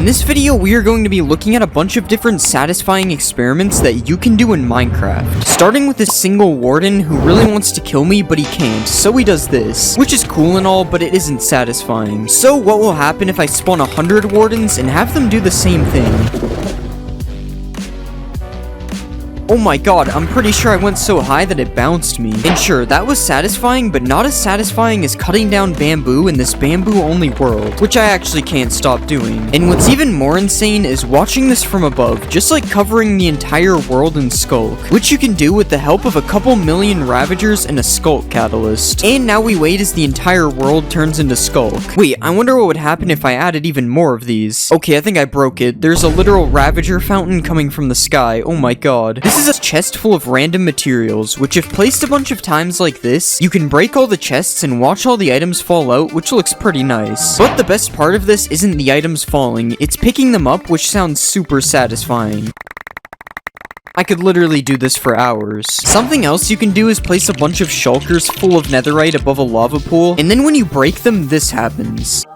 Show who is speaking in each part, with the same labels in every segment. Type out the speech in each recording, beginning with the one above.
Speaker 1: In this video, we are going to be looking at a bunch of different satisfying experiments that you can do in Minecraft. Starting with this single warden who really wants to kill me, but he can't, so he does this. Which is cool and all, but it isn't satisfying. So what will happen if I spawn 100 wardens and have them do the same thing? Oh my god, I'm pretty sure I went so high that it bounced me. And sure, that was satisfying, but not as satisfying as cutting down bamboo in this bamboo-only world, which I actually can't stop doing. And what's even more insane is watching this from above, just like covering the entire world in Skulk, which you can do with the help of a couple million Ravagers and a Skulk Catalyst. And now we wait as the entire world turns into Skulk. Wait, I wonder what would happen if I added even more of these. Okay, I think I broke it. There's a literal Ravager fountain coming from the sky. Oh my god. This is a chest full of random materials, which if placed a bunch of times like this, you can break all the chests and watch all the items fall out, which looks pretty nice. But the best part of this isn't the items falling, it's picking them up, which sounds super satisfying. I could literally do this for hours. Something else you can do is place a bunch of shulkers full of netherite above a lava pool, and then when you break them, this happens.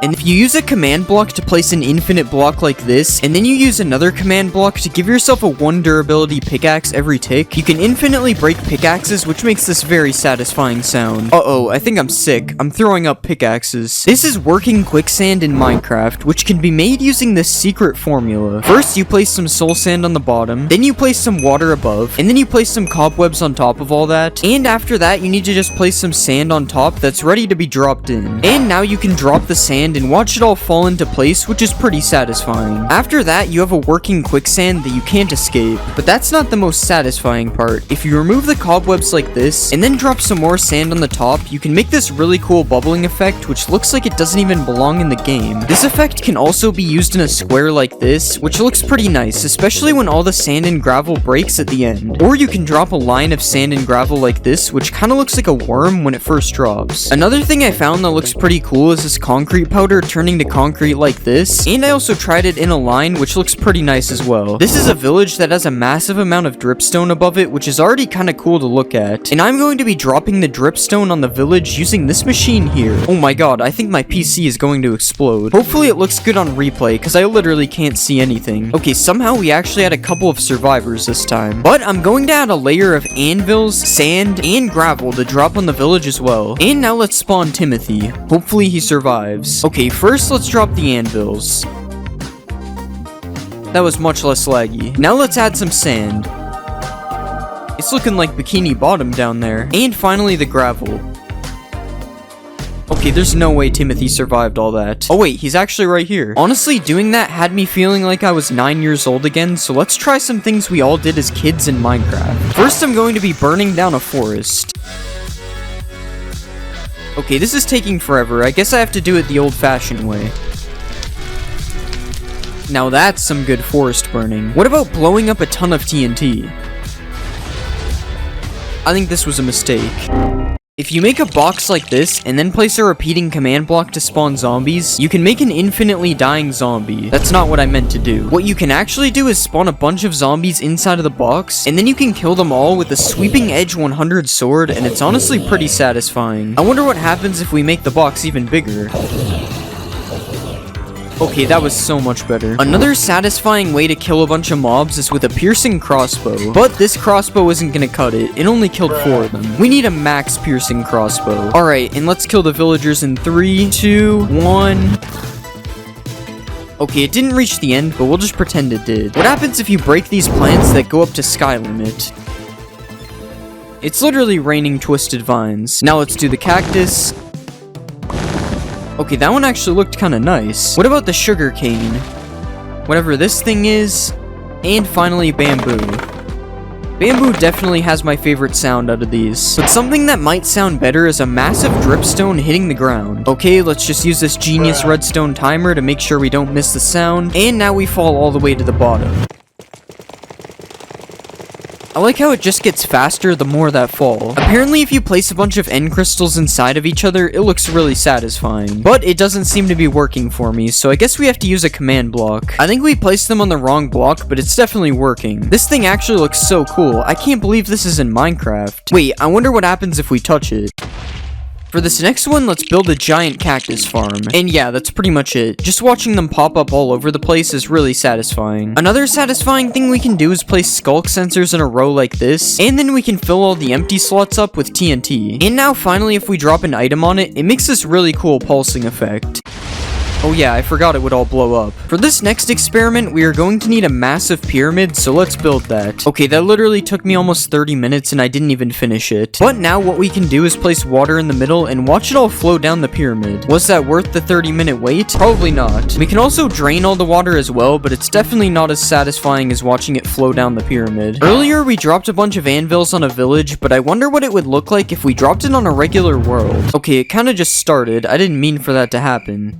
Speaker 1: And if you use a command block to place an infinite block like this, and then you use another command block to give yourself a 1 durability pickaxe every tick, you can infinitely break pickaxes, which makes this very satisfying sound. Uh-oh, I think I'm sick. I'm throwing up pickaxes. This is working quicksand in Minecraft, which can be made using this secret formula. First, you place some soul sand on the bottom, then you place some water above, and then you place some cobwebs on top of all that, and after that, you need to just place some sand on top that's ready to be dropped in. And now you can drop the sand and watch it all fall into place, which is pretty satisfying. After that, you have a working quicksand that you can't escape. But that's not the most satisfying part. If you remove the cobwebs like this, and then drop some more sand on the top, you can make this really cool bubbling effect, which looks like it doesn't even belong in the game. This effect can also be used in a square like this, which looks pretty nice, especially when all the sand and gravel breaks at the end. Or you can drop a line of sand and gravel like this, which kind of looks like a worm when it first drops. Another thing I found that looks pretty cool is this concrete powder turning to concrete like this, and I also tried it in a line, which looks pretty nice as well. This is a village that has a massive amount of dripstone above it, which is already kind of cool to look at, and I'm going to be dropping the dripstone on the village using this machine here. Oh my god, I think my PC is going to explode. Hopefully it looks good on replay, because I literally can't see anything. Okay, somehow we actually had a couple of survivors this time, but I'm going to add a layer of anvils, sand, and gravel to drop on the village as well. And now let's spawn Timothy. Hopefully he survives. Okay, first let's drop the anvils. That was much less laggy. Now let's add some sand. It's looking like Bikini Bottom down there. And finally the gravel. Okay, there's no way Timothy survived all that. Oh wait, he's actually right here. Honestly, doing that had me feeling like I was 9 years old again, so let's try some things we all did as kids in Minecraft. First, I'm going to be burning down a forest. Okay, this is taking forever. I guess I have to do it the old-fashioned way. Now that's some good forest burning. What about blowing up a ton of TNT? I think this was a mistake. If you make a box like this, and then place a repeating command block to spawn zombies, you can make an infinitely dying zombie. That's not what I meant to do. What you can actually do is spawn a bunch of zombies inside of the box, and then you can kill them all with a sweeping edge 100 sword, and it's honestly pretty satisfying. I wonder what happens if we make the box even bigger. Okay, that was so much better. Another satisfying way to kill a bunch of mobs is with a piercing crossbow. But this crossbow isn't gonna cut it. It only killed 4 of them. We need a max piercing crossbow. Alright, and let's kill the villagers in 3, 2, 1... Okay, it didn't reach the end, but we'll just pretend it did. What happens if you break these plants that go up to sky limit? It's literally raining twisted vines. Now let's do the cactus. Okay, that one actually looked kind of nice. What about the sugar cane? Whatever this thing is. And finally, bamboo. Bamboo definitely has my favorite sound out of these. But something that might sound better is a massive dripstone hitting the ground. Okay, let's just use this genius redstone timer to make sure we don't miss the sound. And now we fall all the way to the bottom. I like how it just gets faster the more that fall. Apparently if you place a bunch of end crystals inside of each other, it looks really satisfying. But it doesn't seem to be working for me, so I guess we have to use a command block. I think we placed them on the wrong block, but it's definitely working. This thing actually looks so cool. I can't believe this is in Minecraft. Wait, I wonder what happens if we touch it. For this next one, let's build a giant cactus farm. And yeah, that's pretty much it. Just watching them pop up all over the place is really satisfying. Another satisfying thing we can do is place skulk sensors in a row like this, and then we can fill all the empty slots up with TNT. And now finally, if we drop an item on it, it makes this really cool pulsing effect. Oh yeah, I forgot it would all blow up. For this next experiment, we are going to need a massive pyramid, so let's build that. Okay, that literally took me almost 30 minutes and I didn't even finish it. But now what we can do is place water in the middle and watch it all flow down the pyramid. Was that worth the 30-minute wait? Probably not. We can also drain all the water as well, but it's definitely not as satisfying as watching it flow down the pyramid. Earlier, we dropped a bunch of anvils on a village, but I wonder what it would look like if we dropped it on a regular world. Okay, it kinda just started. I didn't mean for that to happen.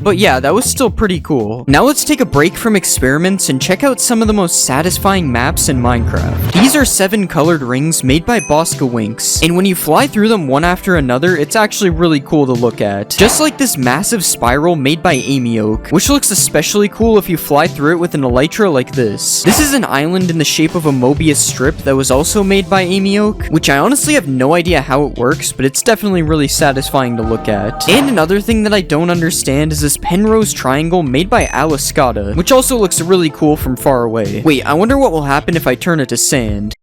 Speaker 1: But yeah, that was still pretty cool. Now let's take a break from experiments and check out some of the most satisfying maps in Minecraft. These are 7 colored rings made by Bosca Winks, and when you fly through them one after another, it's actually really cool to look at. Just like this massive spiral made by Amy Oak, which looks especially cool if you fly through it with an elytra like this. This is an island in the shape of a Mobius strip that was also made by Amy Oak, which I honestly have no idea how it works, but it's definitely really satisfying to look at. And another thing that I don't understand is this Penrose triangle made by Alascata, which also looks really cool from far away. Wait, I wonder what will happen if I turn it to sand.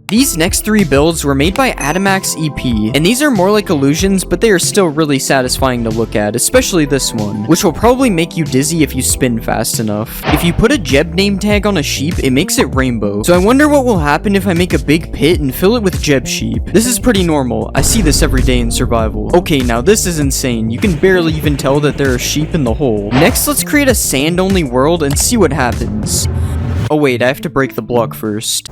Speaker 1: These next 3 builds were made by Adamax EP, and these are more like illusions, but they are still really satisfying to look at, especially this one, which will probably make you dizzy if you spin fast enough. If you put a Jeb name tag on a sheep, it makes it rainbow. So I wonder what will happen if I make a big pit and fill it with Jeb sheep. This is pretty normal. I see this every day in survival. Okay, now this is insane. You can barely even tell that there are sheep in the hole. Next, let's create a sand-only world and see what happens. Oh wait, I have to break the block first.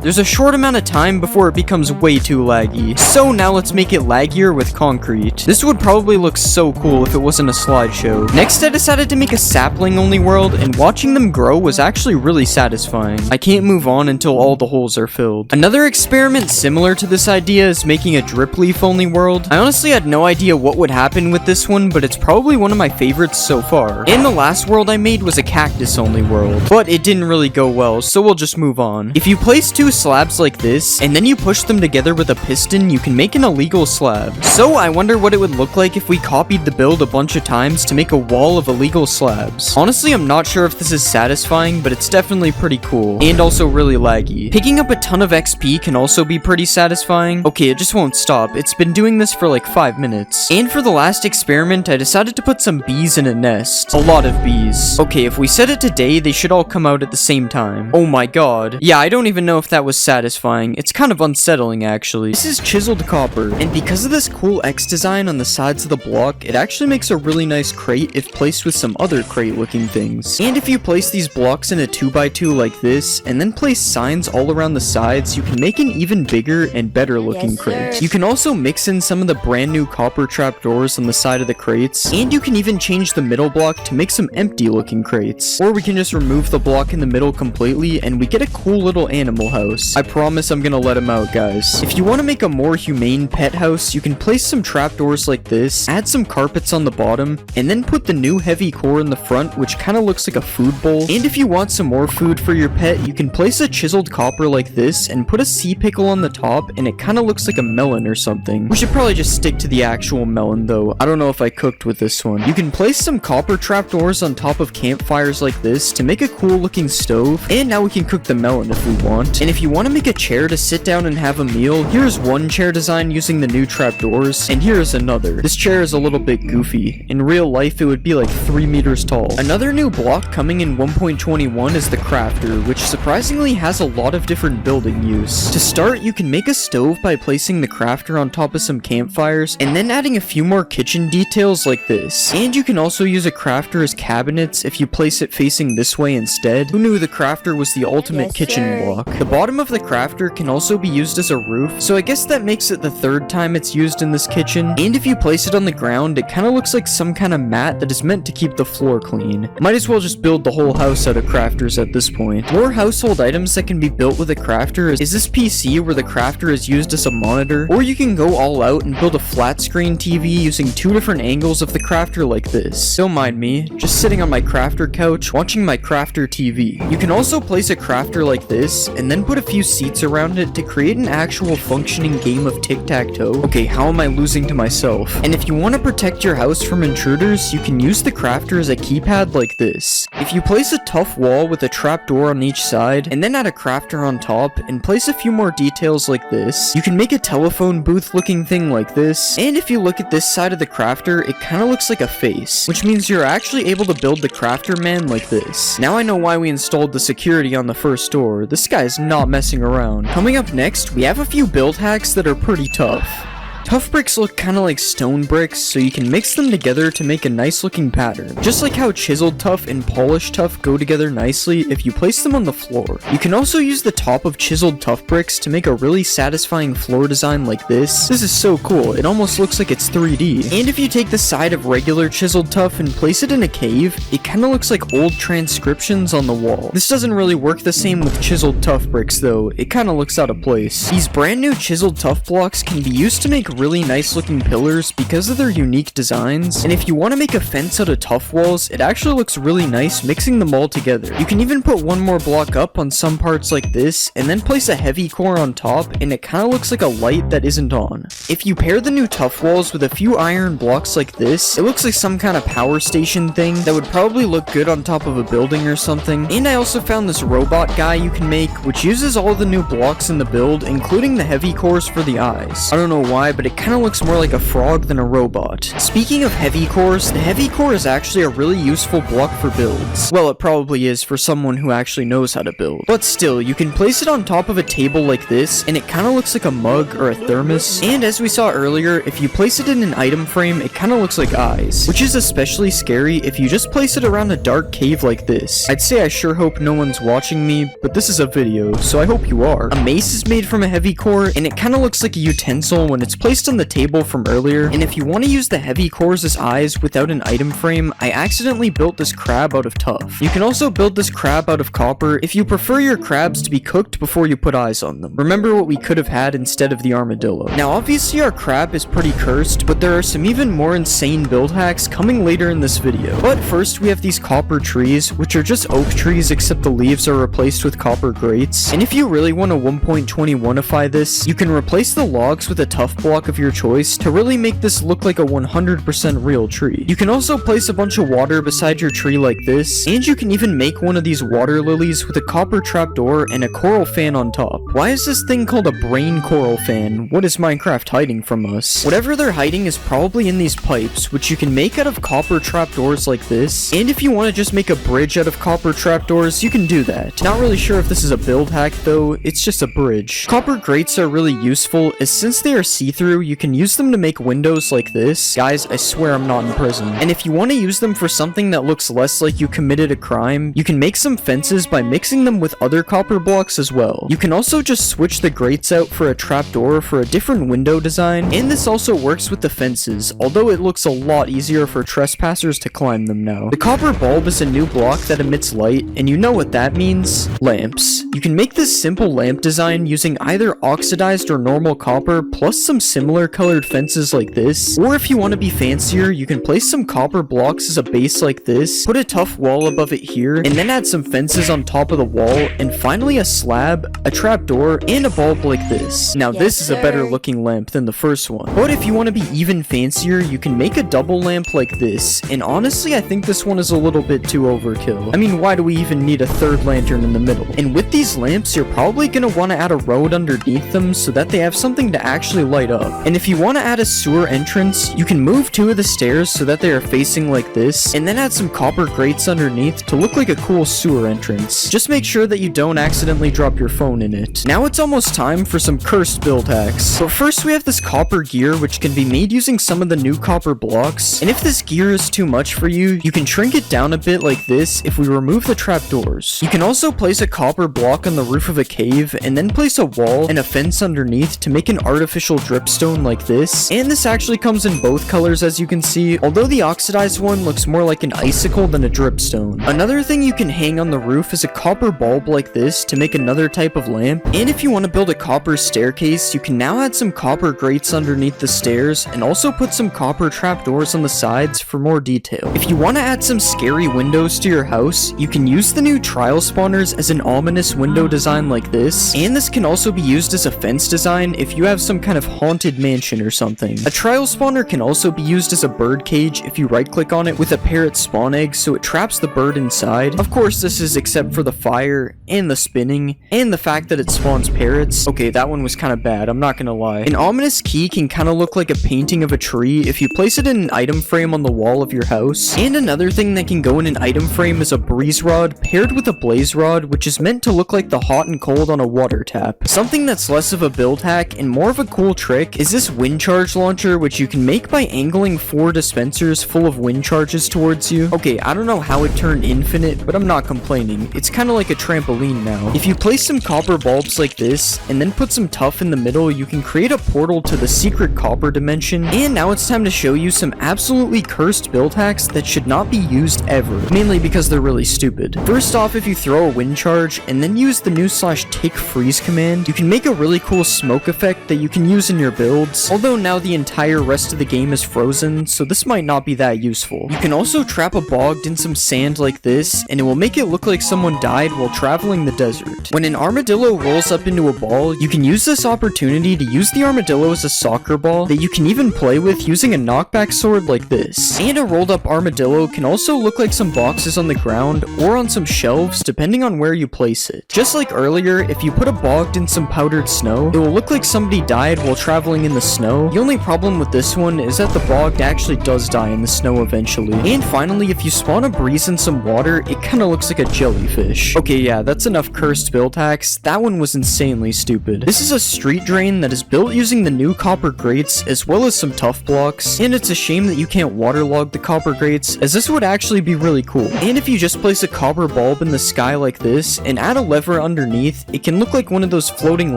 Speaker 1: There's a short amount of time before it becomes way too laggy. So now let's make it laggier with concrete. This would probably look so cool if it wasn't a slideshow. Next, I decided to make a sapling-only world, and watching them grow was actually really satisfying. I can't move on until all the holes are filled. Another experiment similar to this idea is making a drip leaf-only world. I honestly had no idea what would happen with this one, but it's probably one of my favorites so far. And the last world I made was a cactus-only world, but it didn't really go well, so we'll just move on. If you place 2 slabs like this, and then you push them together with a piston, you can make an illegal slab. So I wonder what it would look like if we copied the build a bunch of times to make a wall of illegal slabs. Honestly, I'm not sure if this is satisfying, but it's definitely pretty cool, and also really laggy. Picking up a ton of XP can also be pretty satisfying. Okay, it just won't stop. It's been doing this for like 5 minutes. And for the last experiment, I decided to put some bees in a nest. A lot of bees. Okay, if we set it to day, they should all come out at the same time. Oh my god. Yeah, I don't even know if that was satisfying. It's kind of unsettling, actually. This is chiseled copper, and because of this cool X design on the sides of the block, it actually makes a really nice crate if placed with some other crate-looking things. And if you place these blocks in a 2x2 like this, and then place signs all around the sides, you can make an even bigger and better-looking crate. You can also mix in some of the brand new copper trapdoors on the side of the crates, and you can even change the middle block to make some empty-looking crates. Or we can just remove the block in the middle completely, and we get a cool little animal house. I promise I'm gonna let him out, guys. If you want to make a more humane pet house, you can place some trapdoors like this, add some carpets on the bottom, and then put the new heavy core in the front, which kind of looks like a food bowl. And if you want some more food for your pet, you can place a chiseled copper like this and put a sea pickle on the top, and it kind of looks like a melon or something. We should probably just stick to the actual melon though. I don't know if I cooked with this one. You can place some copper trapdoors on top of campfires like this to make a cool looking stove, and now we can cook the melon if we want. And if you want to make a chair to sit down and have a meal, here's one chair design using the new trapdoors, and here's another. This chair is a little bit goofy. In real life, it would be like 3 meters tall. Another new block coming in 1.21 is the crafter, which surprisingly has a lot of different building use. To start, you can make a stove by placing the crafter on top of some campfires, and then adding a few more kitchen details like this. And you can also use a crafter as cabinets if you place it facing this way instead. Who knew the crafter was the ultimate kitchen block? The bottom of the crafter can also be used as a roof, so I guess that makes it the 3rd time it's used in this kitchen. And if you place it on the ground, it kind of looks like some kind of mat that is meant to keep the floor clean. Might as well just build the whole house out of crafters at this point. More household items that can be built with a crafter is this PC where the crafter is used as a monitor, or you can go all out and build a flat screen TV using 2 different angles of the crafter like this. Don't mind me, just sitting on my crafter couch watching my crafter TV. You can also place a crafter like this and then put put a few seats around it to create an actual functioning game of tic-tac-toe. Okay, how am I losing to myself? And if you want to protect your house from intruders, you can use the crafter as a keypad like this. If you place a tough wall with a trapdoor on each side, and then add a crafter on top, and place a few more details like this, you can make a telephone booth looking thing like this. And if you look at this side of the crafter, it kind of looks like a face, which means you're actually able to build the crafter man like this. Now I know why we installed the security on the first door. This guy's not messing around. Coming up next, we have a few build hacks that are pretty tough. Tough bricks look kinda like stone bricks, so you can mix them together to make a nice looking pattern. Just like how chiseled tough and polished tough go together nicely if you place them on the floor. You can also use the top of chiseled tough bricks to make a really satisfying floor design like this. This is so cool, it almost looks like it's 3D. And if you take the side of regular chiseled tough and place it in a cave, it kinda looks like old transcriptions on the wall. This doesn't really work the same with chiseled tough bricks though, it kinda looks out of place. These brand new chiseled tough blocks can be used to make really nice looking pillars because of their unique designs, and if you want to make a fence out of tough walls, it actually looks really nice mixing them all together. You can even put one more block up on some parts like this, and then place a heavy core on top, and it kind of looks like a light that isn't on. If you pair the new tough walls with a few iron blocks like this, it looks like some kind of power station thing that would probably look good on top of a building or something. And I also found this robot guy you can make, which uses all the new blocks in the build, including the heavy cores for the eyes. I don't know why, but it kind of looks more like a frog than a robot. Speaking of heavy cores, the heavy core is actually a really useful block for builds. Well, it probably is for someone who actually knows how to build. But still, you can place it on top of a table like this, and it kind of looks like a mug or a thermos. And as we saw earlier, if you place it in an item frame, it kind of looks like eyes, which is especially scary if you just place it around a dark cave like this. I'd say I sure hope no one's watching me, but this is a video, so I hope you are. A mace is made from a heavy core, and it kind of looks like a utensil when it's placed on the table from earlier. And if you want to use the heavy cores as eyes without an item frame, I accidentally built this crab out of tough. You can also build this crab out of copper if you prefer your crabs to be cooked before you put eyes on them. Remember what we could have had instead of the armadillo. Now obviously our crab is pretty cursed, but there are some even more insane build hacks coming later in this video. But first we have these copper trees, which are just oak trees except the leaves are replaced with copper grates. And if you really want to 1.21ify this, you can replace the logs with a tough block of your choice to really make this look like a 100% real tree. You can also place a bunch of water beside your tree like this, and you can even make one of these water lilies with a copper trapdoor and a coral fan on top. Why is this thing called a brain coral fan? What is Minecraft hiding from us? Whatever they're hiding is probably in these pipes, which you can make out of copper trapdoors like this, and if you want to just make a bridge out of copper trapdoors, you can do that. Not really sure if this is a build hack though, it's just a bridge. Copper grates are really useful, as since they are see-through, you can use them to make windows like this. Guys, I swear I'm not in prison. And if you want to use them for something that looks less like you committed a crime, you can make some fences by mixing them with other copper blocks as well. You can also just switch the grates out for a trapdoor for a different window design, and this also works with the fences, although it looks a lot easier for trespassers to climb them now. The copper bulb is a new block that emits light, and you know what that means? Lamps. You can make this simple lamp design using either oxidized or normal copper plus some similar colored fences like this, or if you want to be fancier, you can place some copper blocks as a base like this, put a tough wall above it here, and then add some fences on top of the wall, and finally a slab, a trapdoor, and a bulb like this. Now this is a better looking lamp than the first one. But if you want to be even fancier, you can make a double lamp like this, and honestly I think this one is a little bit too overkill. I mean, why do we even need a third lantern in the middle? And with these lamps, you're probably gonna want to add a road underneath them so that they have something to actually light up. And if you want to add a sewer entrance, you can move two of the stairs so that they are facing like this, and then add some copper grates underneath to look like a cool sewer entrance. Just make sure that you don't accidentally drop your phone in it. Now it's almost time for some cursed build hacks. But first we have this copper gear, which can be made using some of the new copper blocks, and if this gear is too much for you, you can shrink it down a bit like this if we remove the trapdoors. You can also place a copper block on the roof of a cave, and then place a wall and a fence underneath to make an artificial drip dripstone like this, and this actually comes in both colors as you can see, although the oxidized one looks more like an icicle than a dripstone. Another thing you can hang on the roof is a copper bulb like this to make another type of lamp, and if you want to build a copper staircase, you can now add some copper grates underneath the stairs and also put some copper trapdoors on the sides for more detail. If you want to add some scary windows to your house, you can use the new trial spawners as an ominous window design like this, and this can also be used as a fence design if you have some kind of haunted mansion or something. A trial spawner can also be used as a bird cage if you right click on it with a parrot spawn egg so it traps the bird inside. Of course this is except for the fire and the spinning and the fact that it spawns parrots. Okay, that one was kind of bad, I'm not gonna lie. An ominous key can kind of look like a painting of a tree if you place it in an item frame on the wall of your house. And another thing that can go in an item frame is a breeze rod paired with a blaze rod, which is meant to look like the hot and cold on a water tap. Something that's less of a build hack and more of a cool trick is this wind charge launcher, which you can make by angling 4 dispensers full of wind charges towards you. Okay, I don't know how it turned infinite, but I'm not complaining. It's kind of like a trampoline now. If you place some copper bulbs like this and then put some tuff in the middle, you can create a portal to the secret copper dimension. And now it's time to show you some absolutely cursed build hacks that should not be used ever, mainly because they're really stupid. First off, if you throw a wind charge and then use the new /tick freeze command, you can make a really cool smoke effect that you can use in your builds, although now the entire rest of the game is frozen, so this might not be that useful. You can also trap a bogged in some sand like this, and it will make it look like someone died while traveling the desert. When an armadillo rolls up into a ball, you can use this opportunity to use the armadillo as a soccer ball that you can even play with using a knockback sword like this. And a rolled up armadillo can also look like some boxes on the ground or on some shelves depending on where you place it. Just like earlier, if you put a bogged in some powdered snow, it will look like somebody died while traveling in the snow. The only problem with this one is that the bogged actually does die in the snow eventually. And finally, if you spawn a breeze in some water, it kinda looks like a jellyfish. Okay, yeah, that's enough cursed build hacks. That one was insanely stupid. This is a street drain that is built using the new copper grates as well as some tough blocks, and it's a shame that you can't waterlog the copper grates, as this would actually be really cool. And if you just place a copper bulb in the sky like this and add a lever underneath, it can look like one of those floating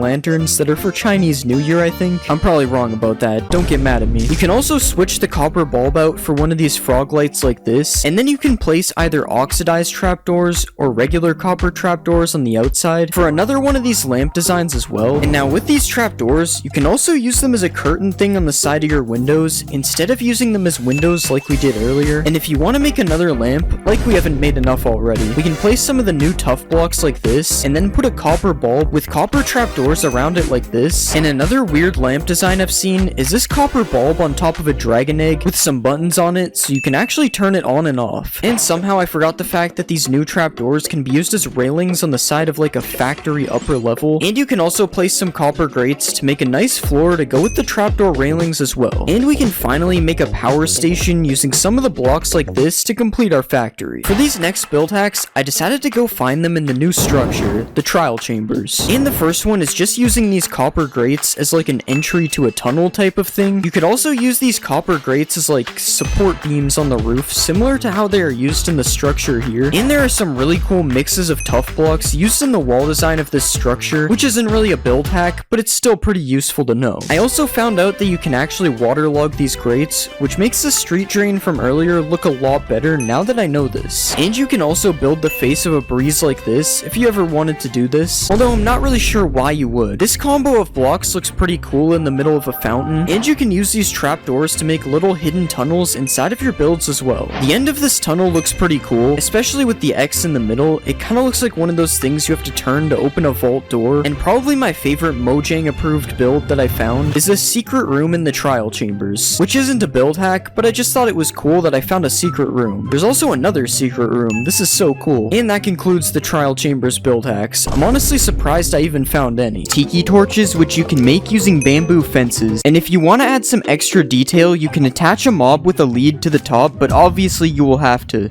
Speaker 1: lanterns that are for Chinese New Year, I think. I'm probably wrong about that, don't get mad at me. You can also switch the copper bulb out for one of these frog lights like this, and then you can place either oxidized trapdoors or regular copper trapdoors on the outside for another one of these lamp designs as well. And now with these trapdoors, you can also use them as a curtain thing on the side of your windows instead of using them as windows like we did earlier. And if you want to make another lamp, like we haven't made enough already, we can place some of the new tough blocks like this and then put a copper bulb with copper trapdoors around it like this. And another weird lamp design I've seen is this copper bulb on top of a dragon egg with some buttons on it so you can actually turn it on and off. And somehow I forgot the fact that these new trapdoors can be used as railings on the side of like a factory upper level, and you can also place some copper grates to make a nice floor to go with the trapdoor railings as well. And we can finally make a power station using some of the blocks like this to complete our factory. For these next build hacks, I decided to go find them in the new structure, the trial chambers. And the first one is just using these copper grates as like an entry to a tunnel type of thing. You could also use these copper grates as like support beams on the roof, similar to how they are used in the structure here. And there are some really cool mixes of tough blocks used in the wall design of this structure, which isn't really a build hack, but it's still pretty useful to know. I also found out that you can actually waterlog these grates, which makes the street drain from earlier look a lot better now that I know this. And you can also build the face of a breeze like this if you ever wanted to do this, although I'm not really sure why you would. This combo of blocks looks pretty cool in the middle of a fountain, and you can use these trapdoors to make little hidden tunnels inside of your builds as well. The end of this tunnel looks pretty cool, especially with the X in the middle. It kind of looks like one of those things you have to turn to open a vault door. And probably my favorite Mojang approved build that I found is a secret room in the trial chambers, which isn't a build hack, but I just thought it was cool that I found a secret room. There's also another secret room. This is so cool. And that concludes the trial chambers build hacks. I'm honestly surprised I even found any. Tiki torches, which you can make using bamboo fences, and if you want to add some extra detail, you can attach a mob with a lead to the top, but obviously you will have to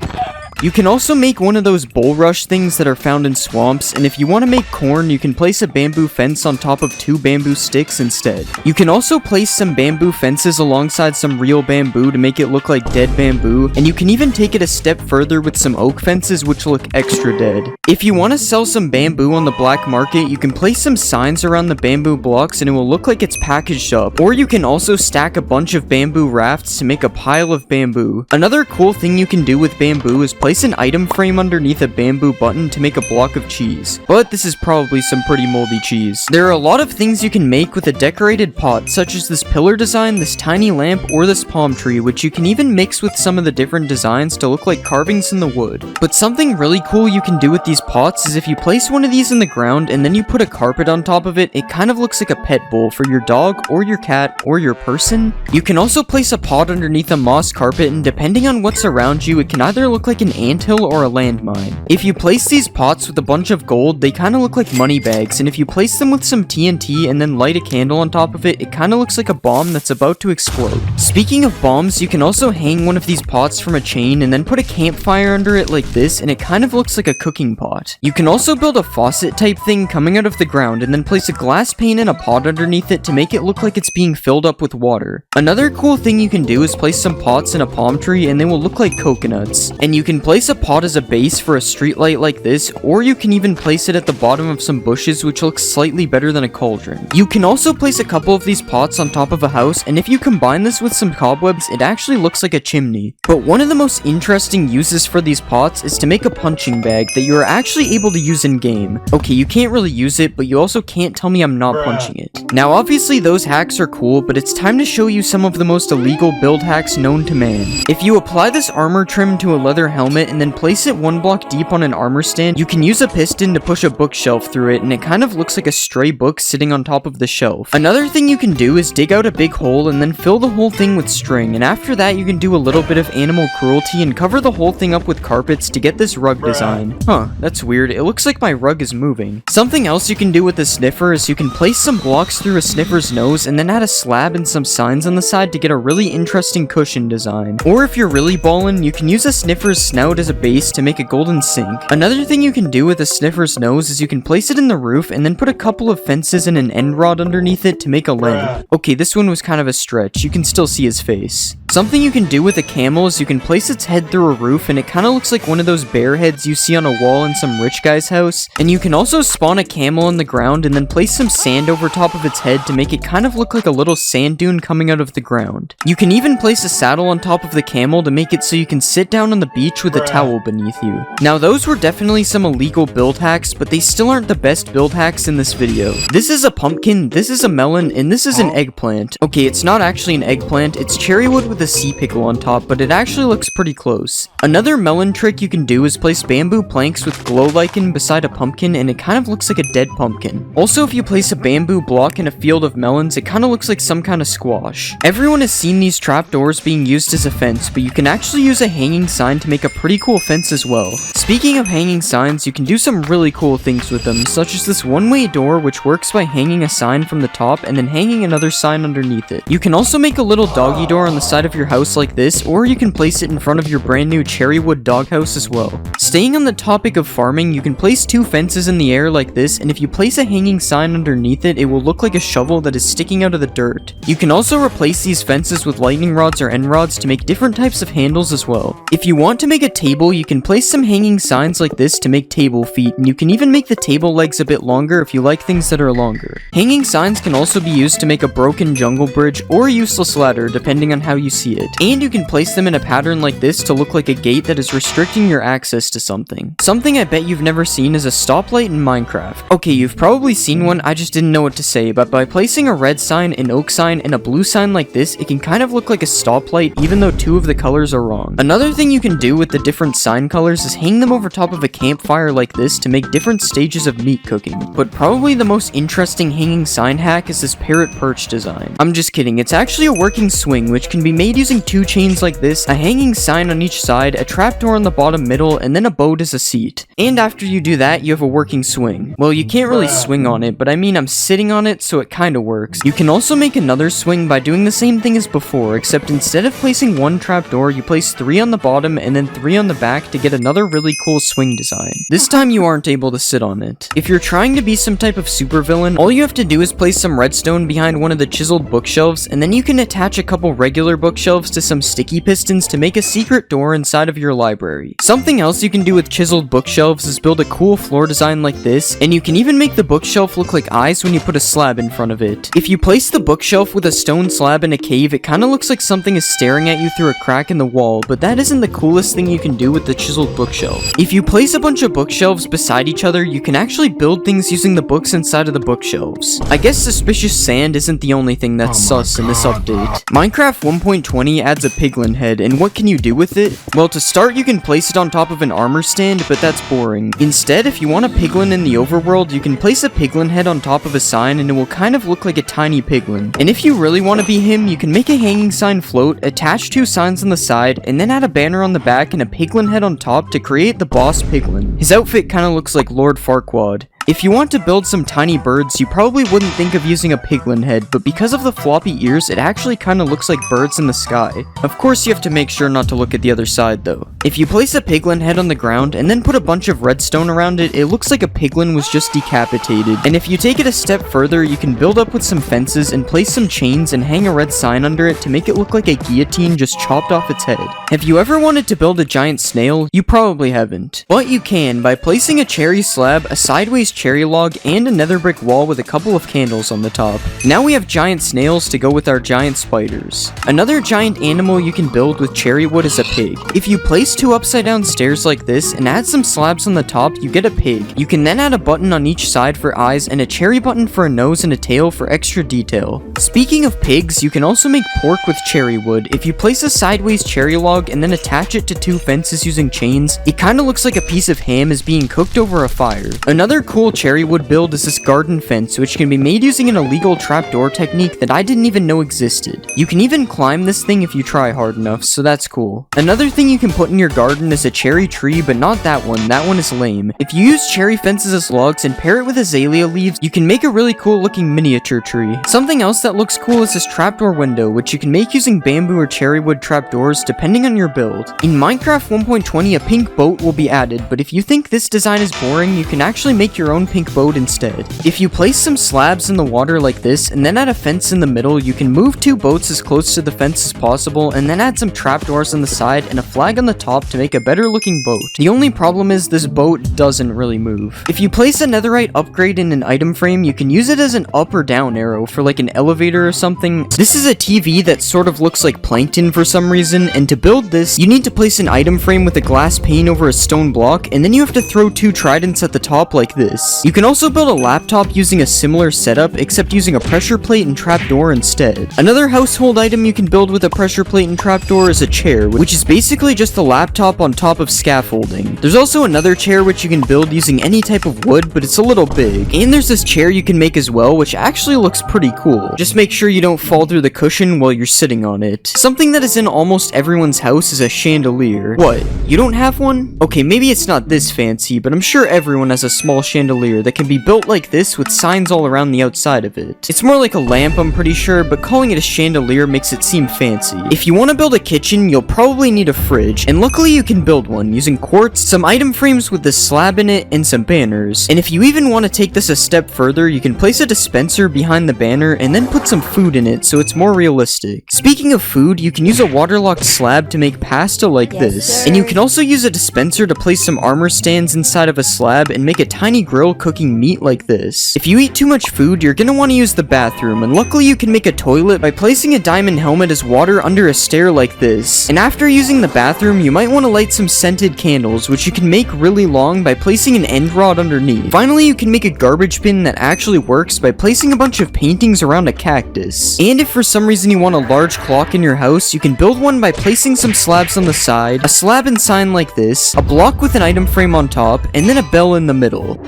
Speaker 1: You can also make one of those bulrush things that are found in swamps, and if you want to make corn, you can place a bamboo fence on top of 2 bamboo sticks instead. You can also place some bamboo fences alongside some real bamboo to make it look like dead bamboo, and you can even take it a step further with some oak fences which look extra dead. If you want to sell some bamboo on the black market, you can place some signs around the bamboo blocks and it will look like it's packaged up, or you can also stack a bunch of bamboo rafts to make a pile of bamboo. Another cool thing you can do with bamboo is place an item frame underneath a bamboo button to make a block of cheese, but this is probably some pretty moldy cheese. There are a lot of things you can make with a decorated pot, such as this pillar design, this tiny lamp, or this palm tree, which you can even mix with some of the different designs to look like carvings in the wood. But something really cool you can do with these pots is if you place one of these in the ground and then you put a carpet on top of it, it kind of looks like a pet bowl for your dog or your cat or your person. You can also place a pot underneath a moss carpet, and depending on what's around you, it can either look like an anthill or a landmine. If you place these pots with a bunch of gold, they kind of look like money bags, and if you place them with some TNT and then light a candle on top of it, it kind of looks like a bomb that's about to explode. Speaking of bombs, you can also hang one of these pots from a chain and then put a campfire under it like this, and it kind of looks like a cooking pot. You can also build a faucet type thing coming out of the ground and then place a glass pane in a pot underneath it to make it look like it's being filled up with water. Another cool thing you can do is place some pots in a palm tree and they will look like coconuts. And you can place a pot as a base for a street light like this, or you can even place it at the bottom of some bushes, which looks slightly better than a cauldron. You can also place a couple of these pots on top of a house, and if you combine this with some cobwebs, it actually looks like a chimney. But one of the most interesting uses for these pots is to make a punching bag that you are actually able to use in game. Okay, you can't really use it, but you also can't tell me I'm not punching it. Now obviously those hacks are cool, but it's time to show you some of the most illegal build hacks known to man. If you apply this armor trim to a leather helmet and then place it 1 block deep on an armor stand, you can use a piston to push a bookshelf through it, and it kind of looks like a stray book sitting on top of the shelf. Another thing you can do is dig out a big hole and then fill the whole thing with string, and after that you can do a little bit of animal cruelty and cover the whole thing up with carpets to get this rug design. Huh, that's weird. It looks like my rug is moving. Something else you can do with the sniffer is you can place some blocks through a sniffer's nose and then add a slab and some signs on the side to get a really interesting cushion design. Or if you're really ballin', you can use a sniffer's snout as a base to make a golden sink. Another thing you can do with a sniffer's nose is you can place it in the roof and then put a couple of fences and an end rod underneath it to make a lamp. Okay, this one was kind of a stretch. You can still see his face. Something you can do with a camel is you can place its head through a roof and it kind of looks like one of those bear heads you see on a wall in some rich guy's house. And you can also spawn a camel in the ground and then place some sand over top of its head to make it kind of look like a little sand dune coming out of the ground. You can even place a saddle on top of the camel to make it so you can sit down on the beach with a towel beneath you. Now those were definitely some illegal build hacks, but they still aren't the best build hacks in this video. This is a pumpkin, this is a melon, and this is an eggplant. Okay, it's not actually an eggplant, it's cherry wood with a sea pickle on top, but it actually looks pretty close. Another melon trick you can do is place bamboo planks with glow lichen beside a pumpkin, and it kind of looks like a dead pumpkin. Also, if you place a bamboo block in a field of melons, it kind of looks like some kind of squash. Everyone has seen these trapdoors being used as a fence, but you can actually use a hanging sign to make a pretty cool fence as well. Speaking of hanging signs, you can do some really cool things with them, such as this one-way door, which works by hanging a sign from the top and then hanging another sign underneath it. You can also make a little doggy door on the side of your house like this, or you can place it in front of your brand new cherry wood doghouse as well. Staying on the topic of farming, you can place 2 fences in the air like this, and if you place a hanging sign underneath it, it will look like a shovel that is sticking out of the dirt. You can also replace these fences with lightning rods or end rods to make different types of handles as well. If you want to make a table, you can place some hanging signs like this to make table feet, and you can even make the table legs a bit longer if you like things that are longer. Hanging signs can also be used to make a broken jungle bridge or a useless ladder, depending on how you see it. And you can place them in a pattern like this to look like a gate that is restricting your access to something. Something I bet you've never seen is a stoplight in Minecraft. Okay, you've probably seen one, I just didn't know what to say, but by placing a red sign, an oak sign, and a blue sign like this, it can kind of look like a stoplight even though 2 of the colors are wrong. Another thing you can do with the different sign colors is hang them them over top of a campfire like this to make different stages of meat cooking. But probably the most interesting hanging sign hack is this parrot perch design. I'm just kidding, it's actually a working swing which can be made using 2 chains like this, a hanging sign on each side, a trapdoor on the bottom middle, and then a boat as a seat. And after you do that, you have a working swing. Well, you can't really swing on it, but I mean I'm sitting on it, so it kinda works. You can also make another swing by doing the same thing as before, except instead of placing 1 trapdoor, you place 3 on the bottom and then 3 on the back to get another really cool swing design. This time you aren't able to sit on it. If you're trying to be some type of supervillain, all you have to do is place some redstone behind one of the chiseled bookshelves, and then you can attach a couple regular bookshelves to some sticky pistons to make a secret door inside of your library. Something else you can do with chiseled bookshelves is build a cool floor design like this, and you can even make the bookshelf look like eyes when you put a slab in front of it. If you place the bookshelf with a stone slab in a cave, it kinda looks like something is staring at you through a crack in the wall, but that isn't the coolest thing you can do with the chiseled bookshelf. If you place a bunch of bookshelves beside each other, you can actually build things using the books inside of the bookshelves. I guess suspicious sand isn't the only thing that's sus in this update. Minecraft 1.20 adds a piglin head, and what can you do with it? Well, to start, you can place it on top of an armor stand, but that's boring. Instead, if you want a piglin in the overworld, you can place a piglin head on top of a sign and it will kind of look like a tiny piglin. And if you really want to be him, you can make a hanging sign float, attach 2 signs on the side, and then add a banner on the back and a piglin head on top to create the boss piglin. His outfit kind of looks like Lord Farquaad. If you want to build some tiny birds, you probably wouldn't think of using a piglin head, but because of the floppy ears, it actually kinda looks like birds in the sky. Of course, you have to make sure not to look at the other side though. If you place a piglin head on the ground and then put a bunch of redstone around it, it looks like a piglin was just decapitated. And if you take it a step further, you can build up with some fences and place some chains and hang a red sign under it to make it look like a guillotine just chopped off its head. Have you ever wanted to build a giant snail? You probably haven't. But you can by placing a cherry slab, a sideways cherry log, and a nether brick wall with a couple of candles on the top. Now we have giant snails to go with our giant spiders. Another giant animal you can build with cherry wood is a pig. If you place 2 upside down stairs like this and add some slabs on the top, you get a pig. You can then add a button on each side for eyes and a cherry button for a nose and a tail for extra detail. Speaking of pigs, you can also make pork with cherry wood. If you place a sideways cherry log and then attach it to 2 fences using chains, it kinda looks like a piece of ham is being cooked over a fire. Another cool cherry wood build is this garden fence, which can be made using an illegal trapdoor technique that I didn't even know existed. You can even climb this thing if you try hard enough, so that's cool. Another thing you can put in your garden is a cherry tree, but not that one is lame. If you use cherry fences as logs and pair it with azalea leaves, you can make a really cool looking miniature tree. Something else that looks cool is this trapdoor window, which you can make using bamboo or cherry wood trapdoors depending on your build. In Minecraft 1.20, a pink boat will be added, but if you think this design is boring, you can actually make your own pink boat instead. If you place some slabs in the water like this and then add a fence in the middle, you can move 2 boats as close to the fence as possible and then add some trapdoors on the side and a flag on the top to make a better looking boat. The only problem is this boat doesn't really move. If you place a netherite upgrade in an item frame, you can use it as an up or down arrow for like an elevator or something. This is a TV that sort of looks like plankton for some reason, and to build this, you need to place an item frame with a glass pane over a stone block, and then you have to throw 2 tridents at the top like this. You can also build a laptop using a similar setup, except using a pressure plate and trapdoor instead. Another household item you can build with a pressure plate and trapdoor is a chair, which is basically just a laptop on top of scaffolding. There's also another chair which you can build using any type of wood, but it's a little big. And there's this chair you can make as well, which actually looks pretty cool. Just make sure you don't fall through the cushion while you're sitting on it. Something that is in almost everyone's house is a chandelier. What? You don't have one? Okay, maybe it's not this fancy, but I'm sure everyone has a small chandelier that can be built like this with signs all around the outside of it. It's more like a lamp, I'm pretty sure, but calling it a chandelier makes it seem fancy. If you want to build a kitchen, you'll probably need a fridge, and luckily you can build one using quartz, some item frames with the slab in it, and some banners. And if you even want to take this a step further, you can place a dispenser behind the banner and then put some food in it so it's more realistic. Speaking of food, you can use a waterlocked slab to make pasta like this, and you can also use a dispenser to place some armor stands inside of a slab and make a tiny grocery grill cooking meat like this. If you eat too much food, you're gonna want to use the bathroom, and luckily you can make a toilet by placing a diamond helmet as water under a stair like this. And after using the bathroom, you might want to light some scented candles, which you can make really long by placing an end rod underneath. Finally, you can make a garbage bin that actually works by placing a bunch of paintings around a cactus. And if for some reason you want a large clock in your house, you can build one by placing some slabs on the side, a slab and sign like this, a block with an item frame on top, and then a bell in the middle.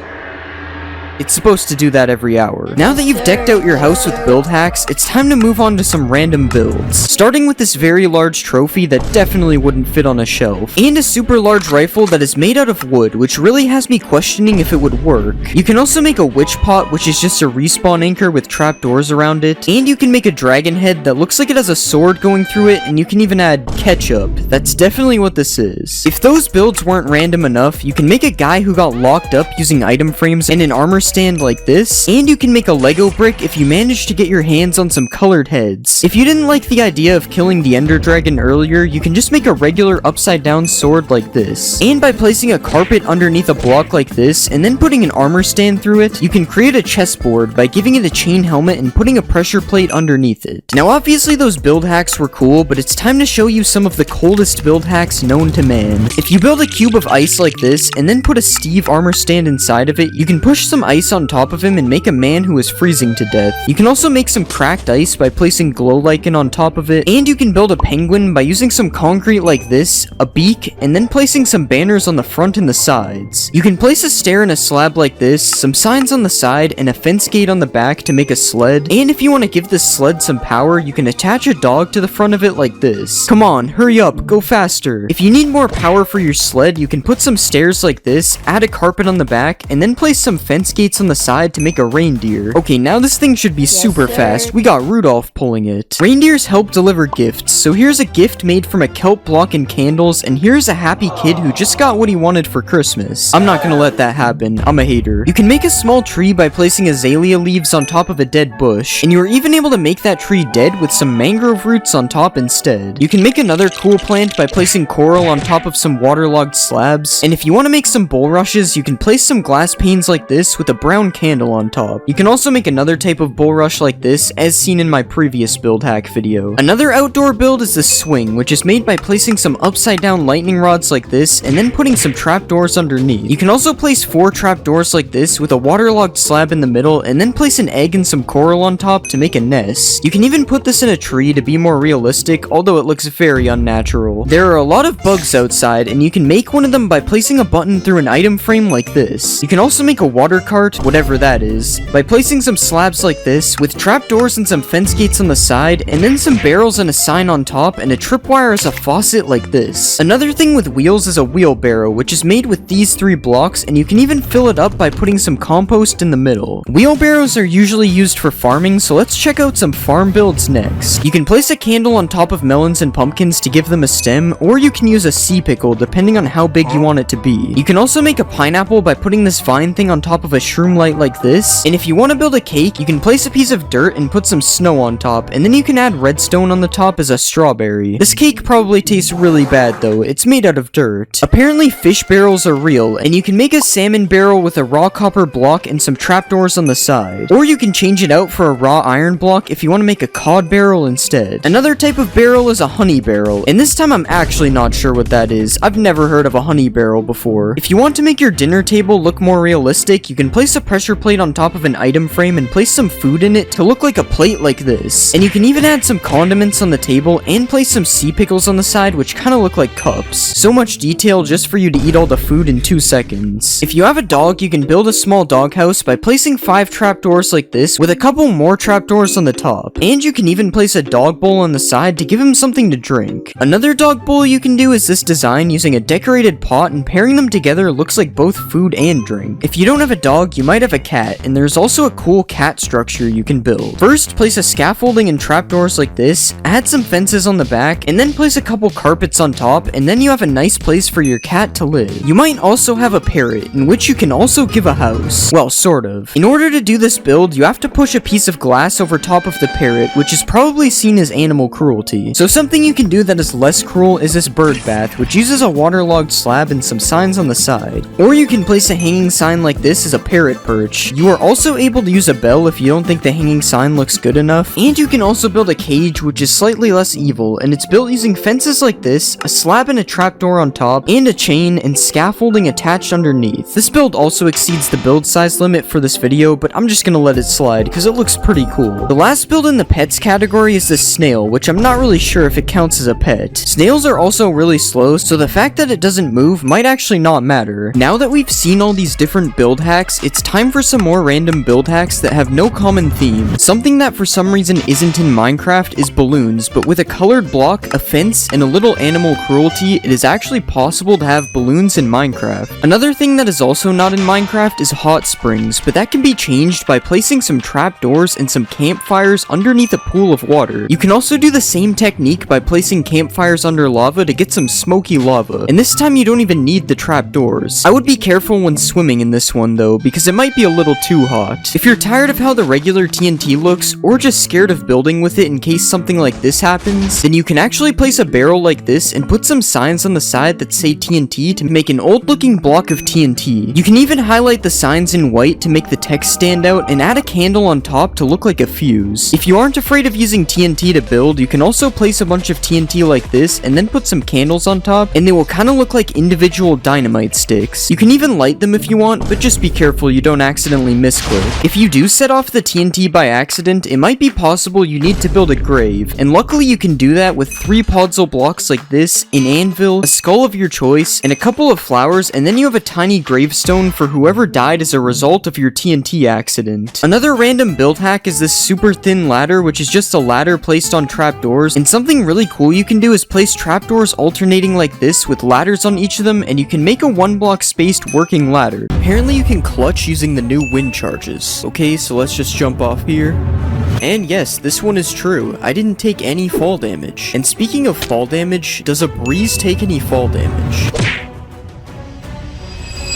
Speaker 1: It's supposed to do that every hour. Now that you've decked out your house with build hacks, it's time to move on to some random builds. Starting with this very large trophy that definitely wouldn't fit on a shelf, and a super large rifle that is made out of wood, which really has me questioning if it would work. You can also make a witch pot, which is just a respawn anchor with trapdoors around it, and you can make a dragon head that looks like it has a sword going through it, and you can even add ketchup. That's definitely what this is. If those builds weren't random enough, you can make a guy who got locked up using item frames and an armor stand like this, and you can make a Lego brick if you manage to get your hands on some colored heads. If you didn't like the idea of killing the Ender Dragon earlier, you can just make a regular upside down sword like this. And by placing a carpet underneath a block like this, and then putting an armor stand through it, you can create a chessboard by giving it a chain helmet and putting a pressure plate underneath it. Now obviously those build hacks were cool, but it's time to show you some of the coldest build hacks known to man. If you build a cube of ice like this, and then put a Steve armor stand inside of it, you can push some ice on top of him and make a man who is freezing to death. You can also make some cracked ice by placing glow lichen on top of it, and you can build a penguin by using some concrete like this, a beak, and then placing some banners on the front and the sides. You can place a stair in a slab like this, some signs on the side, and a fence gate on the back to make a sled, and if you want to give this sled some power, you can attach a dog to the front of it like this. Come on, hurry up, go faster. If you need more power for your sled, you can put some stairs like this, add a carpet on the back, and then place some fence gates on the side to make a reindeer. Okay, now this thing should be super fast. We got Rudolph pulling it. Reindeers help deliver gifts, so here's a gift made from a kelp block and candles, and here's a happy kid who just got what he wanted for Christmas. I'm not gonna let that happen. I'm a hater. You can make a small tree by placing azalea leaves on top of a dead bush, and you are even able to make that tree dead with some mangrove roots on top instead. You can make another cool plant by placing coral on top of some waterlogged slabs, and if you want to make some bulrushes, you can place some glass panes like this with a brown candle on top. You can also make another type of bulrush like this, as seen in my previous build hack video. Another outdoor build is the swing, which is made by placing some upside down lightning rods like this, and then putting some trapdoors underneath. You can also place 4 trapdoors like this with a waterlogged slab in the middle, and then place an egg and some coral on top to make a nest. You can even put this in a tree to be more realistic, although it looks very unnatural. There are a lot of bugs outside, and you can make one of them by placing a button through an item frame like this. You can also make a water cart, whatever that is, by placing some slabs like this, with trapdoors and some fence gates on the side, and then some barrels and a sign on top, and a tripwire as a faucet like this. Another thing with wheels is a wheelbarrow, which is made with these 3 blocks, and you can even fill it up by putting some compost in the middle. Wheelbarrows are usually used for farming, so let's check out some farm builds next. You can place a candle on top of melons and pumpkins to give them a stem, or you can use a sea pickle depending on how big you want it to be. You can also make a pineapple by putting this vine thing on top of a shroom light like this, and if you want to build a cake, you can place a piece of dirt and put some snow on top, and then you can add redstone on the top as a strawberry. This cake probably tastes really bad though, it's made out of dirt. Apparently fish barrels are real, and you can make a salmon barrel with a raw copper block and some trapdoors on the side. Or you can change it out for a raw iron block if you want to make a cod barrel instead. Another type of barrel is a honey barrel, and this time I'm actually not sure what that is. I've never heard of a honey barrel before. If you want to make your dinner table look more realistic, you can place a pressure plate on top of an item frame and place some food in it to look like a plate like this. And you can even add some condiments on the table and place some sea pickles on the side, which kind of look like cups. So much detail just for you to eat all the food in 2 seconds. If you have a dog, you can build a small doghouse by placing 5 trapdoors like this with a couple more trapdoors on the top. And you can even place a dog bowl on the side to give him something to drink. Another dog bowl you can do is this design using a decorated pot, and pairing them together looks like both food and drink. If you don't have a dog, you might have a cat, and there's also a cool cat structure you can build. First, place a scaffolding and trapdoors like this, add some fences on the back, and then place a couple carpets on top, and then you have a nice place for your cat to live. You might also have a parrot, in which you can also give a house. Well, sort of. In order to do this build, you have to push a piece of glass over top of the parrot, which is probably seen as animal cruelty. So something you can do that is less cruel is this bird bath, which uses a waterlogged slab and some signs on the side. Or you can place a hanging sign like this as a parrot parrot perch. You are also able to use a bell if you don't think the hanging sign looks good enough, and you can also build a cage which is slightly less evil, and it's built using fences like this, a slab and a trapdoor on top, and a chain and scaffolding attached underneath. This build also exceeds the build size limit for this video, but I'm just gonna let it slide because it looks pretty cool. The last build in the pets category is this snail, which I'm not really sure if it counts as a pet. Snails are also really slow, so the fact that it doesn't move might actually not matter. Now that we've seen all these different build hacks, it's time for some more random build hacks that have no common theme. Something that for some reason isn't in Minecraft is balloons, but with a colored block, a fence, and a little animal cruelty, it is actually possible to have balloons in Minecraft. Another thing that is also not in Minecraft is hot springs, but that can be changed by placing some trapdoors and some campfires underneath a pool of water. You can also do the same technique by placing campfires under lava to get some smoky lava, and this time you don't even need the trapdoors. I would be careful when swimming in this one though, because it might be a little too hot. If you're tired of how the regular TNT looks, or just scared of building with it in case something like this happens, then you can actually place a barrel like this and put some signs on the side that say TNT to make an old looking block of TNT. You can even highlight the signs in white to make the text stand out and add a candle on top to look like a fuse. If you aren't afraid of using TNT to build, you can also place a bunch of TNT like this and then put some candles on top, and they will kind of look like individual dynamite sticks. You can even light them if you want, but just be careful you don't accidentally misclick. If you do set off the TNT by accident, it might be possible you need to build a grave, and luckily you can do that with 3 podzol blocks like this, an anvil, a skull of your choice, and a couple of flowers, and then you have a tiny gravestone for whoever died as a result of your TNT accident. Another random build hack is this super thin ladder, which is just a ladder placed on trapdoors, and something really cool you can do is place trapdoors alternating like this with ladders on each of them, and you can make a 1 block spaced working ladder. Apparently you can clutch using the new wind charges. Okay, so let's just jump off here. And yes, this one is true. I didn't take any fall damage. And speaking of fall damage, does a breeze take any fall damage?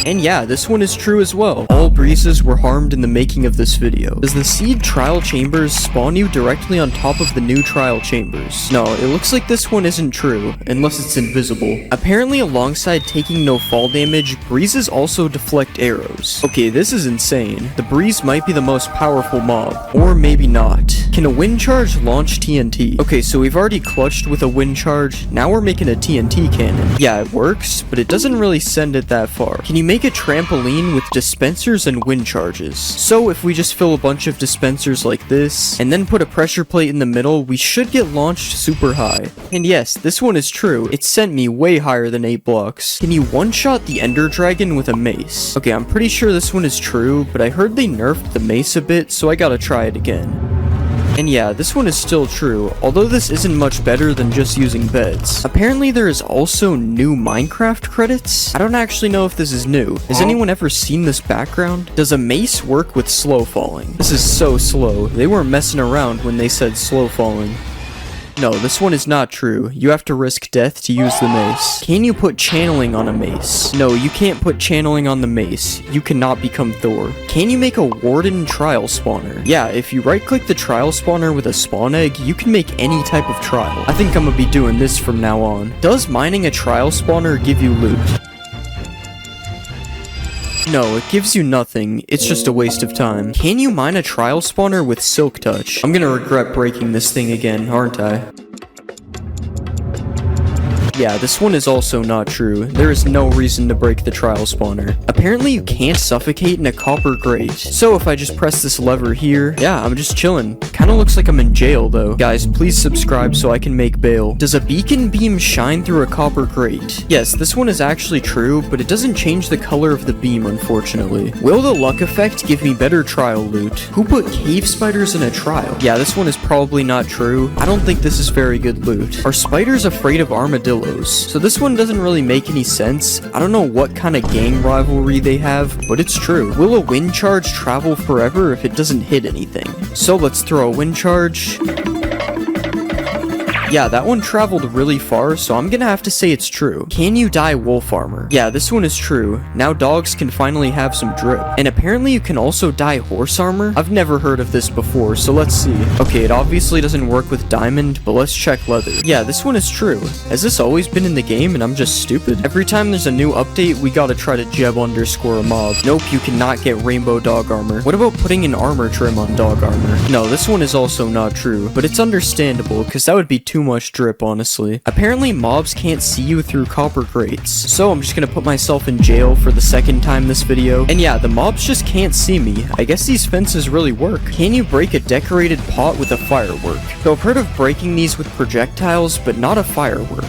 Speaker 1: And yeah, this one is true as well. All breezes were harmed in the making of this video. Does the seed trial chambers spawn you directly on top of the new trial chambers? No, it looks like this one isn't true, unless it's invisible. Apparently alongside taking no fall damage, breezes also deflect arrows. Okay, this is insane. The breeze might be the most powerful mob, or maybe not. Can a wind charge launch TNT? Okay, so we've already clutched with a wind charge, now we're making a TNT cannon. Yeah, it works, but it doesn't really send it that far. Can you make a trampoline with dispensers and wind charges? So if we just fill a bunch of dispensers like this, and then put a pressure plate in the middle, we should get launched super high. And yes, this one is true. It sent me way higher than 8 blocks. Can you one-shot the Ender Dragon with a mace? Okay, I'm pretty sure this one is true, but I heard they nerfed the mace a bit, so I gotta try it again. And yeah, this one is still true, although this isn't much better than just using beds. Apparently there is also new Minecraft credits. I don't actually know if this is new. Has anyone ever seen this background? Does a mace work with slow falling? This is so slow. They weren't messing around when they said slow falling. No, this one is not true. You have to risk death to use the mace. Can you put channeling on a mace? No, you can't put channeling on the mace. You cannot become Thor. Can you make a warden trial spawner? Yeah, if you right-click the trial spawner with a spawn egg, you can make any type of trial. I think I'm gonna be doing this from now on. Does mining a trial spawner give you loot? No, it gives you nothing. It's just a waste of time. Can you mine a trial spawner with silk touch? I'm gonna regret breaking this thing again, aren't I? Yeah, this one is also not true. There is no reason to break the trial spawner. Apparently you can't suffocate in a copper grate. So if I just press this lever here, yeah, I'm just chilling. Kinda looks like I'm in jail though. Guys, please subscribe so I can make bail. Does a beacon beam shine through a copper grate? Yes, this one is actually true, but it doesn't change the color of the beam, unfortunately. Will the luck effect give me better trial loot? Who put cave spiders in a trial? Yeah, this one is probably not true. I don't think this is very good loot. Are spiders afraid of armadillos? So this one doesn't really make any sense. I don't know what kind of gang rivalry they have, but it's true. Will a wind charge travel forever if it doesn't hit anything? So let's throw a wind charge. Yeah, that one traveled really far, so I'm gonna have to say it's true. Can you dye wolf armor? Yeah, this one is true. Now dogs can finally have some drip. And apparently you can also dye horse armor? I've never heard of this before, so let's see. Okay, it obviously doesn't work with diamond, but let's check leather. Yeah, this one is true. Has this always been in the game and I'm just stupid? Every time there's a new update, we gotta try to jeb underscore a mob. Nope, you cannot get rainbow dog armor. What about putting an armor trim on dog armor? No, this one is also not true, but it's understandable, because that would be too much drip, honestly. Apparently mobs can't see you through copper grates, so I'm just gonna put myself in jail for the second time this video. And yeah, the mobs just can't see me. I guess these fences really work. Can you break a decorated pot with a firework? So I've heard of breaking these with projectiles, but not a firework.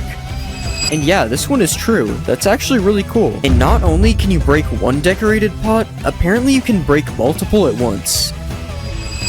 Speaker 1: And yeah, this one is true. That's actually really cool. And not only can you break one decorated pot, apparently you can break multiple at once.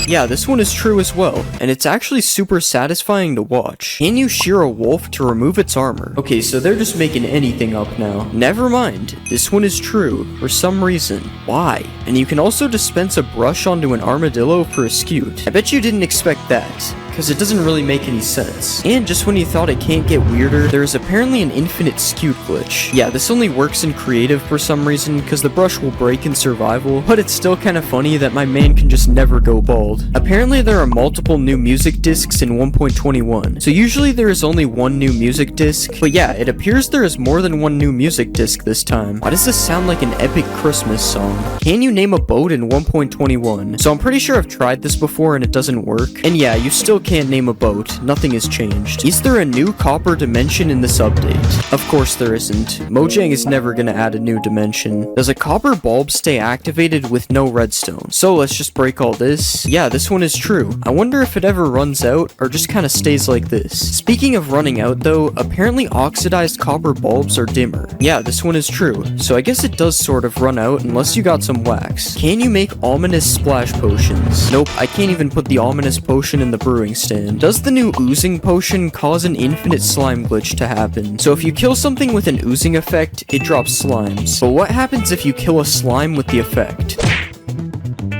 Speaker 1: Yeah, this one is true as well, and it's actually super satisfying to watch. Can you shear a wolf to remove its armor? Okay, so they're just making anything up now. Never mind, this one is true, for some reason. Why? And you can also dispense a brush onto an armadillo for a scute. I bet you didn't expect that, because it doesn't really make any sense. And just when you thought it can't get weirder, there is apparently an infinite scute glitch. Yeah, this only works in creative for some reason, because the brush will break in survival, but it's still kind of funny that my man can just never go bald. Apparently there are multiple new music discs in 1.21, so usually there is only one new music disc, but yeah, it appears there is more than one new music disc this time. Why does this sound like an epic Christmas song? Can you name a boat in 1.21? So I'm pretty sure I've tried this before and it doesn't work, and yeah, you still can't name a boat. Nothing has changed. Is there a new copper dimension in this update? Of course there isn't. Mojang is never gonna add a new dimension. Does a copper bulb stay activated with no redstone? So let's just break all this. Yeah, this one is true. I wonder if it ever runs out or just kind of stays like this. Speaking of running out though, apparently oxidized copper bulbs are dimmer. Yeah, this one is true. So I guess it does sort of run out unless you got some wax. Can you make ominous splash potions? Nope, I can't even put the ominous potion in the brewing stand. Does the new oozing potion cause an infinite slime glitch to happen? So if you kill something with an oozing effect, it drops slimes. But what happens if you kill a slime with the effect?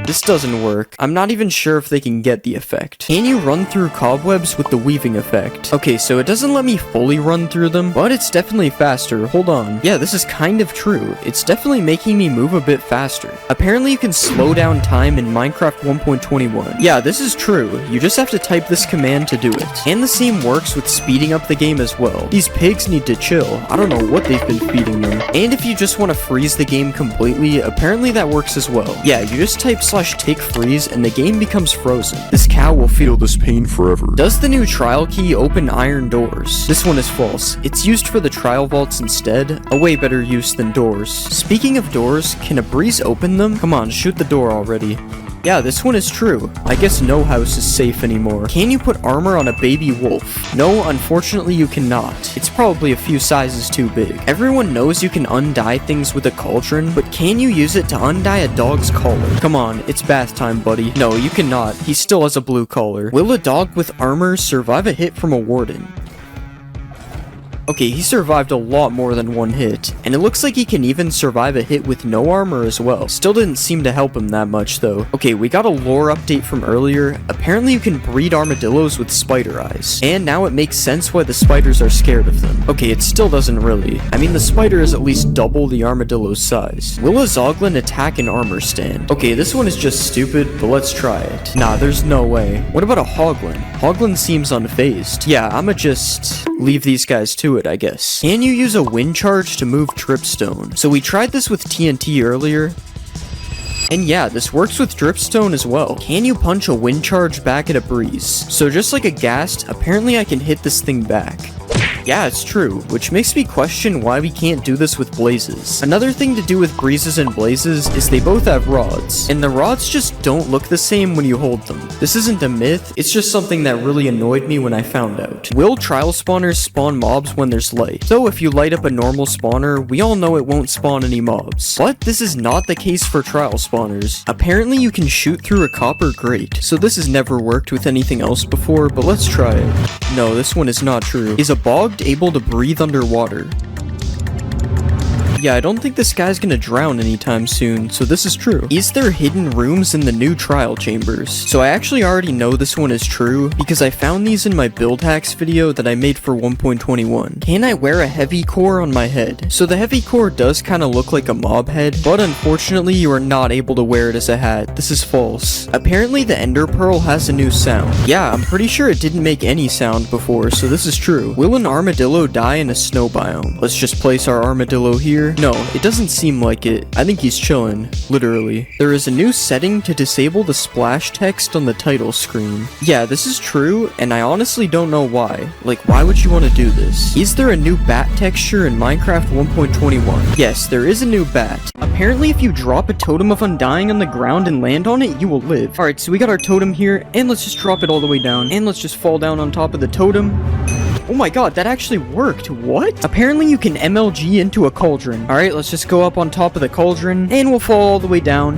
Speaker 1: This doesn't work. I'm not even sure if they can get the effect. Can you run through cobwebs with the weaving effect? Okay, so it doesn't let me fully run through them, but it's definitely faster. Hold on. Yeah, this is kind of true. It's definitely making me move a bit faster. Apparently you can slow down time in Minecraft 1.21. Yeah, this is true. You just have to type this command to do it. And the same works with speeding up the game as well. These pigs need to chill. I don't know what they've been feeding them. And if you just want to freeze the game completely, apparently that works as well. Yeah, you just type /take freeze and the game becomes frozen. This cow will feel this pain forever. Does the new trial key open iron doors? This one is false. It's used for the trial vaults instead. A way better use than doors. Speaking of doors, can a breeze open them? Come on, shoot the door already. Yeah, this one is true. I guess no house is safe anymore. Can you put armor on a baby wolf? No, unfortunately you cannot. It's probably a few sizes too big. Everyone knows you can undye things with a cauldron, but can you use it to undye a dog's collar? Come on, it's bath time, buddy. No, you cannot. He still has a blue collar. Will a dog with armor survive a hit from a warden? Okay, he survived a lot more than one hit, and it looks like he can even survive a hit with no armor as well. Still didn't seem to help him that much though. Okay, we got a lore update from earlier. Apparently you can breed armadillos with spider eyes, and now it makes sense why the spiders are scared of them. Okay, it still doesn't really. I mean, the spider is at least double the armadillo's size. Will a zoglin attack an armor stand? Okay, this one is just stupid, but let's try it. Nah, there's no way. What about a hoglin? Hoglin seems unfazed. Yeah, I'ma just leave these guys to it, I guess. Can you use a wind charge to move dripstone? So we tried this with TNT earlier, and yeah, this works with dripstone as well. Can you punch a wind charge back at a breeze? So just like a ghast, apparently I can hit this thing back. Yeah, it's true, which makes me question why we can't do this with blazes. Another thing to do with breezes and blazes is they both have rods, and the rods just don't look the same when you hold them. This isn't a myth, it's just something that really annoyed me when I found out. Will trial spawners spawn mobs when there's light? So if you light up a normal spawner, we all know it won't spawn any mobs. But this is not the case for trial spawners. Apparently you can shoot through a copper grate, so this has never worked with anything else before, but let's try it. No, this one is not true. Is a bog able to breathe underwater? Yeah, I don't think this guy's gonna drown anytime soon, so this is true. Is there hidden rooms in the new trial chambers? So I actually already know this one is true, because I found these in my build hacks video that I made for 1.21. Can I wear a heavy core on my head? So the heavy core does kind of look like a mob head, but unfortunately you are not able to wear it as a hat. This is false. Apparently the ender pearl has a new sound. Yeah, I'm pretty sure it didn't make any sound before, so this is true. Will an armadillo die in a snow biome? Let's just place our armadillo here. No, it doesn't seem like it. I think he's chilling, literally. There is a new setting to disable the splash text on the title screen. Yeah, this is true, and I honestly don't know why. Like, why would you want to do this? Is there a new bat texture in Minecraft 1.21? Yes, there is a new bat. Apparently, if you drop a totem of undying on the ground and land on it, you will live. Alright, so we got our totem here, and let's just drop it all the way down. And let's just fall down on top of the totem. Oh my god, that actually worked. What? Apparently you can MLG into a cauldron. Alright, let's just go up on top of the cauldron, and we'll fall all the way down.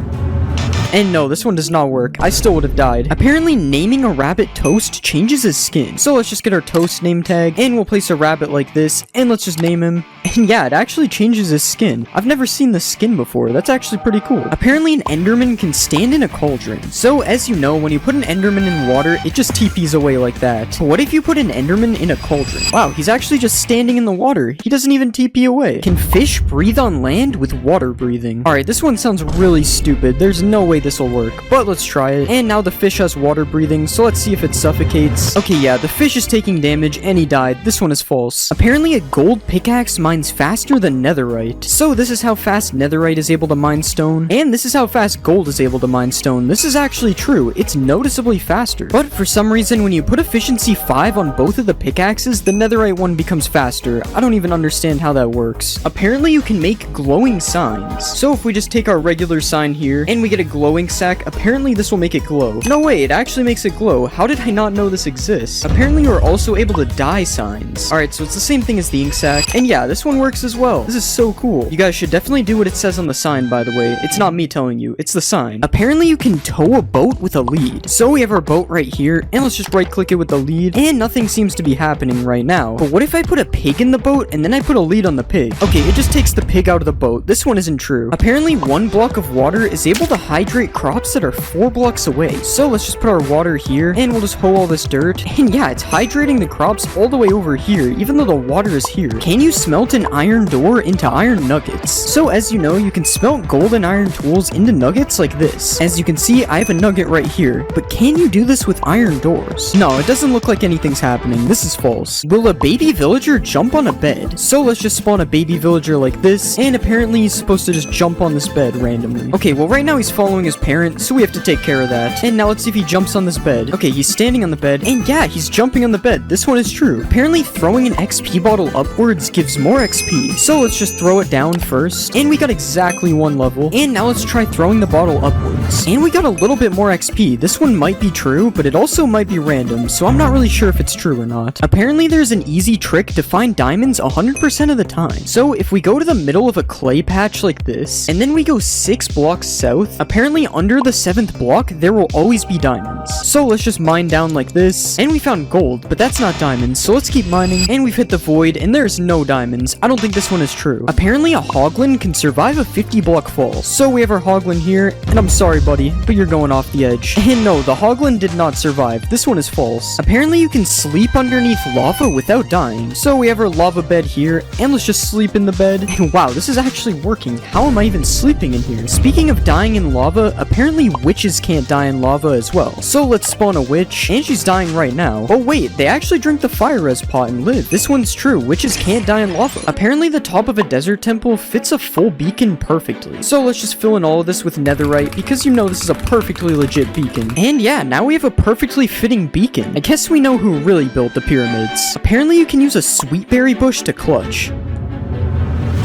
Speaker 1: And no, this one does not work. I still would have died. Apparently, naming a rabbit Toast changes his skin. So let's just get our Toast name tag, and we'll place a rabbit like this, and let's just name him. And yeah, it actually changes his skin. I've never seen this skin before. That's actually pretty cool. Apparently, an Enderman can stand in a cauldron. So, as you know, when you put an Enderman in water, it just TPs away like that. But what if you put an Enderman in a cauldron? Wow, he's actually just standing in the water. He doesn't even TP away. Can fish breathe on land with water breathing? Alright, this one sounds really stupid. There's no way this will work, but let's try it. And now the fish has water breathing, so let's see if it suffocates. Okay, yeah, the fish is taking damage and he died. This one is false. Apparently a gold pickaxe mines faster than netherite. So this is how fast netherite is able to mine stone, and this is how fast gold is able to mine stone. This is actually true. It's noticeably faster. But for some reason, when you put efficiency 5 on both of the pickaxes, the netherite one becomes faster. I don't even understand how that works. Apparently you can make glowing signs. So if we just take our regular sign here, and we get a glowing sack, apparently this will make it glow. No way, it actually makes it glow. How did I not know this exists? Apparently you're also able to dye signs. Alright, so it's the same thing as the ink sac. And yeah, this one works as well. This is so cool. You guys should definitely do what it says on the sign, by the way. It's not me telling you, it's the sign. Apparently you can tow a boat with a lead. So we have our boat right here, and let's just right click it with the lead, and nothing seems to be happening right now. But what if I put a pig in the boat, and then I put a lead on the pig? Okay, it just takes the pig out of the boat. This one isn't true. Apparently 1 block of water is able to hydrate crops that are 4 blocks away. So let's just put our water here, and we'll just hoe all this dirt. And yeah, it's hydrating the crops all the way over here, even though the water is here. Can you smelt an iron door into iron nuggets? So as you know, you can smelt gold and iron tools into nuggets like this. As you can see, I have a nugget right here, but can you do this with iron doors? No, it doesn't look like anything's happening. This is false. Will a baby villager jump on a bed? So let's just spawn a baby villager like this, and apparently he's supposed to just jump on this bed randomly. Okay, well right now he's following his parent, so we have to take care of that. And now let's see if he jumps on this bed. Okay, he's standing on the bed, and yeah, he's jumping on the bed. This one is true. Apparently throwing an XP bottle upwards gives more XP. So let's just throw it down first, and we got exactly 1 level. And now let's try throwing the bottle upwards, and we got a little bit more XP. This one might be true, but it also might be random, so I'm not really sure if it's true or not. Apparently there's an easy trick to find diamonds 100% of the time. So if we go to the middle of a clay patch like this, and then we go 6 blocks south, apparently under the 7th block there will always be diamonds. So let's just mine down like this, and we found gold, but that's not diamonds, so let's keep mining. And we've hit the void, and there's no diamonds. I don't think this one is true. Apparently a hoglin can survive a 50 block fall. So we have our hoglin here, and I'm sorry buddy, but you're going off the edge. And no, the hoglin did not survive. This one is false. Apparently you can sleep underneath lava without dying. So we have our lava bed here, and let's just sleep in the bed. And wow, this is actually working. How am I even sleeping in here? Speaking of dying in lava, apparently witches can't die in lava as well. So let's spawn a witch, and she's dying right now. Oh wait, they actually drink the fire res pot and live. This one's true. Witches can't die in lava. Apparently the top of a desert temple fits a full beacon perfectly. So let's just fill in all of this with netherite, because you know this is a perfectly legit beacon. And yeah, now we have a perfectly fitting beacon. I guess we know who really built the pyramids. Apparently you can use a sweetberry bush to clutch.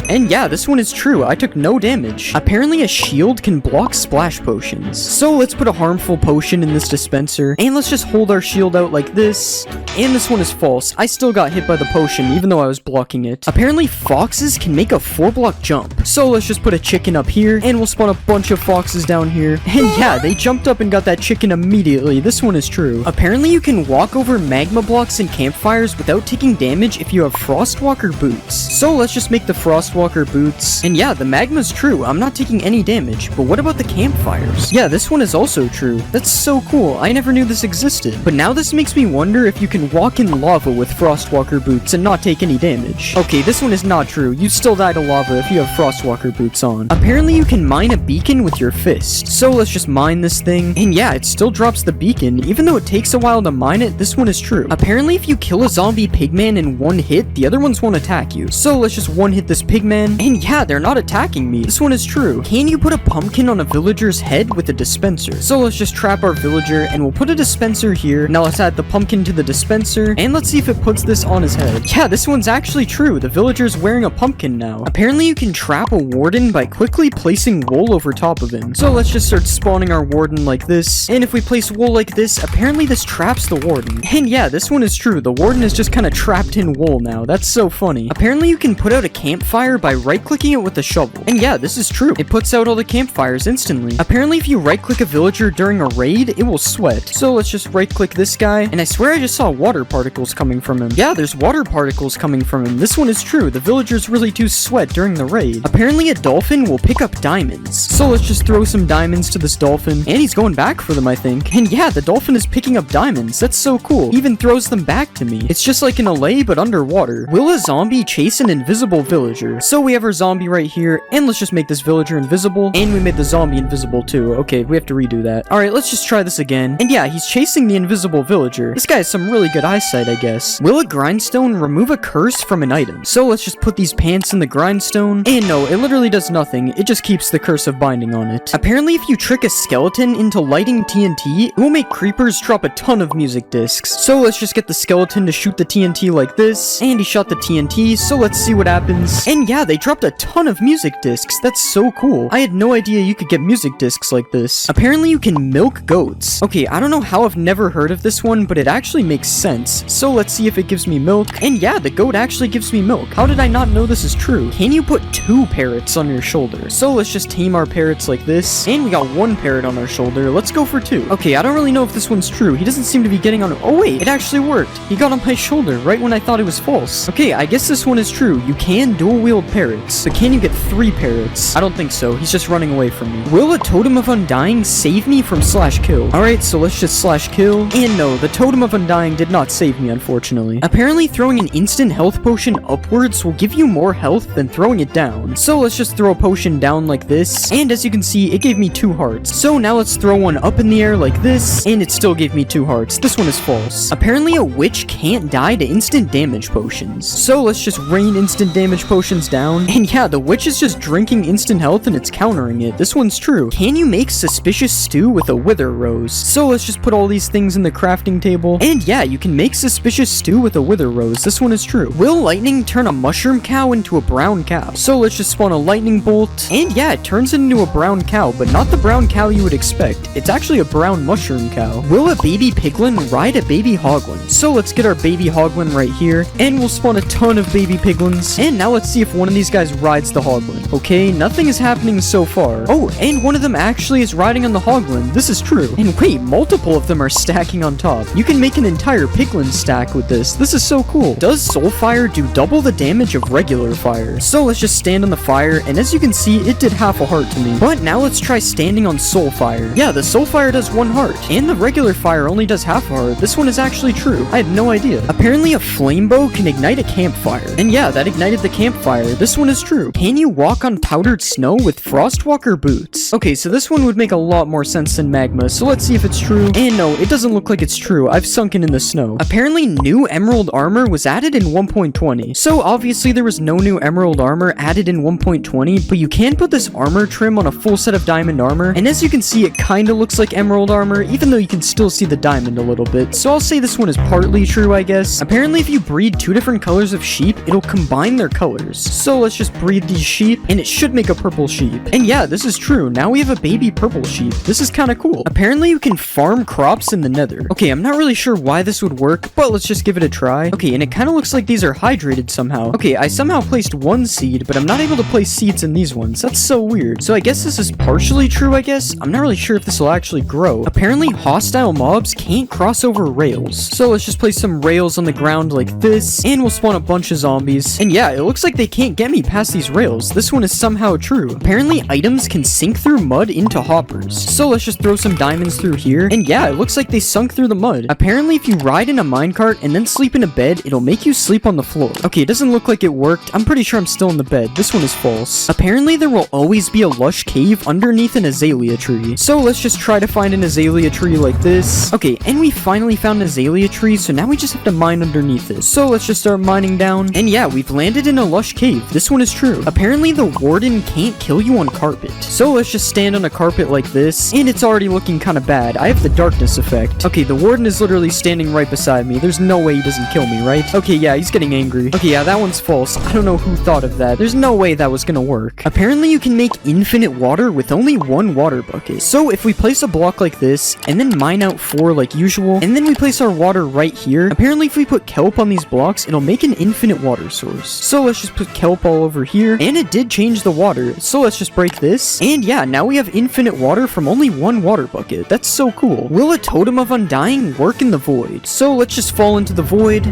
Speaker 1: And yeah, this one is true. I took no damage. Apparently a shield can block splash potions. So let's put a harmful potion in this dispenser, and let's just hold our shield out like this. And this one is false. I still got hit by the potion, even though I was blocking it. Apparently foxes can make a 4-block jump. So let's just put a chicken up here, and we'll spawn a bunch of foxes down here. And yeah, they jumped up and got that chicken immediately. This one is true. Apparently you can walk over magma blocks and campfires without taking damage if you have frostwalker boots. So let's just make the frostwalker Frostwalker boots. And yeah, the magma's true. I'm not taking any damage. But what about the campfires? Yeah, this one is also true. That's so cool. I never knew this existed. But now this makes me wonder if you can walk in lava with Frostwalker boots and not take any damage. Okay, this one is not true. You still die to lava if you have Frostwalker boots on. Apparently you can mine a beacon with your fist. So let's just mine this thing. And yeah, it still drops the beacon. Even though it takes a while to mine it, this one is true. Apparently if you kill a zombie pigman in one hit, the other ones won't attack you. So let's just one hit this pigman. And yeah, they're not attacking me. This one is true. Can you put a pumpkin on a villager's head with a dispenser? So let's just trap our villager and we'll put a dispenser here. Now let's add the pumpkin to the dispenser and let's see if it puts this on his head. Yeah, this one's actually true. The villager's wearing a pumpkin now. Apparently you can trap a warden by quickly placing wool over top of him. So let's just start spawning our warden like this. And if we place wool like this, apparently this traps the warden. And yeah, this one is true. The warden is just kind of trapped in wool now. That's so funny. Apparently you can put out a campfire by right-clicking it with a shovel. And yeah, this is true. It puts out all the campfires instantly. Apparently if you right-click a villager during a raid, it will sweat. So let's just right-click this guy. And I swear I just saw water particles coming from him. Yeah, there's water particles coming from him. This one is true. The villagers really do sweat during the raid. Apparently a dolphin will pick up diamonds. So let's just throw some diamonds to this dolphin. And he's going back for them, I think. And yeah, the dolphin is picking up diamonds. That's so cool. He even throws them back to me. It's just like an LA, but underwater. Will a zombie chase an invisible villager? So we have our zombie right here. And let's just make this villager invisible. And we made the zombie invisible too. Okay, we have to redo that. Alright, let's just try this again. And yeah, he's chasing the invisible villager. This guy has some really good eyesight, I guess. Will a grindstone remove a curse from an item? So let's just put these pants in the grindstone. And no, it literally does nothing. It just keeps the curse of binding on it. Apparently, if you trick a skeleton into lighting TNT, it will make creepers drop a ton of music discs. So let's just get the skeleton to shoot the TNT like this. And he shot the TNT, so let's see what happens. And yeah, they dropped a ton of music discs. That's so cool. I had no idea you could get music discs like this. Apparently, you can milk goats. Okay, I don't know how I've never heard of this one, but it actually makes sense. So let's see if it gives me milk. And yeah, the goat actually gives me milk. How did I not know this is true? Can you put 2 parrots on your shoulder? So let's just tame our parrots like this. And we got 1 parrot on our shoulder. Let's go for 2. Okay, I don't really know if this one's true. He doesn't seem to be getting on. Oh wait, it actually worked. He got on my shoulder right when I thought it was false. Okay, I guess this one is true. You can dual wield parrots, but can you get 3 parrots? I don't think so. He's just running away from me. Will a totem of undying save me from /kill? Alright, so let's just /kill. And no, the totem of undying did not save me, unfortunately. Apparently throwing an instant health potion upwards will give you more health than throwing it down. So let's just throw a potion down like this. And as you can see, it gave me 2 hearts. So now let's throw one up in the air like this. And it still gave me 2 hearts. This one is false. Apparently a witch can't die to instant damage potions. So let's just rain instant damage potions down. And yeah, the witch is just drinking instant health and it's countering it. This one's true. Can you make suspicious stew with a wither rose? So let's just put all these things in the crafting table. And yeah, you can make suspicious stew with a wither rose. This one is true. Will lightning turn a mushroom cow into a brown cow? So let's just spawn a lightning bolt. And yeah, it turns it into a brown cow, but not the brown cow you would expect. It's actually a brown mushroom cow. Will a baby piglin ride a baby hoglin? So let's get our baby hoglin right here. And we'll spawn a ton of baby piglins. And now let's see if one of these guys rides the hoglin. Okay, nothing is happening so far. Oh, and one of them actually is riding on the hoglin. This is true. And wait, multiple of them are stacking on top. You can make an entire piglin stack with this. This is so cool. Does soul fire do double the damage of regular fire? So let's just stand on the fire, and as you can see, it did half a heart to me. But now let's try standing on soul fire. Yeah, the soul fire does 1 heart, and the regular fire only does half a heart. This one is actually true. I had no idea. Apparently a flame bow can ignite a campfire. And yeah, that ignited the campfire. This one is true. Can you walk on powdered snow with Frostwalker boots? Okay, so this one would make a lot more sense than magma, so let's see if it's true. And no, it doesn't look like it's true. I've sunken in the snow. Apparently new emerald armor was added in 1.20. So obviously there was no new emerald armor added in 1.20, but you can put this armor trim on a full set of diamond armor, and as you can see, it kinda looks like emerald armor, even though you can still see the diamond a little bit. So I'll say this one is partly true, I guess. Apparently if you breed 2 different colors of sheep, it'll combine their colors. So let's just breed these sheep, and it should make a purple sheep. And yeah, this is true. Now we have a baby purple sheep. This is kinda cool. Apparently you can farm crops in the nether. Okay, I'm not really sure why this would work, but let's just give it a try. Okay, and it kinda looks like these are hydrated somehow. Okay, I somehow placed 1 seed, but I'm not able to place seeds in these ones. That's so weird. So I guess this is partially true, I guess. I'm not really sure if this will actually grow. Apparently hostile mobs can't cross over rails. So let's just place some rails on the ground like this, and we'll spawn a bunch of zombies. And yeah, it looks like they can't can't get me past these rails. This one is somehow true. Apparently, items can sink through mud into hoppers. So let's just throw some diamonds through here. And yeah, it looks like they sunk through the mud. Apparently, if you ride in a minecart and then sleep in a bed, it'll make you sleep on the floor. Okay, it doesn't look like it worked. I'm pretty sure I'm still in the bed. This one is false. Apparently, there will always be a lush cave underneath an azalea tree. So let's just try to find an azalea tree like this. Okay, and we finally found an azalea tree, so now we just have to mine underneath it. So let's just start mining down. And yeah, we've landed in a lush cave. This one is true. Apparently, the warden can't kill you on carpet. So let's just stand on a carpet like this, and it's already looking kind of bad. I have the darkness effect. Okay, the warden is literally standing right beside me. There's no way he doesn't kill me, right? Okay, yeah, he's getting angry. Okay, yeah, that one's false. I don't know who thought of that. There's no way that was gonna work. Apparently, you can make infinite water with only one water bucket. So if we place a block like this, and then mine out 4 like usual, and then we place our water right here, apparently if we put kelp on these blocks, it'll make an infinite water source. So let's just put kelp all over here, and it did change the water. So let's just break this, and yeah, now we have infinite water from only one water bucket. That's so cool. Will a totem of undying work in the void? So let's just fall into the void.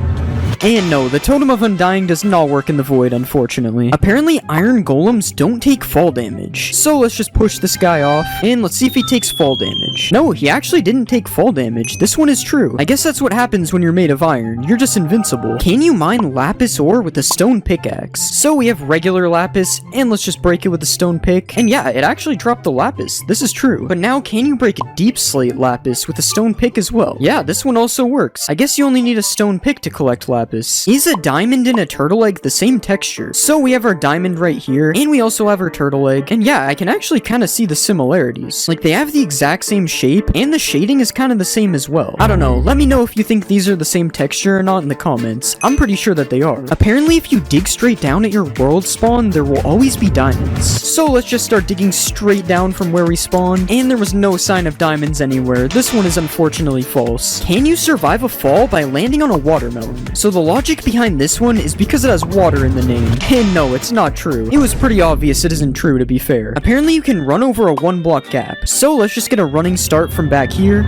Speaker 1: And no, the Totem of Undying does not work in the void, unfortunately. Apparently, iron golems don't take fall damage. So let's just push this guy off, and let's see if he takes fall damage. No, he actually didn't take fall damage. This one is true. I guess that's what happens when you're made of iron. You're just invincible. Can you mine lapis ore with a stone pickaxe? So we have regular lapis, and let's just break it with a stone pick. And yeah, it actually dropped the lapis. This is true. But now, can you break deep slate lapis with a stone pick as well? Yeah, this one also works. I guess you only need a stone pick to collect lapis. Is a diamond and a turtle egg the same texture? So we have our diamond right here, and we also have our turtle egg. And yeah, I can actually kind of see the similarities. Like, they have the exact same shape, and the shading is kind of the same as well. I don't know. Let me know if you think these are the same texture or not in the comments. I'm pretty sure that they are. Apparently, if you dig straight down at your world spawn, there will always be diamonds. So let's just start digging straight down from where we spawn, and there was no sign of diamonds anywhere. This one is unfortunately false. Can you survive a fall by landing on a watermelon? So the logic behind this one is because it has water in the name. And no, it's not true. It was pretty obvious it isn't true, to be fair. Apparently, you can run over a 1-block gap. So let's just get a running start from back here.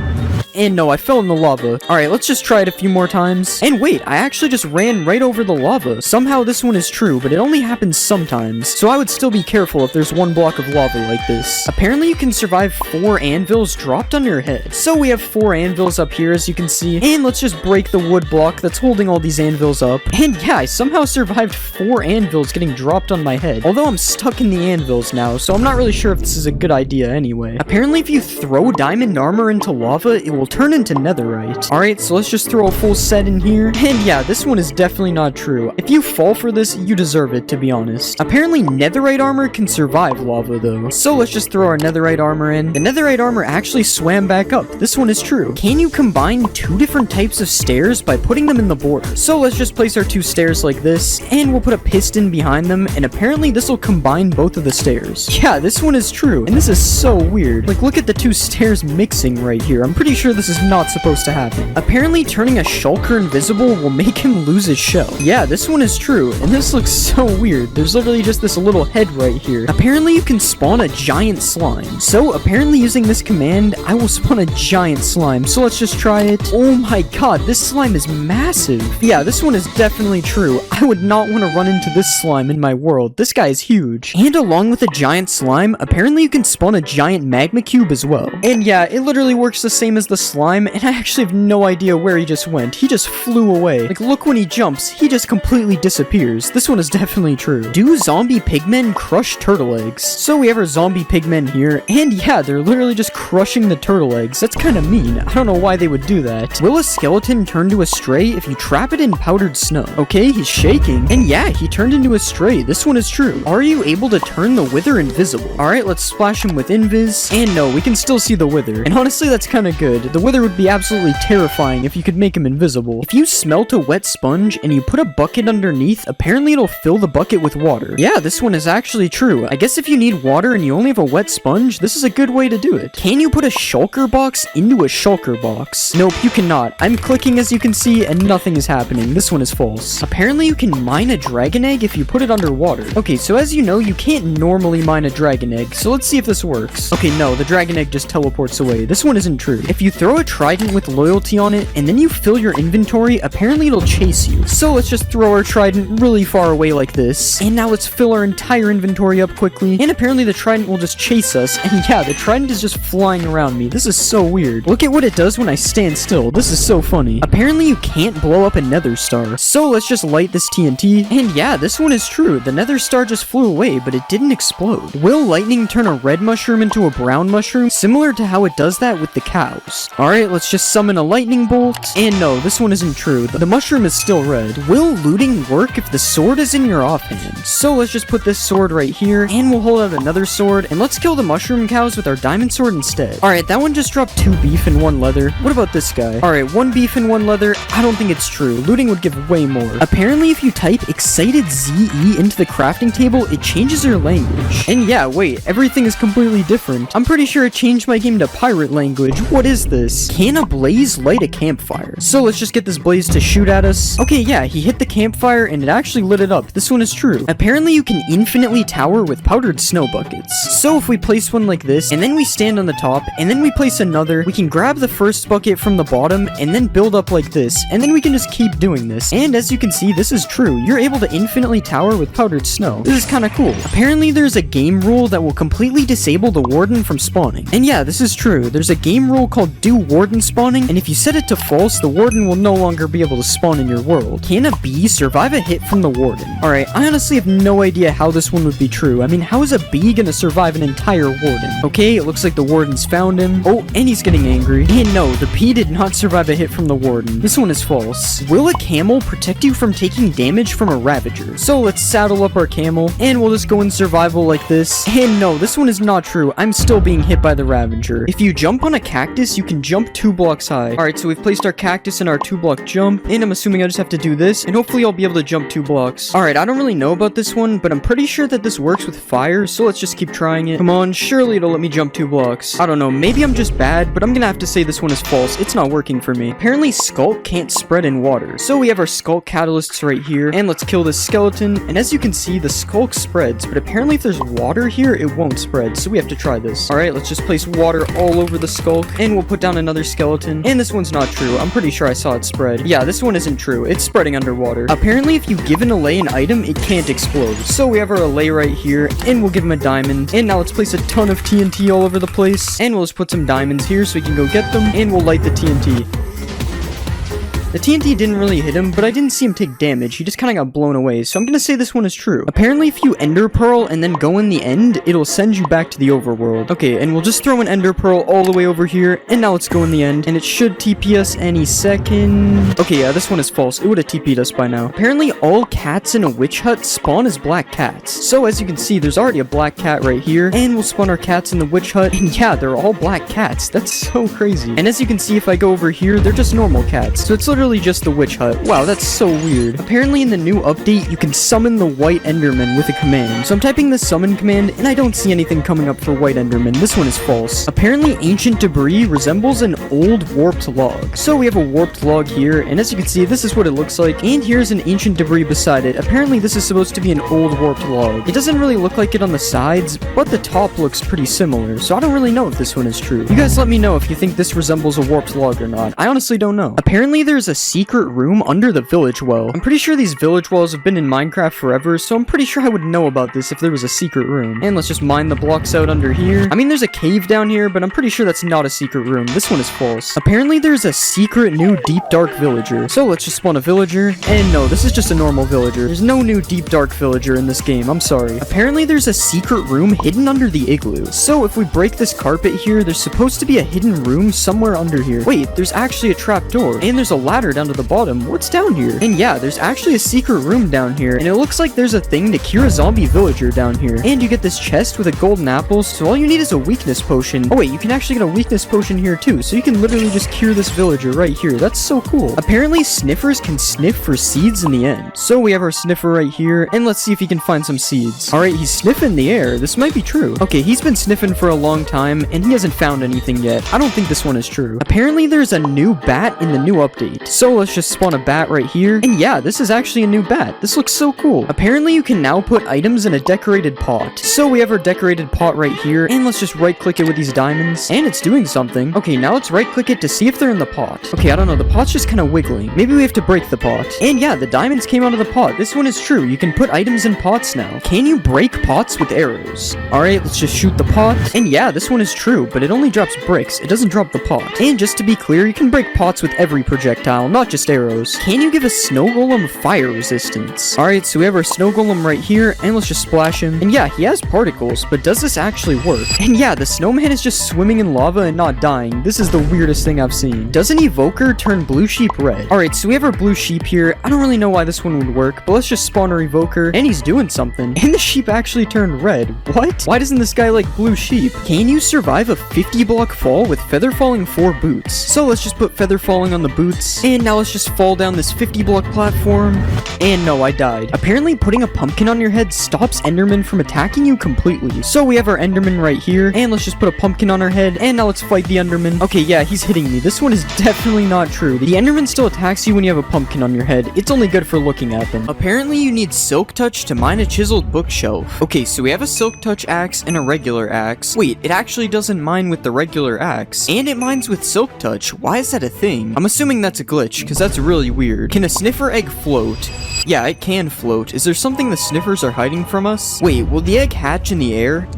Speaker 1: And no, I fell in the lava. Alright, let's just try it a few more times. And wait, I actually just ran right over the lava. Somehow this one is true, but it only happens sometimes. So I would still be careful if there's 1 block of lava like this. Apparently you can survive 4 anvils dropped on your head. So we have 4 anvils up here, as you can see. And let's just break the wood block that's holding all these anvils up. And yeah, I somehow survived 4 anvils getting dropped on my head. Although I'm stuck in the anvils now, so I'm not really sure if this is a good idea anyway. Apparently if you throw diamond armor into lava, it will turn into netherite. Alright, so let's just throw a full set in here. And yeah, this one is definitely not true. If you fall for this, you deserve it, to be honest. Apparently netherite armor can survive lava though. So let's just throw our netherite armor in. The netherite armor actually swam back up. This one is true. Can you combine 2 different types of stairs by putting them in the border? So let's just place our 2 stairs like this, and we'll put a piston behind them, and apparently this will combine both of the stairs. Yeah, this one is true, and this is so weird. Like, look at the 2 stairs mixing right here. I'm pretty sure this is not supposed to happen. Apparently turning a shulker invisible will make him lose his shell. Yeah, this one is true, and this looks so weird. There's literally just this little head right here. Apparently you can spawn a giant slime. So apparently using this command, I will spawn a giant slime. So let's just try it. Oh my god, this slime is massive. Yeah, this one is definitely true. I would not want to run into this slime in my world. This guy is huge. And along with a giant slime, apparently you can spawn a giant magma cube as well. And yeah, it literally works the same as the slime, and I actually have no idea where he just went. He just flew away. Like, look, when he jumps, he just completely disappears. This one is definitely true. Do zombie pigmen crush turtle eggs? So we have our zombie pigmen here, and yeah, they're literally just crushing the turtle eggs. That's kind of mean. I don't know why they would do that. Will a skeleton turn to a stray if you trap it in powdered snow? Okay, he's shaking. And yeah, he turned into a stray. This one is true. Are you able to turn the wither invisible? Alright, let's splash him with invis. And no, we can still see the wither. And honestly, that's kind of good. The wither would be absolutely terrifying if you could make him invisible. If you smelt a wet sponge and you put a bucket underneath, apparently it'll fill the bucket with water. Yeah, this one is actually true. I guess if you need water and you only have a wet sponge, this is a good way to do it. Can you put a shulker box into a shulker box? Nope, you cannot. I'm clicking, as you can see, and nothing is happening. This one is false. Apparently you can mine a dragon egg if you put it underwater. Okay, so as you know, you can't normally mine a dragon egg, so let's see if this works. Okay, no, the dragon egg just teleports away. This one isn't true. If you throw a trident with loyalty on it, and then you fill your inventory, apparently it'll chase you. So let's just throw our trident really far away like this, and now let's fill our entire inventory up quickly, and apparently the trident will just chase us, and yeah, the trident is just flying around me. This is so weird. Look at what it does when I stand still. This is so funny. Apparently you can't blow up a nether star, so let's just light this TNT, and yeah, this one is true. The nether star just flew away, but it didn't explode. Will lightning turn a red mushroom into a brown mushroom, similar to how it does that with the cows? Alright, let's just summon a lightning bolt, and no, this one isn't true. The mushroom is still red. Will looting work if the sword is in your offhand? So let's just put this sword right here, and we'll hold out another sword, and let's kill the mushroom cows with our diamond sword instead. Alright, that one just dropped 2 beef and 1 leather. What about this guy? Alright, 1 beef and 1 leather. I don't think it's true. Looting would give way more. Apparently, if you type excited ZE into the crafting table, it changes your language. And yeah, wait, everything is completely different. I'm pretty sure it changed my game to pirate language. What is this? Can a blaze light a campfire? So let's just get this blaze to shoot at us. Okay, yeah, he hit the campfire and it actually lit it up. This one is true. Apparently, you can infinitely tower with powdered snow buckets. So if we place one like this, and then we stand on the top, and then we place another, we can grab the first bucket from the bottom, and then build up like this, and then we can just keep doing this. And as you can see, this is true. You're able to infinitely tower with powdered snow. This is kind of cool. Apparently, there's a game rule that will completely disable the warden from spawning. And yeah, this is true. There's a game rule called do warden spawning, and if you set it to false, the warden will no longer be able to spawn in your world. Can a bee survive a hit from the warden? Alright, I honestly have no idea how this one would be true. I mean, how is a bee gonna survive an entire warden? Okay, it looks like the warden's found him. Oh, and he's getting angry. And no, the bee did not survive a hit from the warden. This one is false. Will a camel protect you from taking damage from a ravager? So let's saddle up our camel, and we'll just go in survival like this. And no, this one is not true. I'm still being hit by the ravager. If you jump on a cactus, you can jump 2 blocks high. Alright, so we've placed our cactus in our 2-block jump, and I'm assuming I just have to do this, and hopefully I'll be able to jump 2 blocks. Alright, I don't really know about this one, but I'm pretty sure that this works with fire, so let's just keep trying it. Come on, surely it'll let me jump 2 blocks. I don't know, maybe I'm just bad, but I'm gonna have to say this one is false. It's not working for me. Apparently, Skulk can't spread in water. So we have our Skulk catalysts right here, and let's kill this skeleton, and as you can see, the Skulk spreads, but apparently if there's water here, it won't spread, so we have to try this. Alright, let's just place water all over the Skulk, and we'll put down another skeleton, and this one's not true. I'm pretty sure I saw it spread. Yeah, this one isn't true. It's spreading underwater. Apparently, if you give an allay an item, it can't explode. So we have our allay right here, and we'll give him a diamond, and now let's place a ton of TNT all over the place, and we'll just put some diamonds here so we can go get them, and we'll light the TNT. The TNT didn't really hit him, but I didn't see him take damage. He just kind of got blown away, so I'm gonna say this one is true. Apparently, if you ender pearl and then go in the end, it'll send you back to the overworld. Okay, and we'll just throw an ender pearl all the way over here, and now let's go in the end, and it should TP us any second. Okay, yeah, this one is false. It would have TP'd us by now. Apparently, all cats in a witch hut spawn as black cats. So as you can see, there's already a black cat right here, and we'll spawn our cats in the witch hut, and yeah, they're all black cats. That's so crazy. And as you can see, if I go over here, they're just normal cats. So it's literally just the witch hut. Wow, that's so weird. Apparently in the new update, you can summon the white enderman with a command. So I'm typing the summon command, and I don't see anything coming up for white enderman. This one is false. Apparently ancient debris resembles an old warped log. So we have a warped log here, and as you can see, this is what it looks like, and here's an ancient debris beside it. Apparently this is supposed to be an old warped log. It doesn't really look like it on the sides, but the top looks pretty similar, so I don't really know if this one is true. You guys let me know if you think this resembles a warped log or not. I honestly don't know. Apparently there's a secret room under the village well. I'm pretty sure these village wells have been in Minecraft forever, so I'm pretty sure I would know about this if there was a secret room. And let's just mine the blocks out under here. I mean, there's a cave down here, but I'm pretty sure that's not a secret room. This one is false. Apparently there's a secret new deep dark villager. So let's just spawn a villager. And no, this is just a normal villager. There's no new deep dark villager in this game. I'm sorry. Apparently there's a secret room hidden under the igloo. So if we break this carpet here, there's supposed to be a hidden room somewhere under here. Wait, there's actually a trap door. And there's a ladder down to the bottom. What's down here? And yeah, there's actually a secret room down here, and it looks like there's a thing to cure a zombie villager down here. And you get this chest with a golden apple, so all you need is a weakness potion. Oh wait, you can actually get a weakness potion here too, so you can literally just cure this villager right here. That's so cool. Apparently sniffers can sniff for seeds in the end. So we have our sniffer right here, and let's see if he can find some seeds. Alright, he's sniffing the air. This might be true. Okay, he's been sniffing for a long time, and he hasn't found anything yet. I don't think this one is true. Apparently there's a new bat in the new update. So let's just spawn a bat right here. And yeah, this is actually a new bat. This looks so cool. Apparently you can now put items in a decorated pot. So we have our decorated pot right here, and let's just right click it with these diamonds, and it's doing something. Okay, now let's right click it to see if they're in the pot. Okay, I don't know, the pot's just kind of wiggling. Maybe we have to break the pot. And yeah, the diamonds came out of the pot. This one is true. You can put items in pots now. Can you break pots with arrows? Alright, let's just shoot the pot. And yeah, this one is true, but it only drops bricks. It doesn't drop the pot. And just to be clear, you can break pots with every projectile, not just arrows. Can you give a snow golem fire resistance? Alright, so we have our snow golem right here, and let's just splash him. And yeah, he has particles, but does this actually work? And yeah, the snowman is just swimming in lava and not dying. This is the weirdest thing I've seen. Does an evoker turn blue sheep red? Alright, so we have our blue sheep here. I don't really know why this one would work, but let's just spawn our evoker, and he's doing something. And the sheep actually turned red. What? Why doesn't this guy like blue sheep? Can you survive a 50 block fall with feather falling 4 boots? So let's just put feather falling on the boots, and now let's just fall down this 50 block platform. And no, I died. Apparently putting a pumpkin on your head stops endermen from attacking you completely. So we have our enderman right here, and let's just put a pumpkin on our head, and now let's fight the enderman. Okay, yeah, he's hitting me. This one is definitely not true. The enderman still attacks you when you have a pumpkin on your head. It's only good for looking at them. Apparently you need silk touch to mine a chiseled bookshelf. Okay, so we have a silk touch axe and a regular axe. Wait, it actually doesn't mine with the regular axe, and it mines with silk touch. Why is that a thing? I'm assuming that's a glitch, because that's really weird. Can a sniffer egg float? Yeah, it can float. Is there something the sniffers are hiding from us? Wait, will the egg hatch in the air?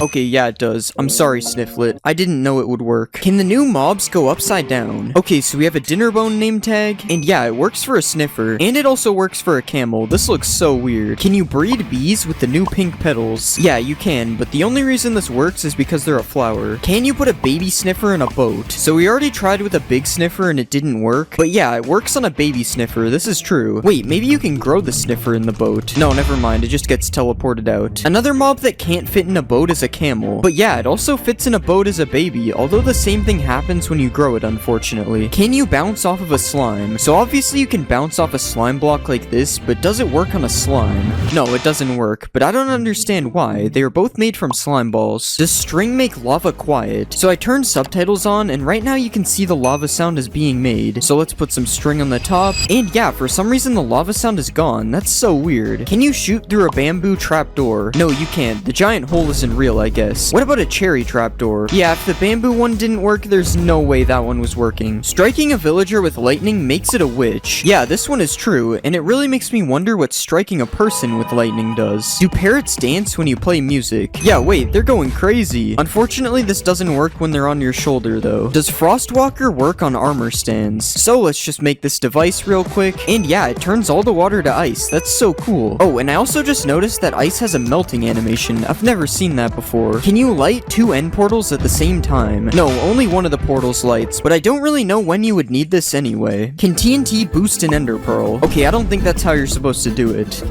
Speaker 1: Okay, yeah, it does. I'm sorry, Snifflet. I didn't know it would work. Can the new mobs go upside down? Okay, so we have a dinner bone name tag, and yeah, it works for a sniffer, and it also works for a camel. This looks so weird. Can you breed bees with the new pink petals? Yeah, you can, but the only reason this works is because they're a flower. Can you put a baby sniffer in a boat? So we already tried with a big sniffer and it didn't work, but yeah, it works on a baby sniffer. This is true. Wait, maybe you can grow the sniffer in the boat. No, never mind. It just gets teleported out. Another mob that can't fit in a boat is a camel. But yeah, it also fits in a boat as a baby, although the same thing happens when you grow it, unfortunately. Can you bounce off of a slime? So obviously you can bounce off a slime block like this, but does it work on a slime? No, it doesn't work, but I don't understand why. They are both made from slime balls. Does string make lava quiet? So I turned subtitles on, and right now you can see the lava sound is being made. So let's put some string on the top, and yeah, for some reason the lava sound is gone. That's so weird. Can you shoot through a bamboo trapdoor? No, you can't. The giant hole isn't real, I guess. What about a cherry trapdoor? Yeah, if the bamboo one didn't work, there's no way that one was working. Striking a villager with lightning makes it a witch. Yeah, this one is true, and it really makes me wonder what striking a person with lightning does. Do parrots dance when you play music? Yeah, wait, they're going crazy. Unfortunately, this doesn't work when they're on your shoulder, though. Does Frostwalker work on armor stands? So let's just make this device real quick, and yeah, it turns all the water to ice. That's so cool. Oh, and I also just noticed that ice has a melting animation. I've never seen that before. Can you light 2 end portals at the same time? No, only one of the portals lights, but I don't really know when you would need this anyway. Can TNT boost an ender pearl? Okay, I don't think that's how you're supposed to do it.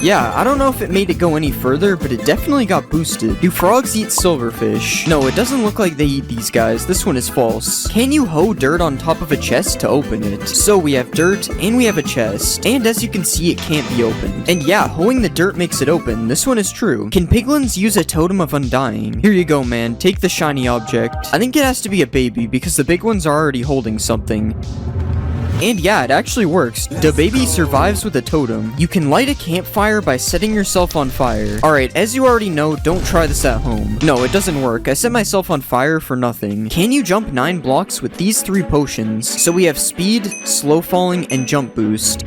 Speaker 1: Yeah, I don't know if it made it go any further, but it definitely got boosted. Do frogs eat silverfish? No, it doesn't look like they eat these guys. This one is false. Can you hoe dirt on top of a chest to open it? So we have dirt, and we have a chest. And as you can see, it can't be opened. And yeah, hoeing the dirt makes it open. This one is true. Can piglins use a totem of undying? Here you go, man. Take the shiny object. I think it has to be a baby, because the big ones are already holding something. And yeah, it actually works. The baby survives with a totem. You can light a campfire by setting yourself on fire. Alright, as you already know, don't try this at home. No, it doesn't work. I set myself on fire for nothing. Can you jump 9 blocks with these 3 potions? So we have speed, slow falling, and jump boost.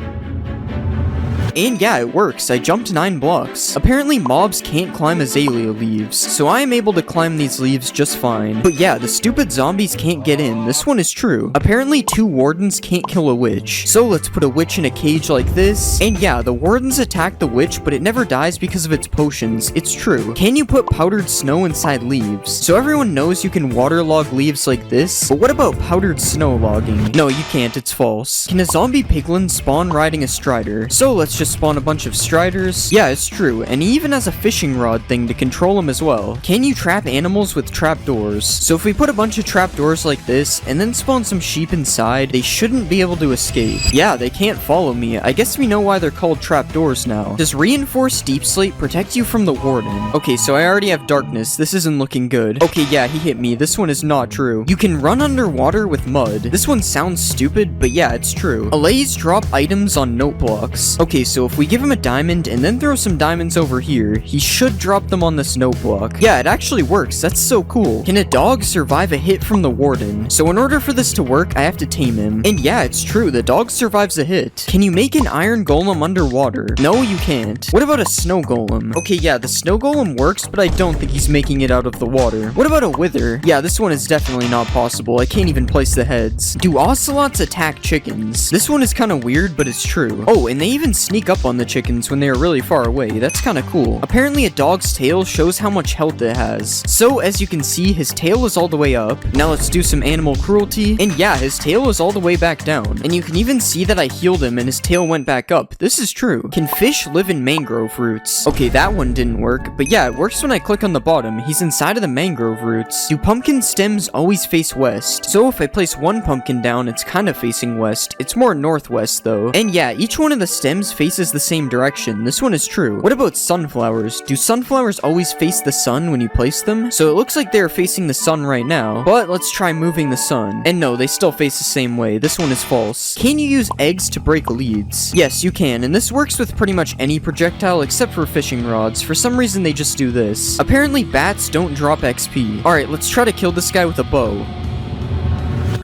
Speaker 1: And yeah, it works. I jumped 9 blocks. Apparently mobs can't climb azalea leaves, so I am able to climb these leaves just fine. But yeah, the stupid zombies can't get in. This one is true. Apparently 2 wardens can't kill a witch. So let's put a witch in a cage like this. And yeah, the wardens attack the witch, but it never dies because of its potions. It's true. Can you put powdered snow inside leaves? So everyone knows you can waterlog leaves like this, but what about powdered snow logging? No, you can't. It's false. Can a zombie piglin spawn riding a strider? So let's just just spawn a bunch of striders. Yeah, it's true, and he even has a fishing rod thing to control them as well. Can you trap animals with trapdoors? So if we put a bunch of trapdoors like this, and then spawn some sheep inside, they shouldn't be able to escape. Yeah, they can't follow me. I guess we know why they're called trapdoors now. Does reinforced deep slate protect you from the warden? Okay, so I already have darkness. This isn't looking good. Okay, yeah, he hit me. This one is not true. You can run underwater with mud. This one sounds stupid, but yeah, it's true. Allays drop items on note blocks. Okay, so if we give him a diamond and then throw some diamonds over here, he should drop them on this note block. Yeah, it actually works. That's so cool. Can a dog survive a hit from the warden? So in order for this to work, I have to tame him. And yeah, it's true. The dog survives a hit. Can you make an iron golem underwater? No, you can't. What about a snow golem? Okay, yeah, the snow golem works, but I don't think he's making it out of the water. What about a wither? Yeah, this one is definitely not possible. I can't even place the heads. Do ocelots attack chickens? This one is kind of weird, but it's true. Oh, and they even sneak up on the chickens when they are really far away. That's kind of cool. Apparently, a dog's tail shows how much health it has. So, as you can see, his tail is all the way up. Now let's do some animal cruelty. And yeah, his tail is all the way back down. And you can even see that I healed him and his tail went back up. This is true. Can fish live in mangrove roots? Okay, that one didn't work. But yeah, it works when I click on the bottom. He's inside of the mangrove roots. Do pumpkin stems always face west? So if I place one pumpkin down, it's kind of facing west. It's more northwest though. And yeah, each one of the stems faces the same direction. This one is true. What about sunflowers? Do sunflowers always face the sun when you place them? So it looks like they're facing the sun right now. But let's try moving the sun. And no, they still face the same way. This one is false. Can you use eggs to break leads? Yes, you can. And this works with pretty much any projectile except for fishing rods. For some reason, they just do this. Apparently, bats don't drop XP. Alright, let's try to kill this guy with a bow.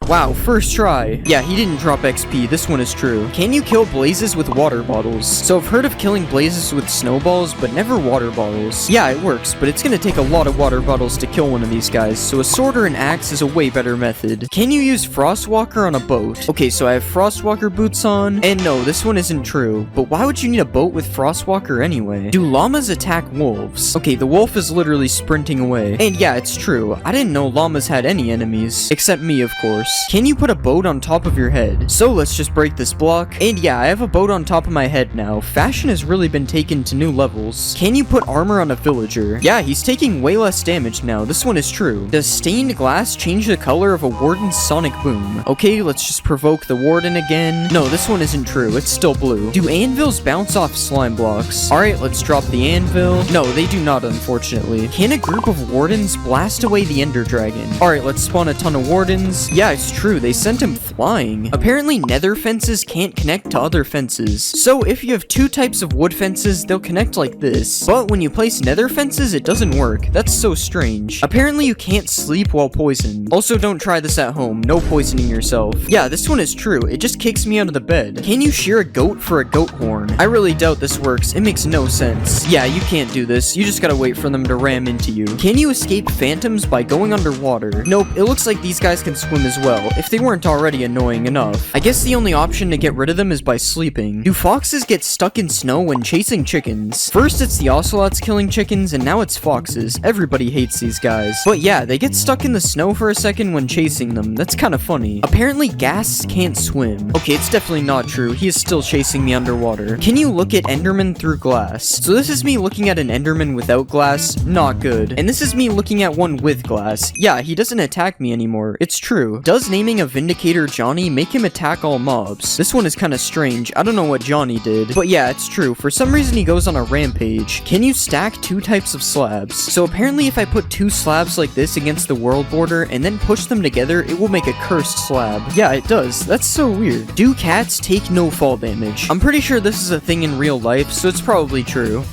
Speaker 1: Wow, first try. Yeah, he didn't drop XP. This one is true. Can you kill blazes with water bottles? So I've heard of killing blazes with snowballs, but never water bottles. Yeah, it works, but it's gonna take a lot of water bottles to kill one of these guys, so a sword or an axe is a way better method. Can you use Frostwalker on a boat? Okay, so I have Frostwalker boots on, and no, this one isn't true. But why would you need a boat with Frostwalker anyway? Do llamas attack wolves? Okay, the wolf is literally sprinting away. And yeah, it's true. I didn't know llamas had any enemies. Except me, of course. Can you put a boat on top of your head? So let's just break this block. And yeah, I have a boat on top of my head now. Fashion has really been taken to new levels. Can you put armor on a villager? Yeah, he's taking way less damage now. This one is true. Does stained glass change the color of a warden's sonic boom? Okay, let's just provoke the warden again. No, this one isn't true. It's still blue. Do anvils bounce off slime blocks? Alright, let's drop the anvil. No, they do not, unfortunately. Can a group of wardens blast away the ender dragon? Alright, let's spawn a ton of wardens. Yeah, it's true. They sent him flying. Apparently, nether fences can't connect to other fences. So if you have two types of wood fences, they'll connect like this. But when you place nether fences, it doesn't work. That's so strange. Apparently, you can't sleep while poisoned. Also, don't try this at home. No poisoning yourself. Yeah, this one is true. It just kicks me out of the bed. Can you shear a goat for a goat horn? I really doubt this works. It makes no sense. Yeah, you can't do this. You just gotta wait for them to ram into you. Can you escape phantoms by going underwater? Nope, it looks like these guys can swim as well, if they weren't already annoying enough. I guess the only option to get rid of them is by sleeping. Do foxes get stuck in snow when chasing chickens? First it's the ocelots killing chickens, and now it's foxes. Everybody hates these guys. But yeah, they get stuck in the snow for a second when chasing them. That's kind of funny. Apparently ghasts can't swim. Okay, it's definitely not true. He is still chasing me underwater. Can you look at endermen through glass? So this is me looking at an enderman without glass. Not good. And this is me looking at one with glass. Yeah, he doesn't attack me anymore. It's true. Does naming a Vindicator Johnny make him attack all mobs? This one is kind of strange. I don't know what Johnny did. But yeah, it's true. For some reason he goes on a rampage. Can you stack two types of slabs? So apparently if I put two slabs like this against the world border and then push them together, it will make a cursed slab. Yeah, it does. That's so weird. Do cats take no fall damage? I'm pretty sure this is a thing in real life, so it's probably true.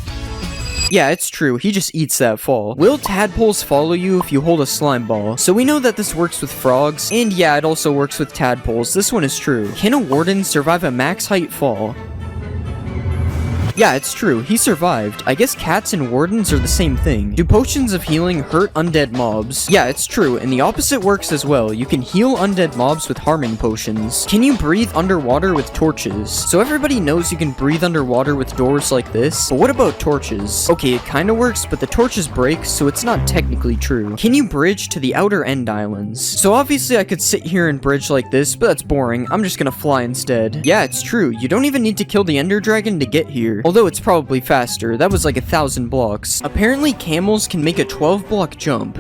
Speaker 1: Yeah, it's true. He just eats that fall. Will tadpoles follow you if you hold a slime ball? So we know that this works with frogs, and yeah, it also works with tadpoles. This one is true. Can a warden survive a max height fall? Yeah, it's true, he survived. I guess cats and wardens are the same thing. Do potions of healing hurt undead mobs? Yeah, it's true, and the opposite works as well. You can heal undead mobs with harming potions. Can you breathe underwater with torches? So everybody knows you can breathe underwater with doors like this, but what about torches? Okay, it kinda works, but the torches break, so it's not technically true. Can you bridge to the outer end islands? So obviously I could sit here and bridge like this, but that's boring. I'm just gonna fly instead. Yeah, it's true. You don't even need to kill the ender dragon to get here. Although it's probably faster. That was like 1,000 blocks. Apparently camels can make a 12-block jump.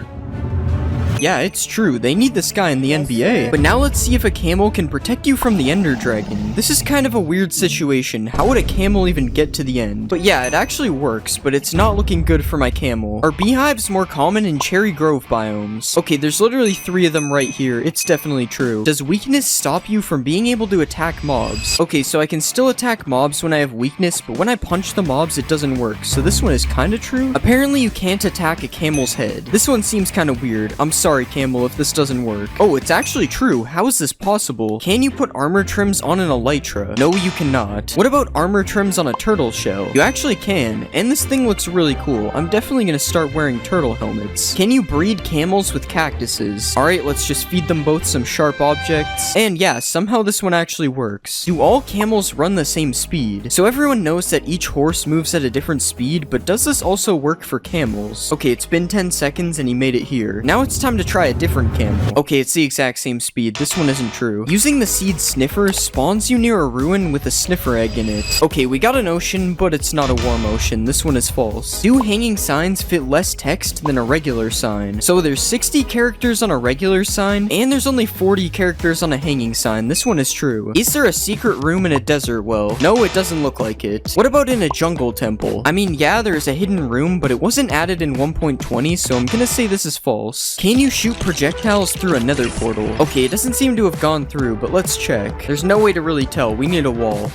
Speaker 1: Yeah, it's true, they need this guy in the NBA. But now let's see if a camel can protect you from the ender dragon. This is kind of a weird situation. How would a camel even get to the end? But yeah, it actually works, but it's not looking good for my camel. Are beehives more common in Cherry Grove biomes? Okay, there's literally 3 of them right here. It's definitely true. Does weakness stop you from being able to attack mobs? Okay, so I can still attack mobs when I have weakness, but when I punch the mobs, it doesn't work. So this one is kinda true. Apparently you can't attack a camel's head. This one seems kinda weird. I'm sorry, camel, if this doesn't work. Oh, it's actually true. How is this possible? Can you put armor trims on an elytra? No, you cannot. What about armor trims on a turtle shell? You actually can, and this thing looks really cool. I'm definitely gonna start wearing turtle helmets. Can you breed camels with cactuses? Alright, let's just feed them both some sharp objects. And yeah, somehow this one actually works. Do all camels run the same speed? So everyone knows that each horse moves at a different speed, but does this also work for camels? Okay, it's been 10 seconds and he made it here. Now it's time to try a different camel. Okay, it's the exact same speed. This one isn't true. Using the seed sniffer spawns you near a ruin with a sniffer egg in it. Okay, we got an ocean, but it's not a warm ocean. This one is false. Do hanging signs fit less text than a regular sign? So there's 60 characters on a regular sign, and there's only 40 characters on a hanging sign. This one is true. Is there a secret room in a desert well? No, it doesn't look like it. What about in a jungle temple? I mean, yeah, there's a hidden room, but it wasn't added in 1.20, so I'm gonna say this is false. Can you shoot projectiles through a nether portal? Okay, it doesn't seem to have gone through, but let's check. There's no way to really tell. We need a wall.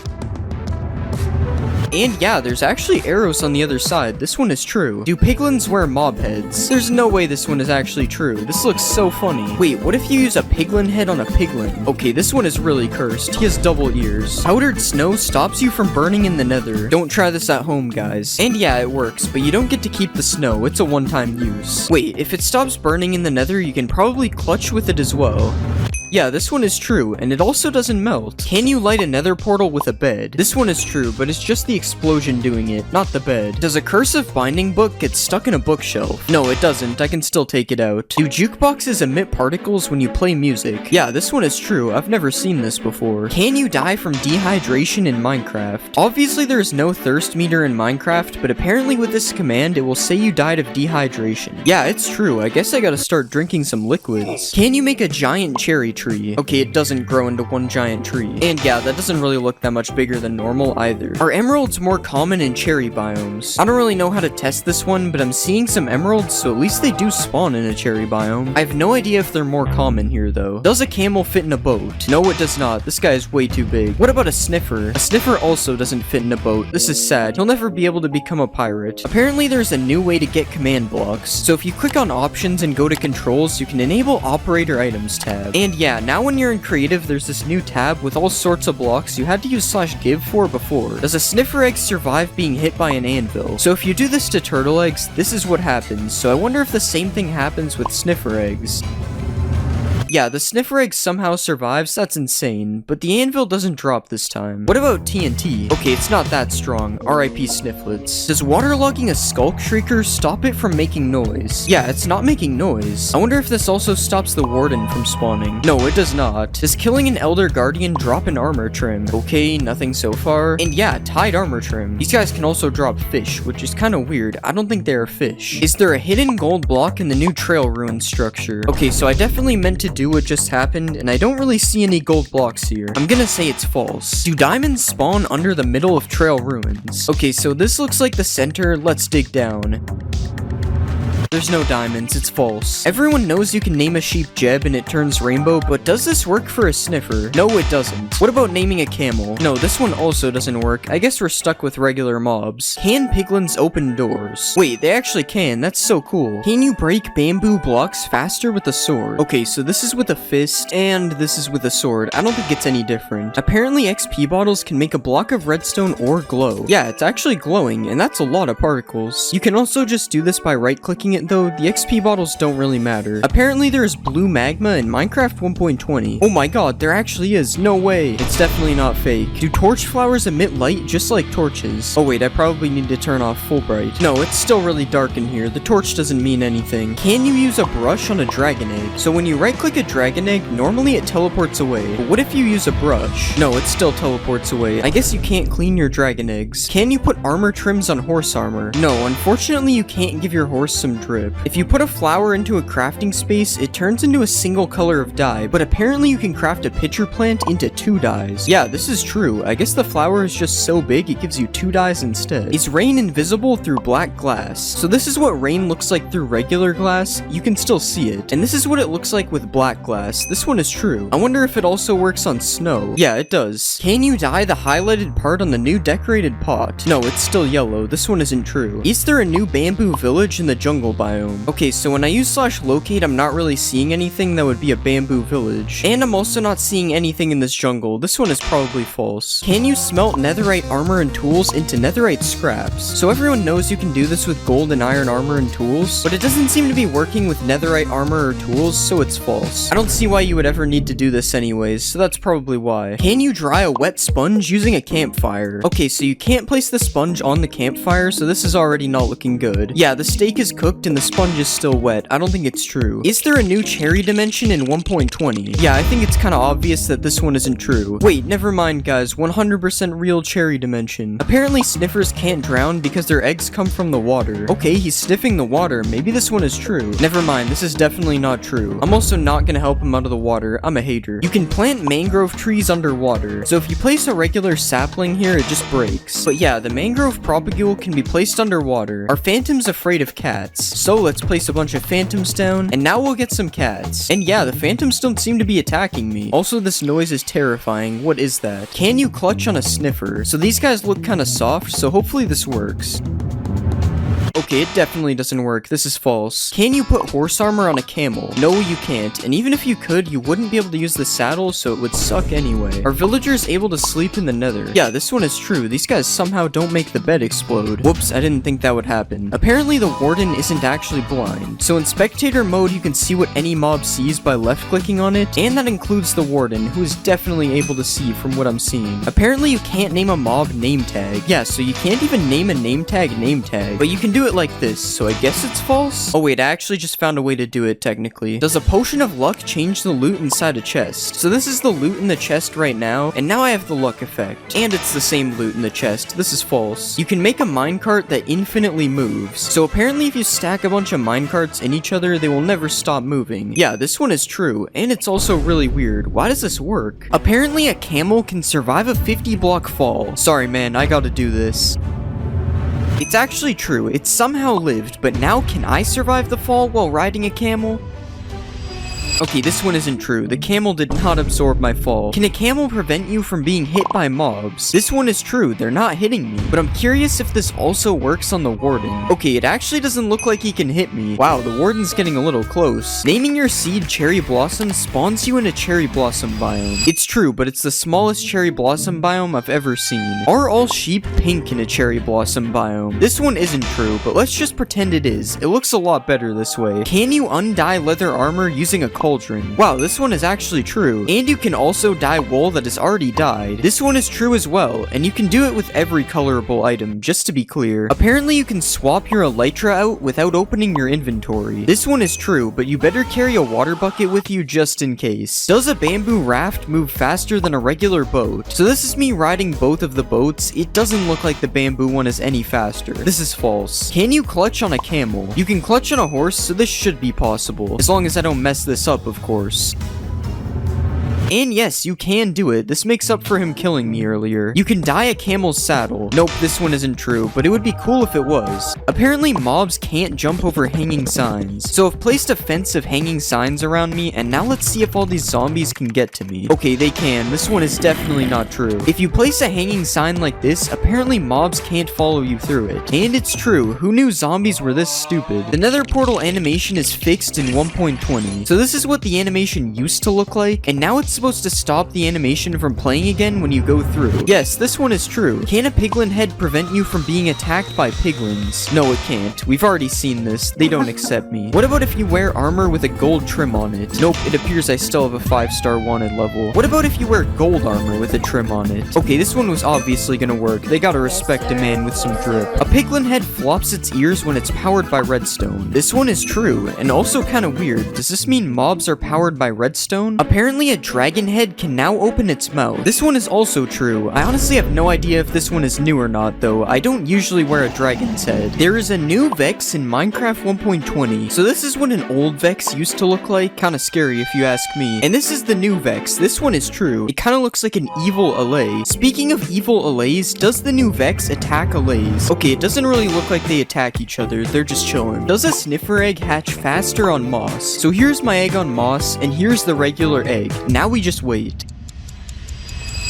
Speaker 1: And yeah, there's actually arrows on the other side. This one is true. Do piglins wear mob heads? There's no way this one is actually true. This looks so funny. Wait, what if you use a piglin head on a piglin? Okay, this one is really cursed. He has double ears. Powdered snow stops you from burning in the nether. Don't try this at home, guys. And yeah, it works, but you don't get to keep the snow. It's a one-time use. Wait, if it stops burning in the nether, you can probably clutch with it as well. Yeah, this one is true, and it also doesn't melt. Can you light a nether portal with a bed? This one is true, but it's just the explosion doing it, not the bed. Does a cursive binding book get stuck in a bookshelf? No, it doesn't. I can still take it out. Do jukeboxes emit particles when you play music? Yeah, this one is true. I've never seen this before. Can you die from dehydration in Minecraft? Obviously, there is no thirst meter in Minecraft, but apparently with this command, it will say you died of dehydration. Yeah, it's true. I guess I gotta start drinking some liquids. Can you make a giant cherry tree? Okay, it doesn't grow into one giant tree. And yeah, that doesn't really look that much bigger than normal either. Are emeralds more common in cherry biomes? I don't really know how to test this one, but I'm seeing some emeralds, so at least they do spawn in a cherry biome. I have no idea if they're more common here though. Does a camel fit in a boat? No, it does not. This guy is way too big. What about a sniffer? A sniffer also doesn't fit in a boat. This is sad. He'll never be able to become a pirate. Apparently there's a new way to get command blocks. So if you click on options and go to controls, you can enable operator items tab. And yeah, now when you're in creative, there's this new tab with all sorts of blocks you had to use /give for before. Does a sniffer egg survive being hit by an anvil? So if you do this to turtle eggs, this is what happens. So I wonder if the same thing happens with sniffer eggs. Yeah, the sniffer egg somehow survives, that's insane, but the anvil doesn't drop this time. What about TNT? Okay, it's not that strong. RIP Snifflets. Does waterlogging a skulk shrieker stop it from making noise? Yeah, it's not making noise. I wonder if this also stops the warden from spawning. No, it does not. Does killing an elder guardian drop an armor trim? Okay, nothing so far. And yeah, tied armor trim. These guys can also drop fish, which is kind of weird. I don't think they are fish. Is there a hidden gold block in the new trail ruin structure? Okay, so I definitely meant to do what just happened, and I don't really see any gold blocks here. I'm gonna say it's false. Do diamonds spawn under the middle of trail ruins? Okay, so this looks like the center. Let's dig down. There's no diamonds, it's false. Everyone knows you can name a sheep Jeb and it turns rainbow, but does this work for a sniffer? No, it doesn't. What about naming a camel? No, this one also doesn't work. I guess we're stuck with regular mobs. Can piglins open doors? Wait, they actually can. That's so cool. Can you break bamboo blocks faster with a sword? Okay, so this is with a fist, and this is with a sword. I don't think it's any different. Apparently, XP bottles can make a block of redstone or glow. Yeah, it's actually glowing, and that's a lot of particles. You can also just do this by right-clicking it, though. The XP bottles don't really matter. Apparently, there's blue magma in Minecraft 1.20. Oh my god, there actually is. No way. It's definitely not fake. Do torch flowers emit light just like torches? Oh wait, I probably need to turn off full bright. No, it's still really dark in here. The torch doesn't mean anything. Can you use a brush on a dragon egg? So when you right-click a dragon egg, normally it teleports away. But what if you use a brush? No, it still teleports away. I guess you can't clean your dragon eggs. Can you put armor trims on horse armor? No, unfortunately you can't give your horse some drip. If you put a flower into a crafting space, it turns into a single color of dye, but apparently you can craft a pitcher plant into 2 dyes. Yeah, this is true. I guess the flower is just so big it gives you 2 dyes instead. Is rain invisible through black glass? So this is what rain looks like through regular glass. You can still see it. And this is what it looks like with black glass. This one is true. I wonder if it also works on snow. Yeah, it does. Can you dye the highlighted part on the new decorated pot? No, it's still yellow. This one isn't true. Is there a new bamboo village in the jungle biome? Okay, so when I use /locate, I'm not really seeing anything that would be a bamboo village. And I'm also not seeing anything in this jungle. This one is probably false. Can you smelt netherite armor and tools into netherite scraps? So everyone knows you can do this with gold and iron armor and tools, but it doesn't seem to be working with netherite armor or tools, so it's false. I don't see why you would ever need to do this anyways, so that's probably why. Can you dry a wet sponge using a campfire? Okay, so you can't place the sponge on the campfire, so this is already not looking good. Yeah, the steak is cooked and the sponge is still wet. I don't think it's true. Is there a new cherry dimension in 1.20? Yeah, I think it's kind of obvious that this one isn't true. Wait, never mind guys, 100% real cherry dimension. Apparently sniffers can't drown because their eggs come from the water. Okay, he's sniffing the water. Maybe this one is true. Never mind, this is definitely not true. I'm also not gonna help him out of the water. I'm a hater. You can plant mangrove trees underwater. So if you place a regular sapling here, it just breaks. But yeah, the mangrove propagule can be placed underwater. Are phantoms afraid of cats? So let's place a bunch of phantoms down, and now we'll get some cats. And yeah, the phantoms don't seem to be attacking me. Also, this noise is terrifying. What is that? Can you clutch on a sniffer? So these guys look kind of soft, so hopefully this works. Okay, it definitely doesn't work. This is false. Can you put horse armor on a camel? No, you can't. And even if you could, you wouldn't be able to use the saddle, so it would suck anyway. Are villagers able to sleep in the nether? Yeah, this one is true. These guys somehow don't make the bed explode. Whoops, I didn't think that would happen. Apparently, the warden isn't actually blind. So in spectator mode, you can see what any mob sees by left-clicking on it, and that includes the warden, who is definitely able to see from what I'm seeing. Apparently, you can't name a mob name tag. Yeah, so you can't even name a name tag, but you can do it like this, so I guess it's false? Oh wait, I actually just found a way to do it technically. Does a potion of luck change the loot inside a chest? So this is the loot in the chest right now, and now I have the luck effect. And it's the same loot in the chest. This is false. You can make a minecart that infinitely moves. So apparently if you stack a bunch of minecarts in each other, they will never stop moving. Yeah, this one is true, and it's also really weird. Why does this work? Apparently a camel can survive a 50 block fall. Sorry man, I gotta do this. It's actually true, it somehow lived, but now can I survive the fall while riding a camel? Okay, this one isn't true. The camel did not absorb my fall. Can a camel prevent you from being hit by mobs? This one is true. They're not hitting me. But I'm curious if this also works on the warden. Okay, it actually doesn't look like he can hit me. Wow, the warden's getting a little close. Naming your seed cherry blossom spawns you in a cherry blossom biome. It's true, but it's the smallest cherry blossom biome I've ever seen. Are all sheep pink in a cherry blossom biome? This one isn't true, but let's just pretend it is. It looks a lot better this way. Can you undye leather armor using a cauldron? Wow, this one is actually true. And you can also dye wool that is already dyed. This one is true as well, and you can do it with every colorable item, just to be clear. Apparently you can swap your elytra out without opening your inventory. This one is true, but you better carry a water bucket with you just in case. Does a bamboo raft move faster than a regular boat? So this is me riding both of the boats. It doesn't look like the bamboo one is any faster. This is false. Can you clutch on a camel? You can clutch on a horse, so this should be possible. As long as I don't mess this up, of course. And yes, you can do it. This makes up for him killing me earlier. You can dye a camel's saddle. Nope, this one isn't true, but it would be cool if it was. Apparently, mobs can't jump over hanging signs. So I've placed a fence of hanging signs around me, and now let's see if all these zombies can get to me. Okay, they can. This one is definitely not true. If you place a hanging sign like this, apparently mobs can't follow you through it. And it's true. Who knew zombies were this stupid? The nether portal animation is fixed in 1.20. So this is what the animation used to look like, and now it's supposed to stop the animation from playing again when you go through. Yes, this one is true. Can a piglin head prevent you from being attacked by piglins? No, it can't. We've already seen this. They don't accept me. What about if you wear armor with a gold trim on it? Nope, it appears I still have a 5-star wanted level. What about if you wear gold armor with a trim on it? Okay, this one was obviously gonna work. They gotta respect a man with some drip. A piglin head flops its ears when it's powered by redstone. This one is true, and also kinda weird. Does this mean mobs are powered by redstone? Apparently a dragon head can now open its mouth. This one is also true. I honestly have no idea if this one is new or not, though. I don't usually wear a dragon's head. There is a new Vex in Minecraft 1.20. So this is what an old Vex used to look like. Kinda scary if you ask me. And this is the new Vex. This one is true. It kinda looks like an evil Allay. Speaking of evil Allays, does the new Vex attack Allays? Okay, it doesn't really look like they attack each other. They're just chilling. Does a sniffer egg hatch faster on moss? So here's my egg on moss, and here's the regular egg. Now we just wait.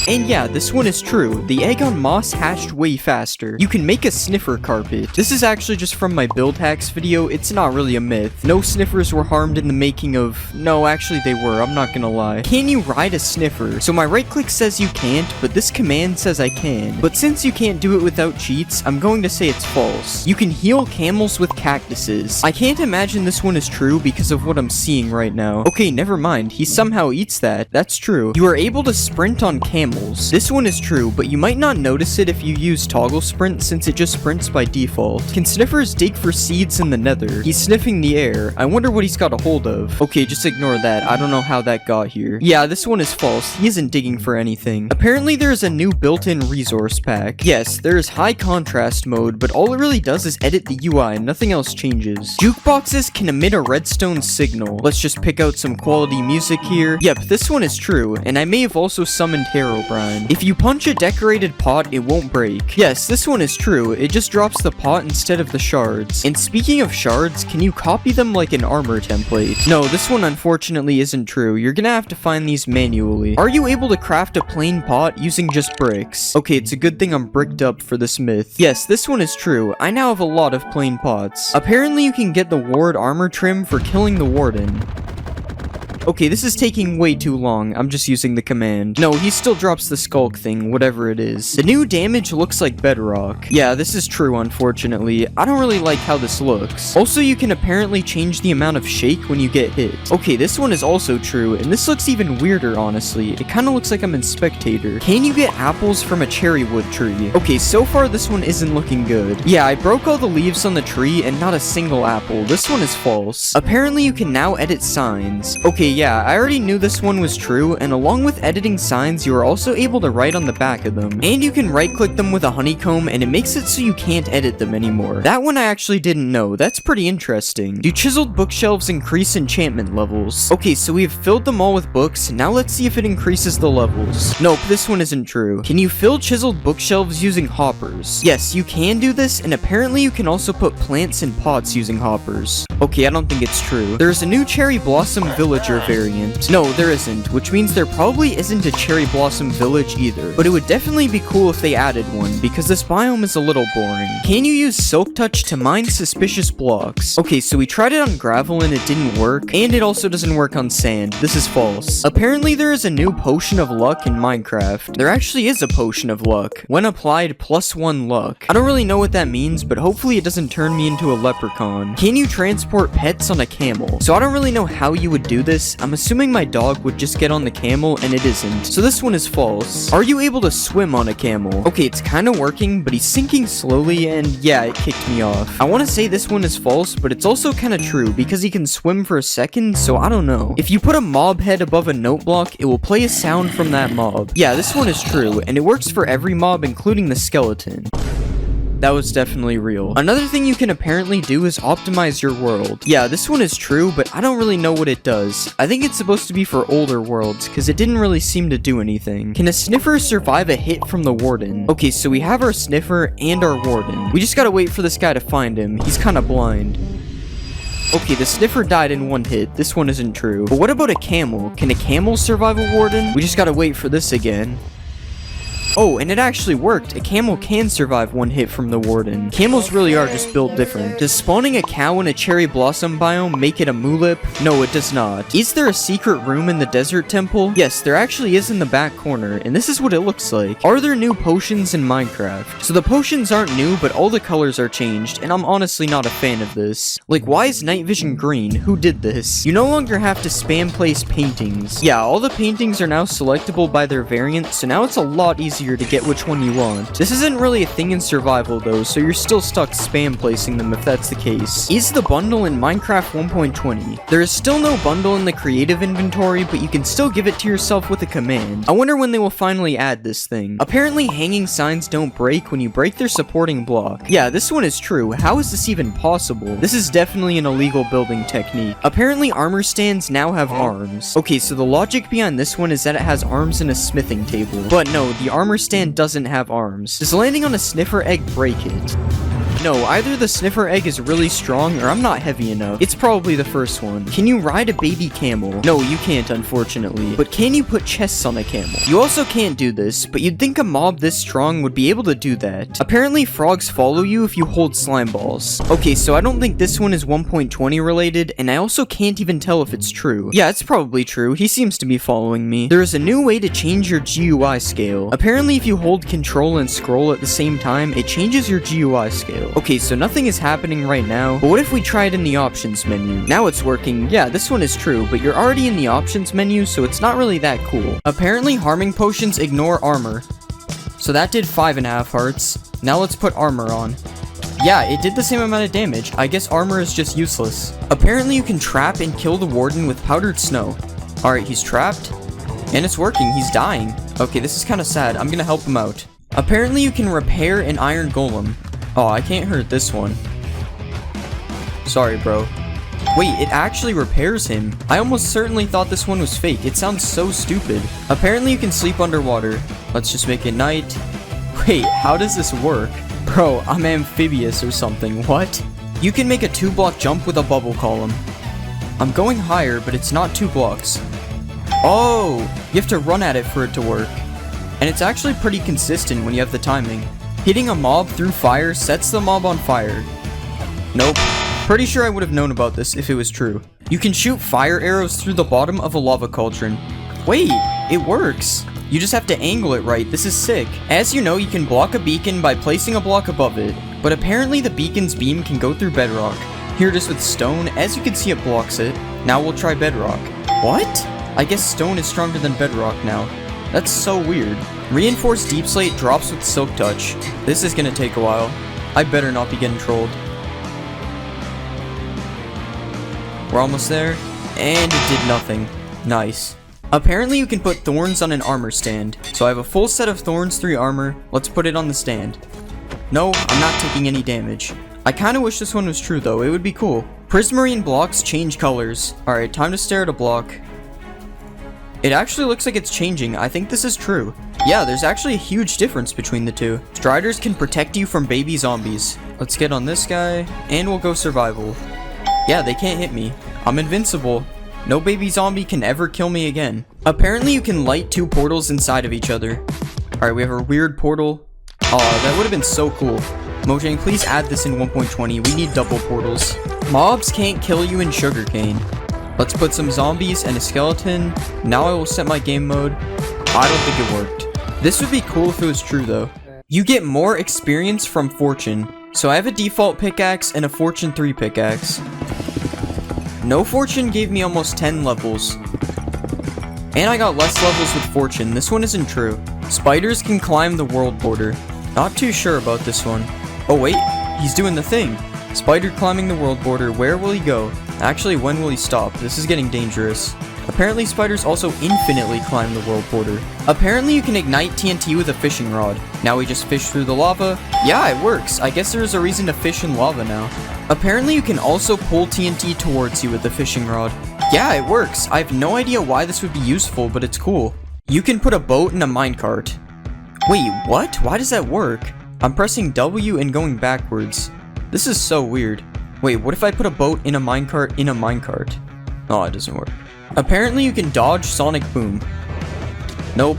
Speaker 1: And yeah, this one is true. The egg on moss hatched way faster. You can make a sniffer carpet. This is actually just from my build hacks video. It's not really a myth. No sniffers were harmed in the making of... No, actually they were. I'm not gonna lie. Can you ride a sniffer? So my right click says you can't, but this command says I can. But since you can't do it without cheats, I'm going to say it's false. You can heal camels with cactuses. I can't imagine this one is true because of what I'm seeing right now. Okay, never mind. He somehow eats that. That's true. You are able to sprint on camels. This one is true, but you might not notice it if you use toggle sprint since it just sprints by default. Can sniffers dig for seeds in the nether? He's sniffing the air. I wonder what he's got a hold of. Okay, just ignore that. I don't know how that got here. Yeah, this one is false. He isn't digging for anything. Apparently there is a new built-in resource pack. Yes, there is high contrast mode, but all it really does is edit the UI and nothing else changes. Jukeboxes can emit a redstone signal. Let's just pick out some quality music here. Yep, this one is true, and I may have also summoned Herobrine. If you punch a decorated pot, it won't break. Yes, this one is true. It just drops the pot instead of the shards. And speaking of shards, can you copy them like an armor template? No, this one unfortunately isn't true. You're gonna have to find these manually. Are you able to craft a plain pot using just bricks? Okay, it's a good thing I'm bricked up for this myth. Yes, this one is true. I now have a lot of plain pots. Apparently you can get the ward armor trim for killing the warden. Okay, this is taking way too long. I'm just using the command. No, he still drops the skulk thing, whatever it is. The new damage looks like bedrock. Yeah, this is true, unfortunately. I don't really like how this looks. Also, you can apparently change the amount of shake when you get hit. Okay, this one is also true, and this looks even weirder, honestly. It kind of looks like I'm in Spectator. Can you get apples from a cherry wood tree? Okay, so far this one isn't looking good. Yeah, I broke all the leaves on the tree and not a single apple. This one is false. Apparently, you can now edit signs. Okay, yeah, I already knew this one was true, and along with editing signs, you are also able to write on the back of them. And you can right-click them with a honeycomb, and it makes it so you can't edit them anymore. That one I actually didn't know. That's pretty interesting. Do chiseled bookshelves increase enchantment levels? Okay, so we have filled them all with books. Now let's see if it increases the levels. Nope, this one isn't true. Can you fill chiseled bookshelves using hoppers? Yes, you can do this, and apparently you can also put plants in pots using hoppers. Okay, I don't think it's true. There's a new cherry blossom villager variant. No, there isn't, which means there probably isn't a cherry blossom village either. But it would definitely be cool if they added one, because this biome is a little boring. Can you use silk touch to mine suspicious blocks? Okay, so we tried it on gravel and it didn't work, and it also doesn't work on sand. This is false. Apparently there is a new potion of luck in Minecraft. There actually is a potion of luck. When applied, +1 luck. I don't really know what that means, but hopefully it doesn't turn me into a leprechaun. Can you transport pets on a camel? So I don't really know how you would do this. I'm assuming my dog would just get on the camel, and it isn't. So this one is false. Are you able to swim on a camel? Okay, it's kind of working, but he's sinking slowly, and yeah, it kicked me off. I want to say this one is false, but it's also kind of true, because he can swim for a second, so I don't know. If you put a mob head above a note block, it will play a sound from that mob. Yeah, this one is true, and it works for every mob, including the skeleton. that was definitely real. Another thing you can apparently do is optimize your world. Yeah, this one is true, but I don't really know what it does. I think it's supposed to be for older worlds, because it didn't really seem to do anything. Can a sniffer survive a hit from the warden? Okay, so we have our sniffer and our warden. We just gotta wait for this guy to find him. He's kinda blind. Okay, the sniffer died in one hit. This one isn't true. But what about a camel? Can a camel survive a warden? We just gotta wait for this again. Oh, and it actually worked. A camel can survive one hit from the warden. Camels really are just built different. Does spawning a cow in a cherry blossom biome make it a mulip? No, it does not. Is there a secret room in the desert temple? Yes, there actually is in the back corner, and this is what it looks like. Are there new potions in Minecraft? So the potions aren't new, but all the colors are changed, and I'm honestly not a fan of this. Like, why is night vision green? Who did this? You no longer have to spam place paintings. Yeah, all the paintings are now selectable by their variant, so now it's a lot easier to get which one you want. This isn't really a thing in survival though, so you're still stuck spam placing them if that's the case. Is the bundle in Minecraft 1.20? There is still no bundle in the creative inventory, but you can still give it to yourself with a command. I wonder when they will finally add this thing. Apparently hanging signs don't break when you break their supporting block. Yeah, this one is true. How is this even possible? This is definitely an illegal building technique. Apparently armor stands now have arms. Okay, so the logic behind this one is that it has arms and a smithing table. But no, the armor stand doesn't have arms. Does landing on a sniffer egg break it? No, either the sniffer egg is really strong or I'm not heavy enough. It's probably the first one. Can you ride a baby camel? No, you can't, unfortunately. But can you put chests on a camel? You also can't do this, but you'd think a mob this strong would be able to do that. Apparently, frogs follow you if you hold slime balls. Okay, so I don't think this one is 1.20 related, and I also can't even tell if it's true. Yeah, it's probably true. He seems to be following me. There is a new way to change your GUI scale. Apparently, if you hold control and scroll at the same time, it changes your GUI scale. Okay, so nothing is happening right now, but what if we try it in the options menu? Now it's working. Yeah, this one is true, but you're already in the options menu, so it's not really that cool. Apparently, harming potions ignore armor. So that did 5.5 hearts. Now let's put armor on. Yeah, it did the same amount of damage. I guess armor is just useless. Apparently, you can trap and kill the warden with powdered snow. Alright, he's trapped. And it's working. He's dying. Okay, this is kind of sad. I'm gonna help him out. Apparently, you can repair an iron golem. Oh, I can't hurt this one. Sorry, bro. Wait, it actually repairs him. I almost certainly thought this one was fake. It sounds so stupid. Apparently, you can sleep underwater. Let's just make it night. Wait, how does this work? Bro, I'm amphibious or something. What? You can make a 2-block jump with a bubble column. I'm going higher, but it's not 2 blocks. Oh, you have to run at it for it to work. And it's actually pretty consistent when you have the timing. Hitting a mob through fire sets the mob on fire. Nope. Pretty sure I would have known about this if it was true. You can shoot fire arrows through the bottom of a lava cauldron. Wait, it works. You just have to angle it right. This is sick. As you know, you can block a beacon by placing a block above it, but apparently the beacon's beam can go through bedrock. Here it is with stone. As you can see, it blocks it. Now we'll try bedrock. What? I guess stone is stronger than bedrock now. That's so weird. Reinforced deep slate drops with silk touch. This is gonna take a while. I better not be getting trolled. We're almost there. And it did nothing. Nice. Apparently you can put thorns on an armor stand. So I have a full set of thorns 3 armor. Let's put it on the stand. No, I'm not taking any damage. I kinda wish this one was true though. It would be cool. Prismarine blocks change colors. Alright, time to stare at a block. It actually looks like it's changing. I think this is true. Yeah, there's actually a huge difference between the two. Striders can protect you from baby zombies. Let's get on this guy, and we'll go survival. Yeah, they can't hit me. I'm invincible. No baby zombie can ever kill me again. Apparently you can light 2 portals inside of each other. Alright, we have a weird portal. Oh, that would have been so cool. Mojang, please add this in 1.20. We need double portals. Mobs can't kill you in sugarcane. Let's put some zombies and a skeleton. Now I will set my game mode. I don't think it worked. This would be cool if it was true though. You get more experience from fortune. So I have a default pickaxe and a fortune 3 pickaxe. No fortune gave me almost 10 levels. And I got less levels with fortune. This one isn't true. Spiders can climb the world border. Not too sure about this one. Oh wait, he's doing the thing. Spider climbing the world border. Where will he go? Actually, when will he stop? This is getting dangerous. Apparently spiders also infinitely climb the world border. Apparently you can ignite TNT with a fishing rod. Now we just fish through the lava. Yeah, it works. I guess there's a reason to fish in lava now. Apparently you can also pull TNT towards you with the fishing rod. Yeah, it works. I have no idea why this would be useful, but it's cool. You can put a boat in a minecart. Wait, what? Why does that work? I'm pressing W and going backwards. This is so weird. Wait, what if I put a boat in a minecart in a minecart? Oh, it doesn't work. Apparently you can dodge Sonic Boom. Nope.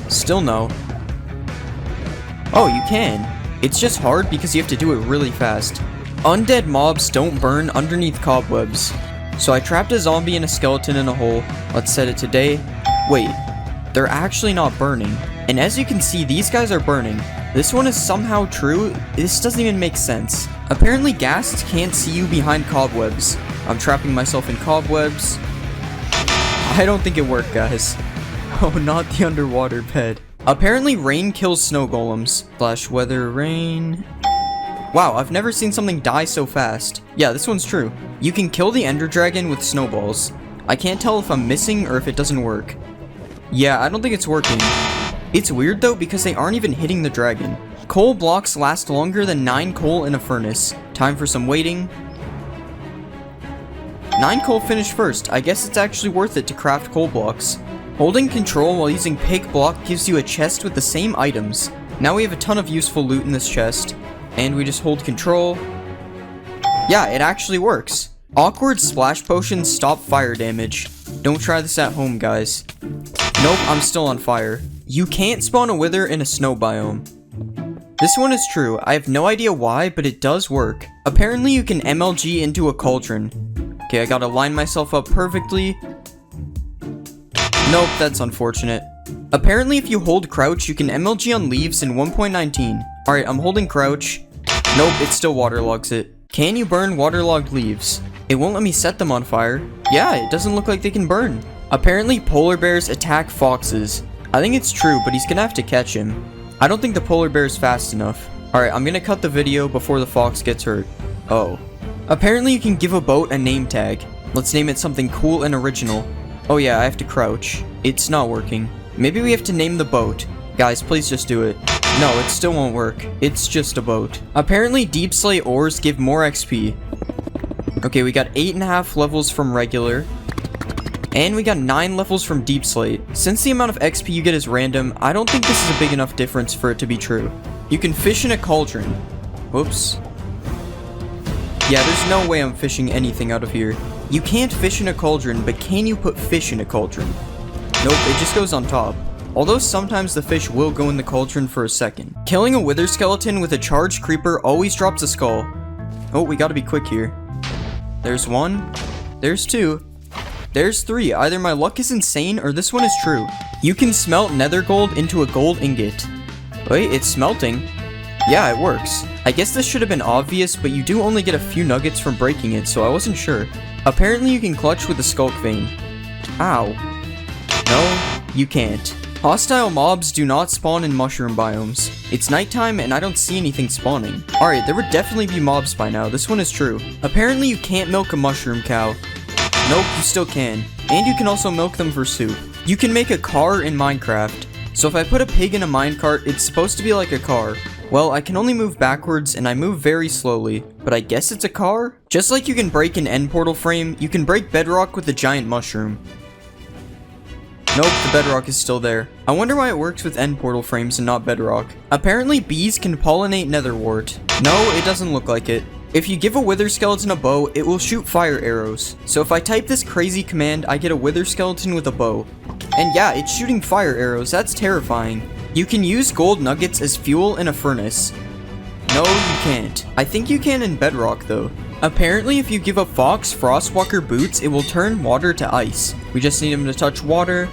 Speaker 1: Still no. Oh, you can. It's just hard because you have to do it really fast. Undead mobs don't burn underneath cobwebs. So I trapped a zombie and a skeleton in a hole. Let's set it to day. Wait, they're actually not burning. And as you can see, these guys are burning. This one is somehow true. This doesn't even make sense. Apparently ghasts can't see you behind cobwebs. I'm trapping myself in cobwebs. I don't think it worked, guys. Oh, not the underwater bed. Apparently rain kills snow golems. Slash weather rain. Wow, I've never seen something die so fast. Yeah, this one's true. You can kill the ender dragon with snowballs. I can't tell if I'm missing or if it doesn't work. Yeah, I don't think it's working. It's weird though because they aren't even hitting the dragon. Coal blocks last longer than 9 coal in a furnace. Time for some waiting. 9 coal finished first. I guess it's actually worth it to craft coal blocks. Holding control while using pick block gives you a chest with the same items. Now we have a ton of useful loot in this chest. And we just hold control. Yeah, it actually works. Awkward splash potions stop fire damage. Don't try this at home, guys. Nope, I'm still on fire. You can't spawn a wither in a snow biome. This one is true. I have no idea why, but it does work. Apparently you can MLG into a cauldron. Okay, I gotta line myself up perfectly. Nope, that's unfortunate. Apparently if you hold crouch, you can MLG on leaves in 1.19. Alright, I'm holding crouch. Nope, it still waterlogs it. Can you burn waterlogged leaves? It won't let me set them on fire. Yeah, it doesn't look like they can burn. Apparently polar bears attack foxes. I think it's true, but he's gonna have to catch him. I don't think the polar bear is fast enough. Alright, I'm gonna cut the video before the fox gets hurt. Oh. Apparently you can give a boat a name tag. Let's name it something cool and original. Oh yeah, I have to crouch. It's not working. Maybe we have to name the boat. Guys, please just do it. No, it still won't work. It's just a boat. Apparently deep slate ores give more XP. Okay, we got 8.5 levels from regular. And we got 9 levels from deep slate. Since the amount of XP you get is random, I don't think this is a big enough difference for it to be true. You can fish in a cauldron. Whoops. Yeah, there's no way I'm fishing anything out of here. You can't fish in a cauldron, but can you put fish in a cauldron? Nope, it just goes on top. Although sometimes the fish will go in the cauldron for a second. Killing a wither skeleton with a charged creeper always drops a skull. Oh, we gotta be quick here. There's 1. There's 2. There's 3. Either my luck is insane or this one is true. You can smelt nether gold into a gold ingot. Wait, it's smelting. Yeah, it works. I guess this should have been obvious, but you do only get a few nuggets from breaking it, so I wasn't sure. Apparently you can clutch with a skulk vein. Ow. No, you can't. Hostile mobs do not spawn in mushroom biomes. It's nighttime and I don't see anything spawning. Alright, there would definitely be mobs by now. This one is true. Apparently you can't milk a mushroom cow. Nope, you still can. And you can also milk them for soup. You can make a car in Minecraft. So if I put a pig in a minecart, it's supposed to be like a car. Well, I can only move backwards and I move very slowly, but I guess it's a car? Just like you can break an end portal frame, you can break bedrock with a giant mushroom. Nope, the bedrock is still there. I wonder why it works with end portal frames and not bedrock. Apparently bees can pollinate netherwort. No, it doesn't look like it. If you give a wither skeleton a bow, it will shoot fire arrows. So if I type this crazy command, I get a wither skeleton with a bow. And yeah, it's shooting fire arrows. That's terrifying. You can use gold nuggets as fuel in a furnace. No, you can't. I think you can in bedrock though. Apparently if you give a fox frostwalker boots, it will turn water to ice. We just need him to touch water.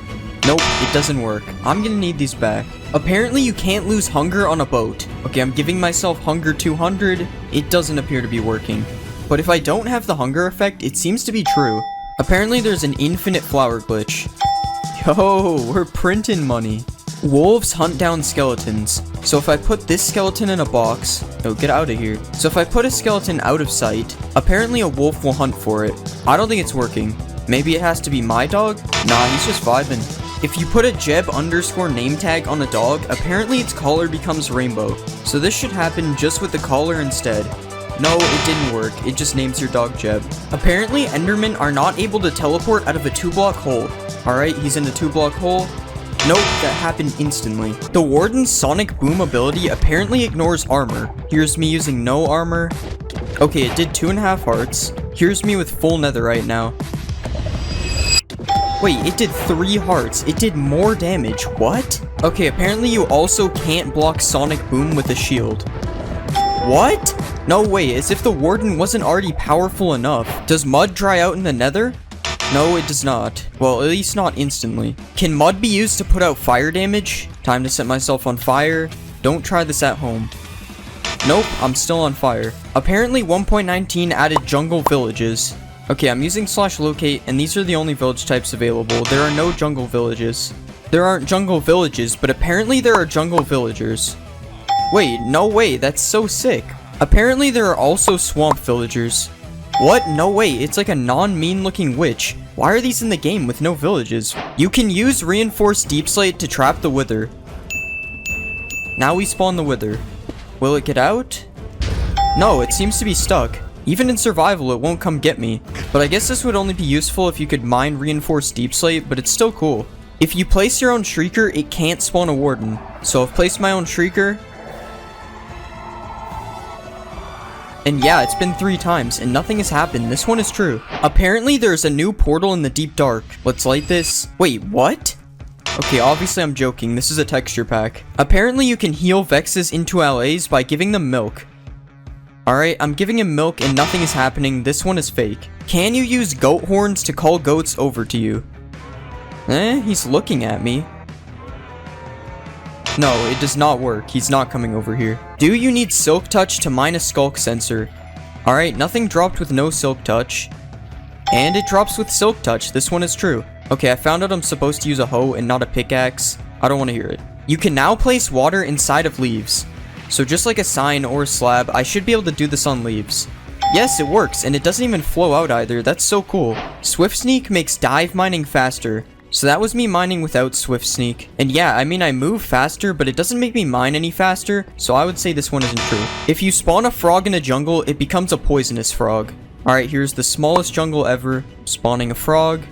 Speaker 1: Nope, it doesn't work. I'm gonna need these back. Apparently you can't lose hunger on a boat. Okay, I'm giving myself hunger 200. It doesn't appear to be working. But if I don't have the hunger effect, it seems to be true. Apparently there's an infinite flower glitch. Yo, we're printing money. Wolves hunt down skeletons. So if I put this skeleton in a box... Oh, get out of here. So if I put a skeleton out of sight, apparently a wolf will hunt for it. I don't think it's working. Maybe it has to be my dog? Nah, he's just vibing. If you put a Jeb underscore name tag on a dog, apparently its collar becomes rainbow. So this should happen just with the collar instead. No, it didn't work. It just names your dog Jeb. Apparently, Endermen are not able to teleport out of a 2-block hole. Alright, he's in the 2-block hole. Nope, that happened instantly. The Warden's Sonic Boom ability apparently ignores armor. Here's me using no armor. Okay, it did 2.5 hearts. Here's me with full netherite now. Wait, it did 3 hearts. It did more damage. What? Okay, apparently you also can't block Sonic Boom with a shield. What? No way, as if the Warden wasn't already powerful enough. Does mud dry out in the nether? No, it does not. Well, at least not instantly. Can mud be used to put out fire damage? Time to set myself on fire. Don't try this at home. Nope, I'm still on fire. Apparently 1.19 added jungle villages. Okay, I'm using /locate, and these are the only village types available. There are no jungle villages. There aren't jungle villages, but apparently there are jungle villagers. Wait, no way, that's so sick. Apparently there are also swamp villagers. What? No way, it's like a non-mean looking witch. Why are these in the game with no villages? You can use reinforced deep slate to trap the wither. Now we spawn the wither. Will it get out? No, it seems to be stuck. Even in survival, it won't come get me. But I guess this would only be useful if you could mine reinforced deep slate, but it's still cool. If you place your own shrieker, it can't spawn a warden. So I've placed my own shrieker. And yeah, it's been 3 times, and nothing has happened. This one is true. Apparently, there's a new portal in the deep dark. Let's light this. Wait, what? Okay, obviously I'm joking. This is a texture pack. Apparently, you can heal Vexes into LAs by giving them milk. Alright, I'm giving him milk and nothing is happening. This one is fake. Can you use goat horns to call goats over to you? He's looking at me. No, it does not work. He's not coming over here. Do you need Silk Touch to mine a Skulk Sensor? Alright, nothing dropped with no Silk Touch. And it drops with Silk Touch. This one is true. Okay, I found out I'm supposed to use a hoe and not a pickaxe. I don't want to hear it. You can now place water inside of leaves. So just like a sign or a slab, I should be able to do this on leaves. Yes, it works, and it doesn't even flow out either. That's so cool. Swift Sneak makes dive mining faster. So that was me mining without Swift Sneak. And yeah, I mean I move faster, but it doesn't make me mine any faster, so I would say this one isn't true. If you spawn a frog in a jungle, it becomes a poisonous frog. Alright, here's the smallest jungle ever. Spawning a frog.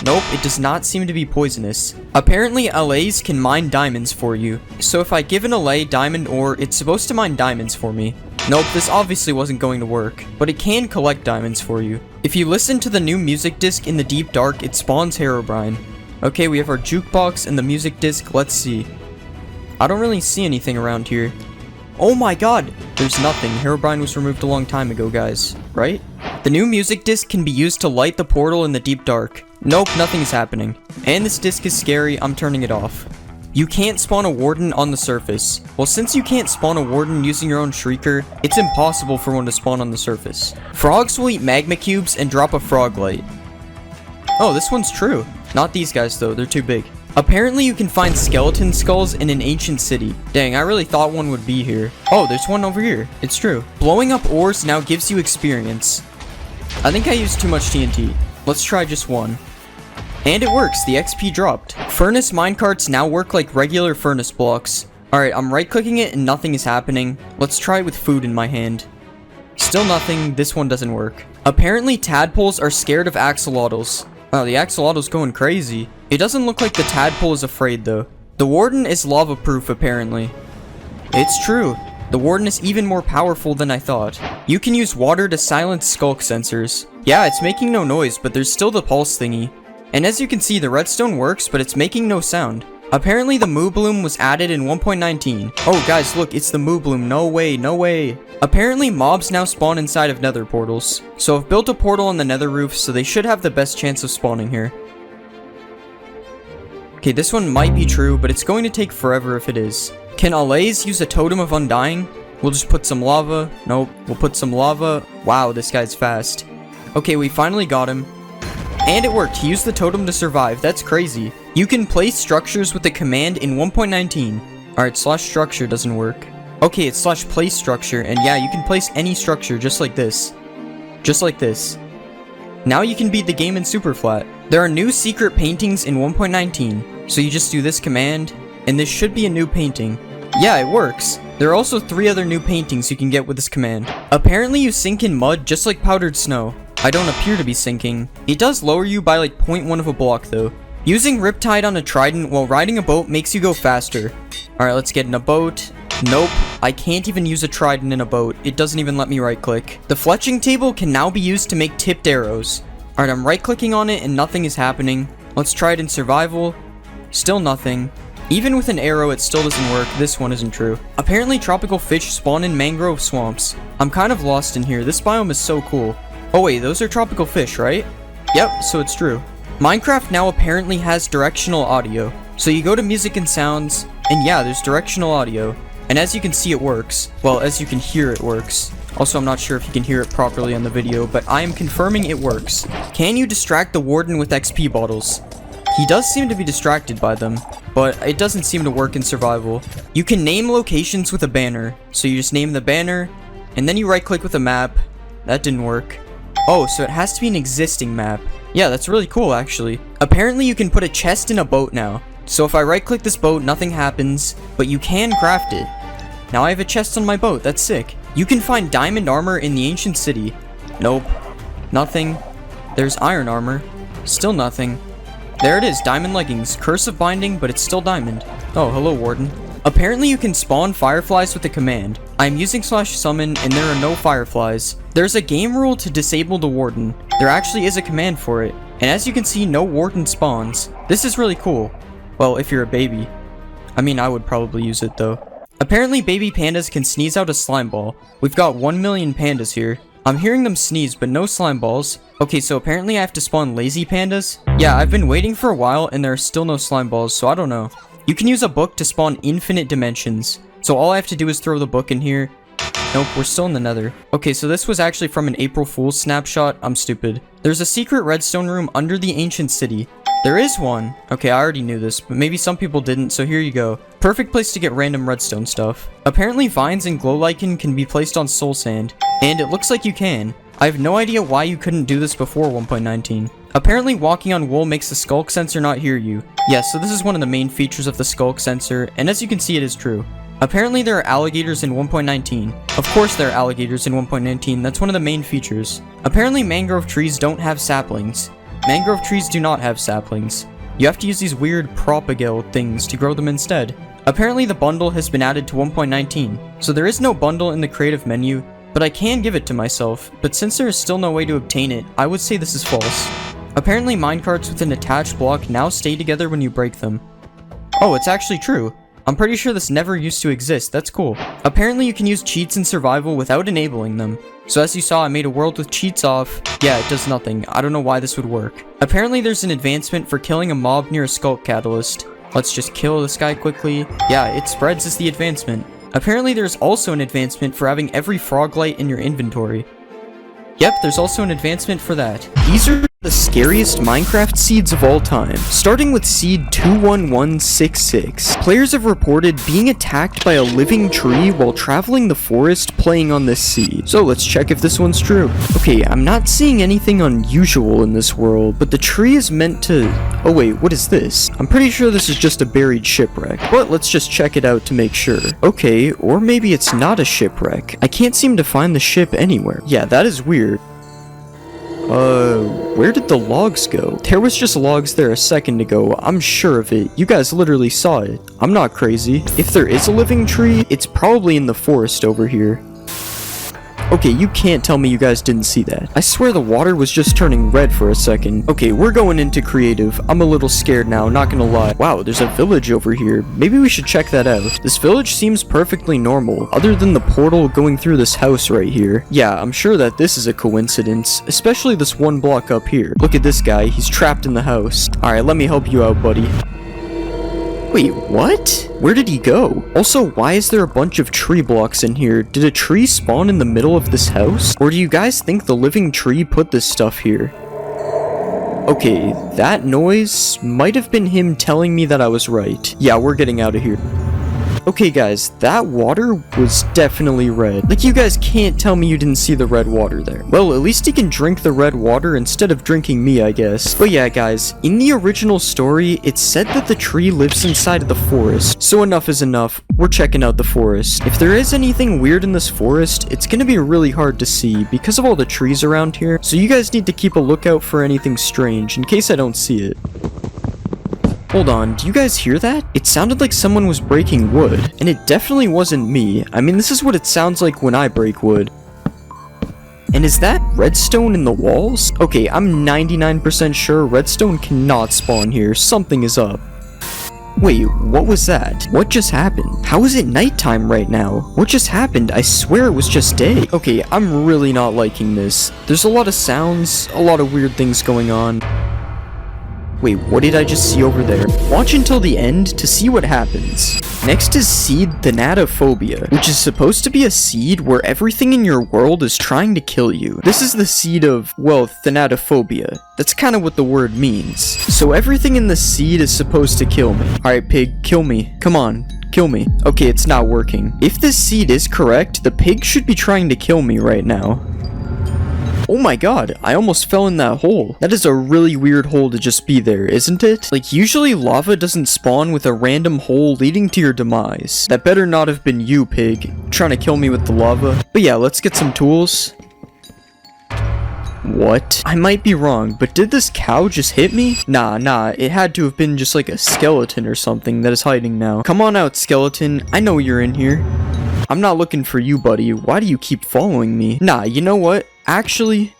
Speaker 1: Nope, it does not seem to be poisonous. Apparently, LAs can mine diamonds for you. So if I give an LA diamond ore, it's supposed to mine diamonds for me. Nope, this obviously wasn't going to work, but it can collect diamonds for you. If you listen to the new music disc in the deep dark, it spawns Herobrine. Okay, we have our jukebox and the music disc. Let's see. I don't really see anything around here. Oh my god! There's nothing. Herobrine was removed a long time ago, guys. Right? The new music disc can be used to light the portal in the deep dark. Nope, nothing is happening. And this disc is scary. I'm turning it off. You can't spawn a warden on the surface. Well, since you can't spawn a warden using your own shrieker, it's impossible for one to spawn on the surface. Frogs will eat magma cubes and drop a frog light. Oh, this one's true. Not these guys though, they're too big. Apparently you can find skeleton skulls in an ancient city. Dang, I really thought one would be here. Oh, there's one over here. It's true. Blowing up ores now gives you experience. I think I used too much TNT. Let's try just one. And it works, the XP dropped. Furnace minecarts now work like regular furnace blocks. Alright, I'm right clicking it and nothing is happening. Let's try it with food in my hand. Still nothing, this one doesn't work. Apparently tadpoles are scared of axolotls. Wow, the axolotl's going crazy. It doesn't look like the tadpole is afraid though. The warden is lava proof apparently. It's true. The warden is even more powerful than I thought. You can use water to silence skulk sensors. Yeah, it's making no noise, but there's still the pulse thingy. And as you can see, the redstone works, but it's making no sound. Apparently the Moo Bloom was added in 1.19. Oh guys, look, it's the Moo Bloom. No way, no way. Apparently mobs now spawn inside of nether portals. So I've built a portal on the nether roof, so they should have the best chance of spawning here. Okay, this one might be true, but it's going to take forever if it is. Can Alays use a totem of undying? We'll just put some lava. Nope, we'll put some lava. Wow, this guy's fast. Okay, we finally got him. And it worked. He used the totem to survive. That's crazy. You can place structures with the command in 1.19. Alright, /structure doesn't work. Okay, it's /place structure. And yeah, you can place any structure just like this. Just like this. Now you can beat the game in super flat. There are new secret paintings in 1.19, so you just do this command, and this should be a new painting. Yeah, it works. There are also 3 other new paintings you can get with this command. Apparently you sink in mud just like powdered snow. I don't appear to be sinking. It does lower you by like 0.1 of a block though. Using Riptide on a trident while riding a boat makes you go faster. Alright, let's get in a boat. Nope, I can't even use a trident in a boat. It doesn't even let me right click. The fletching table can now be used to make tipped arrows. Alright, I'm right clicking on it and nothing is happening. Let's try it in survival. Still nothing. Even with an arrow, it still doesn't work. This one isn't true. Apparently tropical fish spawn in mangrove swamps. I'm kind of lost in here. This biome is so cool. Oh wait, those are tropical fish, right? Yep, so it's true. Minecraft now apparently has directional audio. So you go to music and sounds, and yeah, there's directional audio. And as you can see, it works. Well, as you can hear, it works. Also, I'm not sure if you can hear it properly on the video, but I am confirming it works. Can you distract the warden with XP bottles? He does seem to be distracted by them, but it doesn't seem to work in survival. You can name locations with a banner. So you just name the banner, and then you right click with a map. That didn't work. Oh, so it has to be an existing map. Yeah, that's really cool actually. Apparently you can put a chest in a boat now. So if I right click this boat, nothing happens, but you can craft it. Now I have a chest on my boat, that's sick. You can find diamond armor in the ancient city. Nope. Nothing. There's iron armor. Still nothing. There it is, diamond leggings. Curse of binding, but it's still diamond. Oh, hello warden. Apparently you can spawn fireflies with a command. I'm using /summon and there are no fireflies. There's a game rule to disable the warden. There actually is a command for it. And as you can see, no warden spawns. This is really cool. Well, if you're a baby. I mean, I would probably use it though. Apparently baby pandas can sneeze out a slime ball. We've got 1 million pandas here. I'm hearing them sneeze, but no slime balls. Okay, so apparently I have to spawn lazy pandas? Yeah, I've been waiting for a while and there are still no slime balls, so I don't know. You can use a book to spawn infinite dimensions. So all I have to do is throw the book in here. Nope, we're still in the nether. Okay, so this was actually from an April Fool's snapshot. I'm stupid. There's a secret redstone room under the ancient city. There is one. Okay, I already knew this, but maybe some people didn't, so here you go. Perfect place to get random redstone stuff. Apparently vines and glow lichen can be placed on soul sand, and it looks like you can. I have no idea why you couldn't do this before 1.19. Apparently walking on wool makes the skulk sensor not hear you. Yes, so this is one of the main features of the skulk sensor, and as you can see it is true. Apparently there are alligators in 1.19. Of course there are alligators in 1.19, that's one of the main features. Apparently mangrove trees don't have saplings. Mangrove trees do not have saplings. You have to use these weird propagale things to grow them instead. Apparently the bundle has been added to 1.19, so there is no bundle in the creative menu, but I can give it to myself, but since there is still no way to obtain it, I would say this is false. Apparently minecarts with an attached block now stay together when you break them. Oh, it's actually true. I'm pretty sure this never used to exist, that's cool. Apparently you can use cheats in survival without enabling them. So as you saw, I made a world with cheats off. Yeah, it does nothing. I don't know why this would work. Apparently there's an advancement for killing a mob near a skulk catalyst. Let's just kill this guy quickly. Yeah, it spreads as the advancement. Apparently there's also an advancement for having every frog light in your inventory. Yep, there's also an advancement for that. These are the scariest Minecraft seeds of all time. Starting with seed 21166. Players have reported being attacked by a living tree while traveling the forest playing on this seed. So let's check if this one's true. Okay, I'm not seeing anything unusual in this world, but the tree is meant to... Oh wait, what is this? I'm pretty sure this is just a buried shipwreck, but let's just check it out to make sure. Okay, or maybe it's not a shipwreck. I can't seem to find the ship anywhere. Yeah, that is weird. Where did the logs go? There was just logs there a second ago, I'm sure of it. You guys literally saw it. I'm not crazy. If there is a living tree, it's probably in the forest over here. Okay, you can't tell me you guys didn't see that. I swear the water was just turning red for a second. Okay, we're going into creative. I'm a little scared now, not gonna lie. Wow, there's a village over here. Maybe we should check that out. This village seems perfectly normal, other than the portal going through this house right here. Yeah, I'm sure that this is a coincidence, especially this one block up here. Look at this guy, he's trapped in the house. Alright, let me help you out, buddy. Wait, what? Where did he go? Also, why is there a bunch of tree blocks in here? Did a tree spawn in the middle of this house? Or do you guys think the living tree put this stuff here? Okay, that noise might have been him telling me that I was right. Yeah, we're getting out of here. Okay guys, that water was definitely red. Like, you guys can't tell me you didn't see the red water there. Well, at least he can drink the red water instead of drinking me, I guess. But yeah guys, in the original story, it said that the tree lives inside of the forest. So enough is enough, we're checking out the forest. If there is anything weird in this forest, it's gonna be really hard to see because of all the trees around here. So you guys need to keep a lookout for anything strange in case I don't see it. Hold on, do you guys hear that? It sounded like someone was breaking wood, and it definitely wasn't me. I mean, this is what it sounds like when I break wood. And is that redstone in the walls? Okay, I'm 99% sure redstone cannot spawn here. Something is up. Wait, what was that? What just happened? How is it nighttime right now? What just happened? I swear it was just day. Okay, I'm really not liking this. There's a lot of sounds, a lot of weird things going on. Wait, what did I just see over there? Watch until the end to see what happens. Next is seed thanatophobia, which is supposed to be a seed where everything in your world is trying to kill you. This is the seed of, well, thanatophobia. That's kind of what the word means. So everything in the seed is supposed to kill me. Alright, pig, kill me. Come on. Kill me. Okay, it's not working. If this seed is correct, the pig should be trying to kill me right now. Oh my god, I almost fell in that hole. That is a really weird hole to just be there, isn't it? Like, usually lava doesn't spawn with a random hole leading to your demise. That better not have been you, pig, trying to kill me with the lava. But yeah, let's get some tools. What? I might be wrong, but did this cow just hit me? Nah, it had to have been just like a skeleton or something that is hiding now. Come on out, skeleton. I know you're in here. I'm not looking for you, buddy. Why do you keep following me? Nah, you know what? Actually,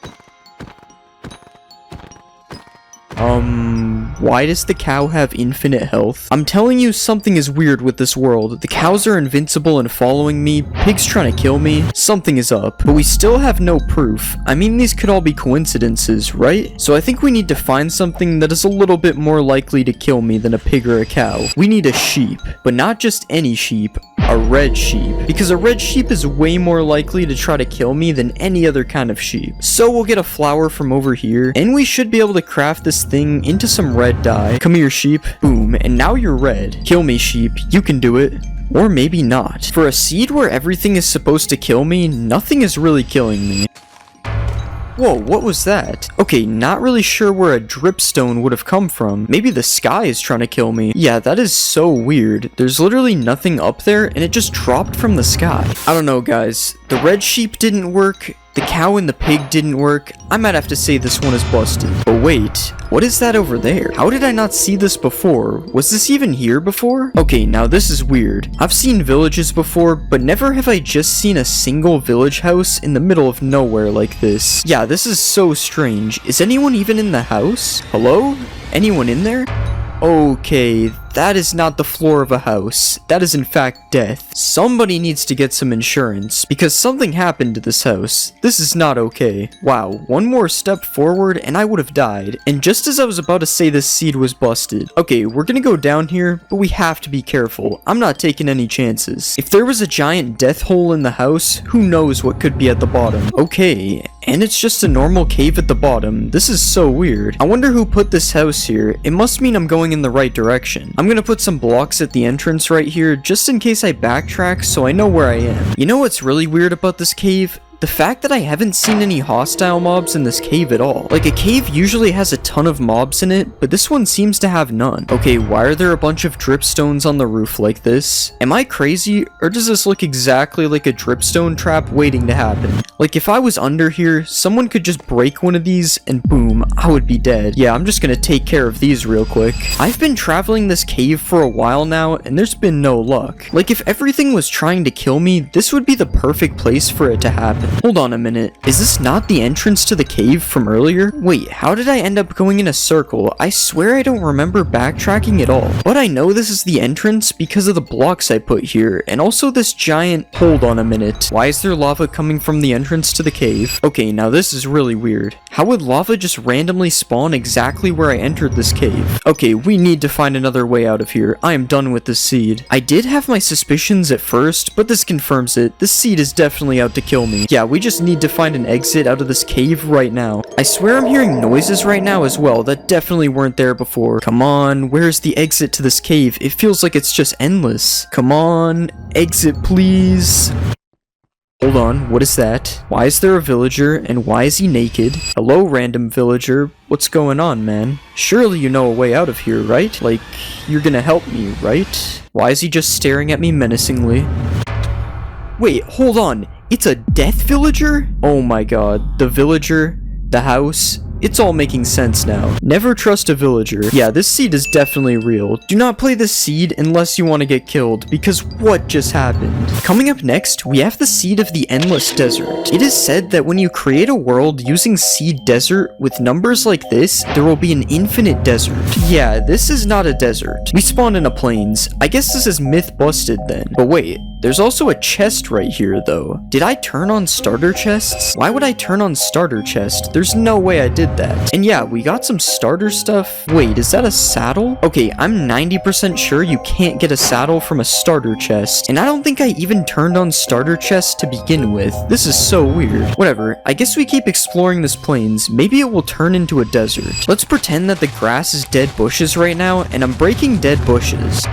Speaker 1: why does the cow have infinite health? I'm telling you, something is weird with this world. The cows are invincible and following me, pigs trying to kill me, something is up. But we still have no proof. I mean, these could all be coincidences, right? So I think we need to find something that is a little bit more likely to kill me than a pig or a cow. We need a sheep, but not just any sheep. A red sheep, because a red sheep is way more likely to try to kill me than any other kind of sheep. So we'll get a flower from over here, and we should be able to craft this thing into some red dye. Come here, sheep. Boom, and now you're red. Kill me, sheep. You can do it. Or maybe not. For a seed where everything is supposed to kill me, nothing is really killing me. Whoa, what was that? Okay, not really sure where a dripstone would have come from. Maybe the sky is trying to kill me. Yeah, that is so weird. There's literally nothing up there, and it just dropped from the sky. I don't know, guys. The red sheep didn't work. The cow and the pig didn't work. I might have to say this one is busted. But wait, what is that over there? How did I not see this before? Was this even here before? Okay, now this is weird. I've seen villages before, but never have I just seen a single village house in the middle of nowhere like this. Yeah, this is so strange. Is anyone even in the house? Hello? Anyone in there? Okay, that is not the floor of a house. That is in fact death. Somebody needs to get some insurance, because something happened to this house. This is not okay. Wow, one more step forward and I would have died. And just as I was about to say this seed was busted. Okay, we're gonna go down here, but we have to be careful. I'm not taking any chances. If there was a giant death hole in the house, who knows what could be at the bottom. Okay, and it's just a normal cave at the bottom. This is so weird. I wonder who put this house here. It must mean I'm going in the right direction. I'm gonna put some blocks at the entrance right here, just in case I backtrack so I know where I am. You know what's really weird about this cave? The fact that I haven't seen any hostile mobs in this cave at all. Like, a cave usually has a ton of mobs in it, but this one seems to have none. Okay, why are there a bunch of dripstones on the roof like this? Am I crazy, or does this look exactly like a dripstone trap waiting to happen? Like, if I was under here, someone could just break one of these, and boom, I would be dead. Yeah, I'm just gonna take care of these real quick. I've been traveling this cave for a while now, and there's been no luck. Like, if everything was trying to kill me, this would be the perfect place for it to happen. Hold on a minute. Is this not the entrance to the cave from earlier? Wait, how did I end up going in a circle? I swear I don't remember backtracking at all. But I know this is the entrance because of the blocks I put here, and also this giant... Hold on a minute. Why is there lava coming from the entrance to the cave? Okay, now this is really weird. How would lava just randomly spawn exactly where I entered this cave? Okay, we need to find another way out of here. I am done with this seed. I did have my suspicions at first, but this confirms it. This seed is definitely out to kill me. Yeah, Yeah, we just need to find an exit out of this cave right now. I swear I'm hearing noises right now as well that definitely weren't there before. Come on, where's the exit to this cave? It feels like it's just endless. Come on, exit please. Hold on, what is that? Why is there a villager, and why is he naked? Hello, random villager. What's going on, man? Surely you know a way out of here, right? Like, you're gonna help me, right? Why is he just staring at me menacingly? Wait, hold on. It's a death villager? Oh my god. The villager, the house, it's all making sense now. Never trust a villager. Yeah, this seed is definitely real. Do not play this seed unless you want to get killed, because what just happened? Coming up next, we have the seed of the endless desert. It is said that when you create a world using seed desert with numbers like this, there will be an infinite desert. Yeah, this is not a desert. We spawned in a plains. I guess this is myth busted then. But wait, there's also a chest right here though. Did I turn on starter chests? Why would I turn on starter chest? There's no way I did that. And yeah, we got some starter stuff. Wait, is that a saddle? Okay, I'm 90% sure you can't get a saddle from a starter chest. And I don't think I even turned on starter chests to begin with. This is so weird. Whatever, I guess we keep exploring this plains. Maybe it will turn into a desert. Let's pretend that the grass is dead bushes right now, and I'm breaking dead bushes.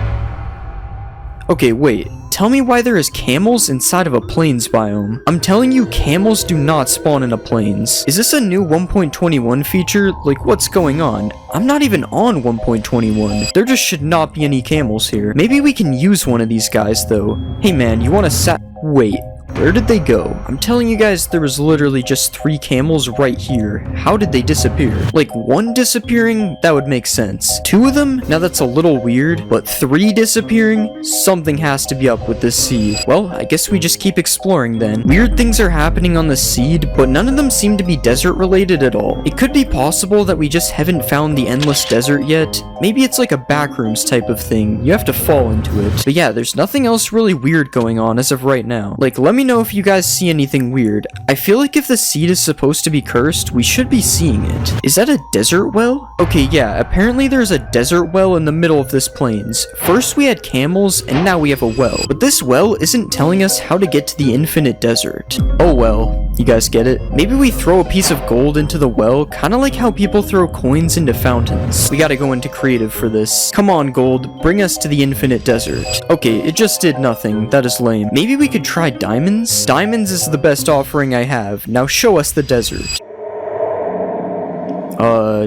Speaker 1: Okay, wait. Tell me why there is camels inside of a plains biome. I'm telling you, camels do not spawn in a plains. Is this a new 1.21 feature? Like, what's going on? I'm not even on 1.21. There just should not be any camels here. Maybe we can use one of these guys, though. Hey man, you want to wait. Where did they go? I'm telling you guys, there was literally just 3 camels right here. How did they disappear? Like, 1 disappearing? That would make sense. 2 of them? Now that's a little weird, but 3 disappearing? Something has to be up with this seed. Well, I guess we just keep exploring then. Weird things are happening on the seed, but none of them seem to be desert related at all. It could be possible that we just haven't found the endless desert yet. Maybe it's like a backrooms type of thing. You have to fall into it. But yeah, there's nothing else really weird going on as of right now. Like, let me know if you guys see anything weird. I feel like if the seed is supposed to be cursed, we should be seeing it. Is that a desert well? Okay, yeah, apparently there's a desert well in the middle of this plains. First we had camels, and now we have a well. But this well isn't telling us how to get to the infinite desert. Oh well, you guys get it? Maybe we throw a piece of gold into the well, kinda like how people throw coins into fountains. We gotta go into creative for this. Come on, gold, bring us to the infinite desert. Okay, it just did nothing. That is lame. Maybe we could try diamonds? Diamonds is the best offering I have. Now show us the desert.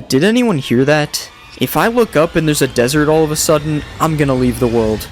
Speaker 1: Did anyone hear that? If I look up and there's a desert all of a sudden, I'm gonna leave the world.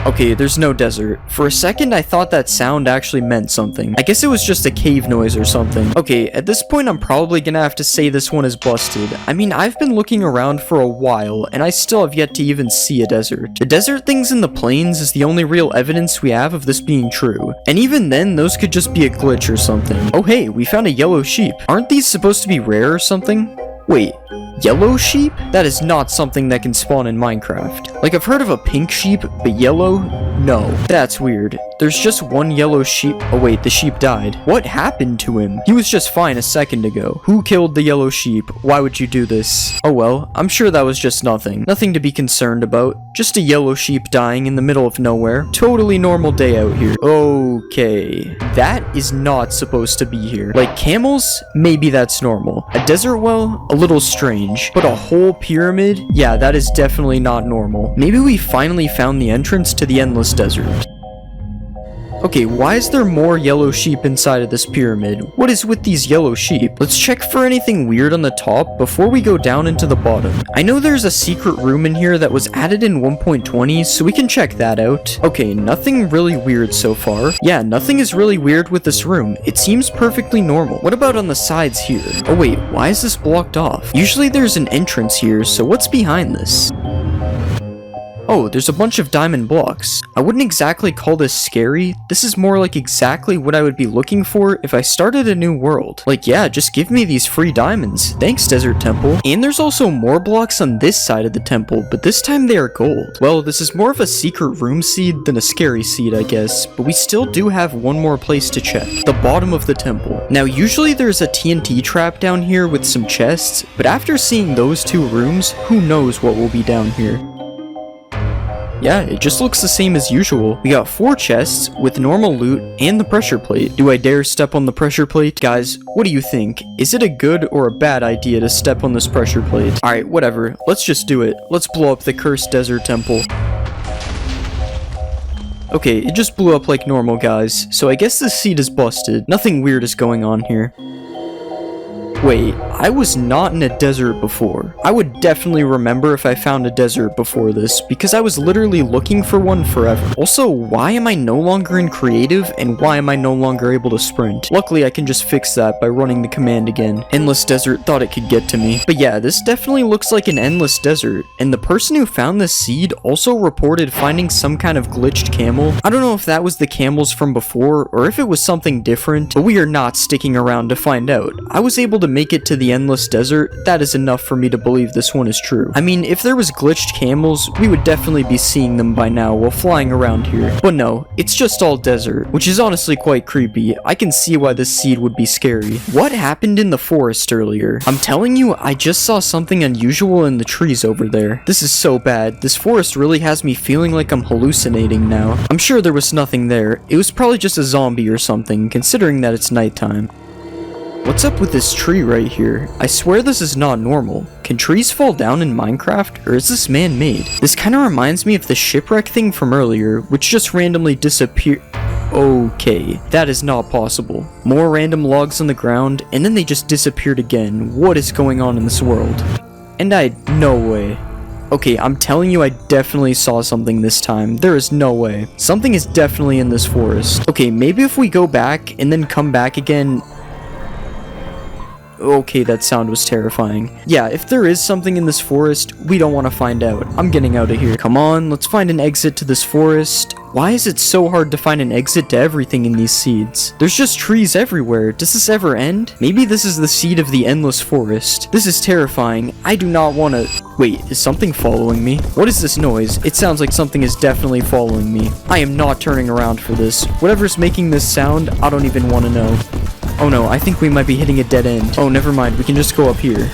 Speaker 1: Okay, there's no desert. For a second, I thought that sound actually meant something. I guess it was just a cave noise or something. Okay, at this point, I'm probably gonna have to say this one is busted. I mean, I've been looking around for a while, and I still have yet to even see a desert. The desert things in the plains is the only real evidence we have of this being true. And even then, those could just be a glitch or something. Oh hey, we found a yellow sheep. Aren't these supposed to be rare or something? Wait, yellow sheep? That is not something that can spawn in Minecraft. Like, I've heard of a pink sheep, but yellow? No. That's weird. There's just one yellow sheep. Oh wait, the sheep died. What happened to him? He was just fine a second ago. Who killed the yellow sheep? Why would you do this? Oh well, I'm sure that was just nothing. Nothing to be concerned about. Just a yellow sheep dying in the middle of nowhere. Totally normal day out here. Okay. That is not supposed to be here. Like camels? Maybe that's normal. A desert well? A little strange. But a whole pyramid? Yeah, that is definitely not normal. Maybe we finally found the entrance to the endless desert. Okay, why is there more yellow sheep inside of this pyramid? What is with these yellow sheep? Let's check for anything weird on the top before we go down into the bottom. I know there's a secret room in here that was added in 1.20, so we can check that out. Okay, nothing really weird so far. Yeah, nothing is really weird with this room. It seems perfectly normal. What about on the sides here? Oh wait, why is this blocked off? Usually there's an entrance here, so what's behind this? Oh, there's a bunch of diamond blocks. I wouldn't exactly call this scary. This is more like exactly what I would be looking for if I started a new world. Like, yeah, just give me these free diamonds. Thanks, Desert Temple. And there's also more blocks on this side of the temple, but this time they are gold. Well, this is more of a secret room seed than a scary seed, I guess, but we still do have one more place to check. The bottom of the temple. Now, usually there's a TNT trap down here with some chests, but after seeing those 2 rooms, who knows what will be down here. Yeah, it just looks the same as usual. We got 4 chests with normal loot and the pressure plate. Do I dare step on the pressure plate? Guys, what do you think? Is it a good or a bad idea to step on this pressure plate? Alright, whatever. Let's just do it. Let's blow up the cursed desert temple. Okay, it just blew up like normal, guys. So I guess this seed is busted. Nothing weird is going on here. Wait, I was not in a desert before. I would definitely remember if I found a desert before this, because I was literally looking for one forever. Also, why am I no longer in creative, and why am I no longer able to sprint? Luckily, I can just fix that by running the command again. Endless desert thought it could get to me. But yeah, this definitely looks like an endless desert, and the person who found this seed also reported finding some kind of glitched camel. I don't know if that was the camels from before, or if it was something different, but we are not sticking around to find out. I was able to make it to the endless desert. That is enough for me to believe this one is true. I mean, if there was glitched camels, we would definitely be seeing them by now while flying around here. But no, it's just all desert, which is honestly quite creepy. I can see why this seed would be scary. What happened in the forest earlier? I'm telling you, I just saw something unusual in the trees over there. This is so bad. This forest really has me feeling like I'm hallucinating now. I'm sure there was nothing there. It was probably just a zombie or something, considering that it's nighttime. What's up with this tree right here? I swear this is not normal. Can trees fall down in Minecraft, or is this man-made? This kind of reminds me of the shipwreck thing from earlier, which just randomly disappeared. Okay, that is not possible. More random logs on the ground, and then they just disappeared again. What is going on in this world? And no way. Okay, I'm telling you, I definitely saw something this time. There is no way. Something is definitely in this forest. Okay, maybe if we go back and then come back again. Okay, that sound was terrifying. Yeah, if there is something in this forest, we don't want to find out. I'm getting out of here. Come on, let's find an exit to this forest. Why is it so hard to find an exit to everything in these seeds? There's just trees everywhere. Does this ever end? Maybe this is the seed of the endless forest. This is terrifying. I do not want to... Wait, is something following me? What is this noise? It sounds like something is definitely following me. I am not turning around for this. Whatever's making this sound, I don't even want to know. Oh no, I think we might be hitting a dead end. Oh, never mind, we can just go up here.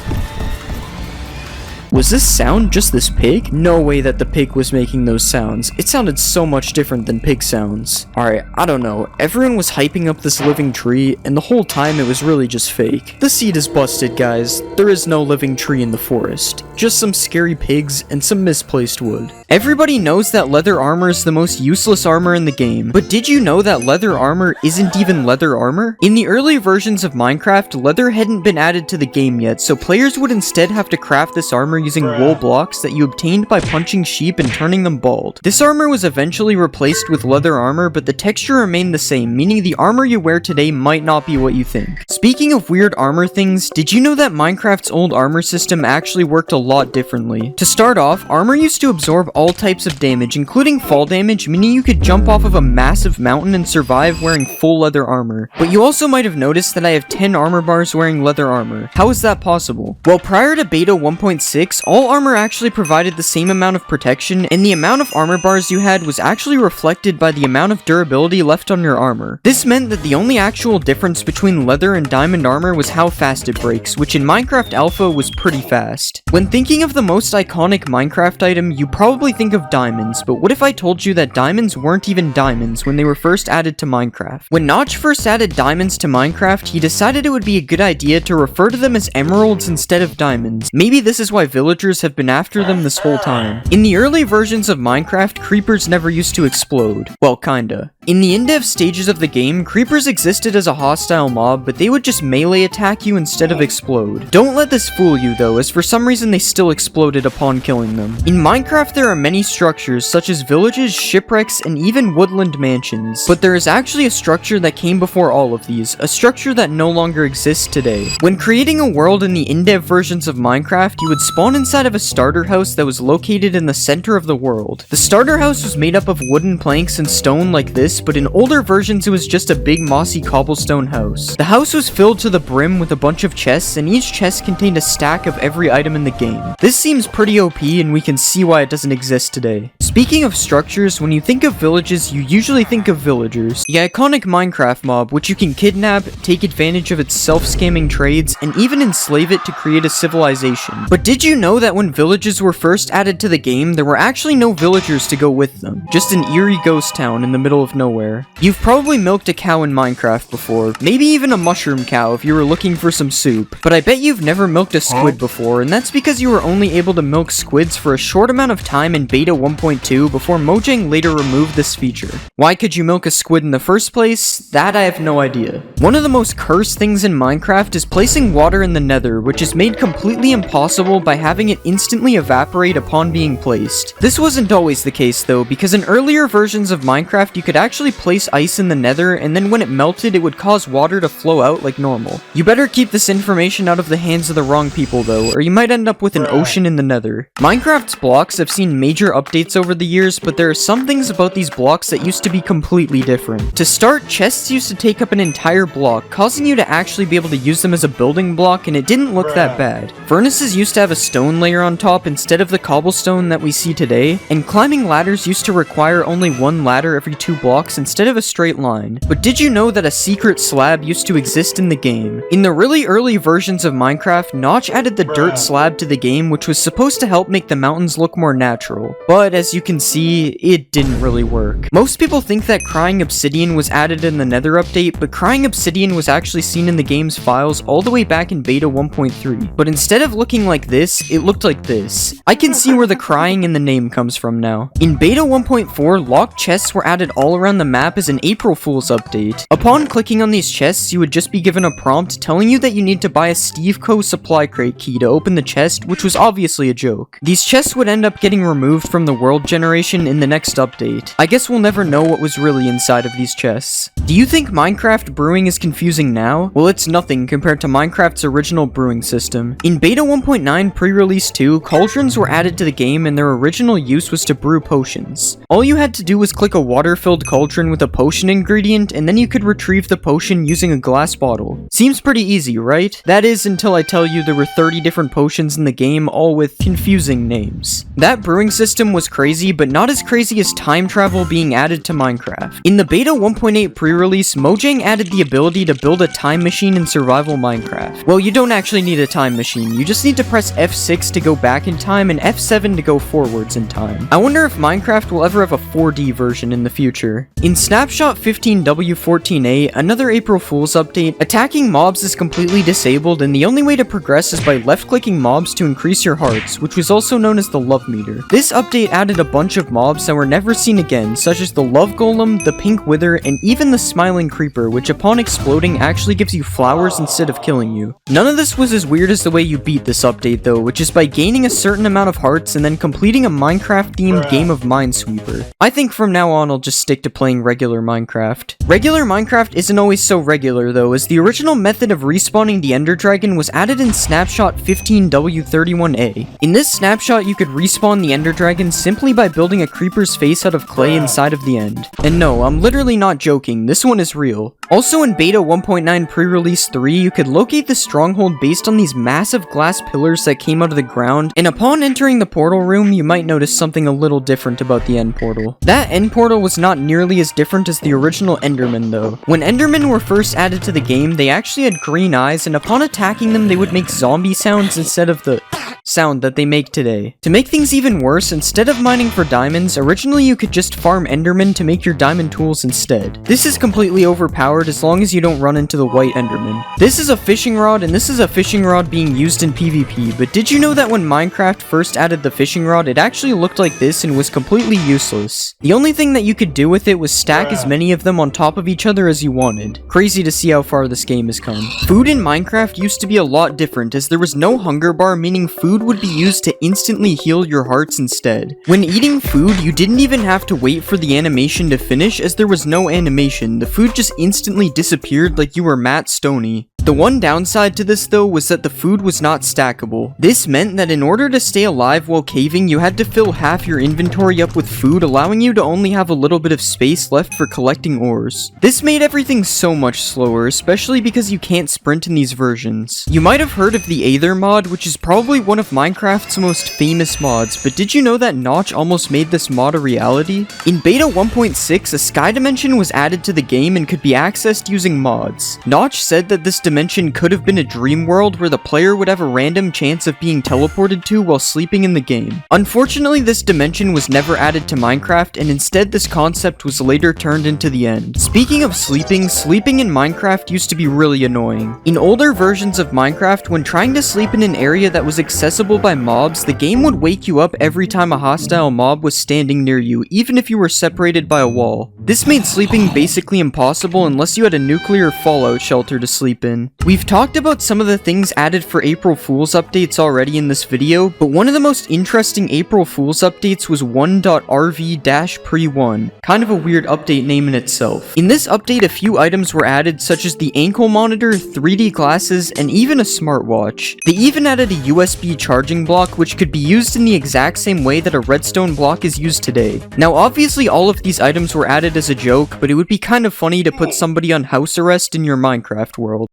Speaker 1: Was this sound just this pig? No way that the pig was making those sounds. It sounded so much different than pig sounds. Alright, I don't know. Everyone was hyping up this living tree, and the whole time it was really just fake. The seed is busted, guys. There is no living tree in the forest. Just some scary pigs and some misplaced wood. Everybody knows that leather armor is the most useless armor in the game, but did you know that leather armor isn't even leather armor? In the early versions of Minecraft, leather hadn't been added to the game yet, so players would instead have to craft this armor using wool blocks that you obtained by punching sheep and turning them bald. This armor was eventually replaced with leather armor, but the texture remained the same, meaning the armor you wear today might not be what you think. Speaking of weird armor things, did you know that Minecraft's old armor system actually worked a lot differently? To start off, armor used to absorb all types of damage, including fall damage, meaning you could jump off of a massive mountain and survive wearing full leather armor. But you also might have noticed that I have 10 armor bars wearing leather armor. How is that possible? Well, prior to beta 1.6, all armor actually provided the same amount of protection, and the amount of armor bars you had was actually reflected by the amount of durability left on your armor. This meant that the only actual difference between leather and diamond armor was how fast it breaks, which in Minecraft Alpha was pretty fast. When thinking of the most iconic Minecraft item, you probably think of diamonds, but what if I told you that diamonds weren't even diamonds when they were first added to Minecraft? When Notch first added diamonds to Minecraft, he decided it would be a good idea to refer to them as emeralds instead of diamonds. Maybe this is why villagers have been after them this whole time. In the early versions of Minecraft, creepers never used to explode. Well, kinda. In the in-dev stages of the game, creepers existed as a hostile mob, but they would just melee attack you instead of explode. Don't let this fool you though, as for some reason they still exploded upon killing them. In Minecraft there are many structures, such as villages, shipwrecks, and even woodland mansions. But there is actually a structure that came before all of these, a structure that no longer exists today. When creating a world in the in-dev versions of Minecraft, you would spawn inside of a starter house that was located in the center of the world. The starter house was made up of wooden planks and stone like this, this, but in older versions it was just a big mossy cobblestone house. The house was filled to the brim with a bunch of chests, and each chest contained a stack of every item in the game. This seems pretty OP, and we can see why it doesn't exist today. Speaking of structures, when you think of villages, you usually think of villagers. The iconic Minecraft mob, which you can kidnap, take advantage of its self-scamming trades, and even enslave it to create a civilization. But did you know that when villages were first added to the game, there were actually no villagers to go with them? Just an eerie ghost town in the middle of nowhere. You've probably milked a cow in Minecraft before, maybe even a mushroom cow if you were looking for some soup. But I bet you've never milked a squid before, and that's because you were only able to milk squids for a short amount of time in beta 1.2 before Mojang later removed this feature. Why could you milk a squid in the first place? That I have no idea. One of the most cursed things in Minecraft is placing water in the nether, which is made completely impossible by having it instantly evaporate upon being placed. This wasn't always the case though, because in earlier versions of Minecraft you could actually place ice in the nether, and then when it melted it would cause water to flow out like normal. You better keep this information out of the hands of the wrong people though, or you might end up with an ocean in the nether. Minecraft's blocks have seen major updates over the years, but there are some things about these blocks that used to be completely different. To start, chests used to take up an entire block, causing you to actually be able to use them as a building block, and it didn't look that bad. Furnaces used to have a stone layer on top instead of the cobblestone that we see today, and climbing ladders used to require only one ladder every 2 blocks instead of a straight line. But did you know that a secret slab used to exist in the game? In the really early versions of Minecraft, Notch added the dirt slab to the game, which was supposed to help make the mountains look more natural. But as you can see, it didn't really work. Most people think that crying obsidian was added in the nether update, but crying obsidian was actually seen in the game's files all the way back in beta 1.3. But instead of looking like this, it looked like this. I can see where the crying in the name comes from now. In beta 1.4, locked chests were added all around the map as an April Fool's update. Upon clicking on these chests, you would just be given a prompt telling you that you need to buy a Steve Co. supply crate key to open the chest, which was obviously a joke. These chests would end up getting removed from the world generation in the next update. I guess we'll never know what was really inside of these chests. Do you think Minecraft brewing is confusing now? Well, it's nothing compared to Minecraft's original brewing system. In beta 1.9 pre-release 2, cauldrons were added to the game, and their original use was to brew potions. All you had to do was click a water-filled cauldron with a potion ingredient, and then you could retrieve the potion using a glass bottle. Seems pretty easy, right? That is, until I tell you there were 30 different potions in the game, all with confusing names. That brewing system was crazy, but not as crazy as time travel being added to Minecraft. In the beta 1.8 pre-release, Mojang added the ability to build a time machine in survival Minecraft. Well, you don't actually need a time machine, you just need to press F6 to go back in time and F7 to go forwards in time. I wonder if Minecraft will ever have a 4D version in the future. In Snapshot 15W14A, another April Fool's update, attacking mobs is completely disabled, and the only way to progress is by left-clicking mobs to increase your hearts, which was also known as the love meter. This update added a bunch of mobs that were never seen again, such as the love golem, the pink wither, and even the smiling creeper, which upon exploding actually gives you flowers instead of killing you. None of this was as weird as the way you beat this update though, which is by gaining a certain amount of hearts and then completing a Minecraft-themed game of Minesweeper. I think from now on I'll just stick to playing regular Minecraft. Regular Minecraft isn't always so regular though, as the original method of respawning the Ender Dragon was added in Snapshot 15W31A. In this snapshot you could respawn the Ender Dragon simply by building a creeper's face out of clay inside of the end. And no, I'm literally not joking, this one is real. Also in beta 1.9 pre-release 3, you could locate the stronghold based on these massive glass pillars that came out of the ground, and upon entering the portal room, you might notice something a little different about the end portal. That end portal was not nearly as different as the original Endermen though. When Endermen were first added to the game, they actually had green eyes, and upon attacking them, they would make zombie sounds instead of the sound that they make today. To make things even worse, instead of mining for diamonds, originally you could just farm Endermen to make your diamond tools instead. This is completely overpowered as long as you don't run into the white Enderman. This is a fishing rod, and this is a fishing rod being used in PvP, but did you know that when Minecraft first added the fishing rod, it actually looked like this and was completely useless? The only thing that you could do with it was stack as many of them on top of each other as you wanted. Crazy to see how far this game has come. Food in Minecraft used to be a lot different, as there was no hunger bar, meaning food would be used to instantly heal your hearts instead. When eating food, you didn't even have to wait for the animation to finish, as there was no animation. The food just instantly disappeared like you were Matt Stoney. The one downside to this though was that the food was not stackable. This meant that in order to stay alive while caving, you had to fill half your inventory up with food, allowing you to only have a little bit of space left for collecting ores. This made everything so much slower, especially because you can't sprint in these versions. You might have heard of the Aether mod, which is probably one of Minecraft's most famous mods, but did you know that Notch almost made this mod a reality? In beta 1.6, a sky dimension was added to the game and could be accessed using mods. Notch said that this dimension could have been a dream world where the player would have a random chance of being teleported to while sleeping in the game. Unfortunately, this dimension was never added to Minecraft, and instead this concept was later turned into the end. Speaking of sleeping in Minecraft used to be really annoying. In older versions of Minecraft, when trying to sleep in an area that was accessible by mobs, the game would wake you up every time a hostile mob was standing near you, even if you were separated by a wall. This made sleeping basically impossible unless you had a nuclear fallout shelter to sleep in. We've talked about some of the things added for April Fool's updates already in this video, but one of the most interesting April Fool's updates was 1.rv-pre1, kind of a weird update name in itself. In this update, a few items were added such as the ankle monitor, 3D glasses, and even a smartwatch. They even added a USB charging block which could be used in the exact same way that a redstone block is used today. Now obviously all of these items were added as a joke, but it would be kind of funny to put somebody on house arrest in your Minecraft world.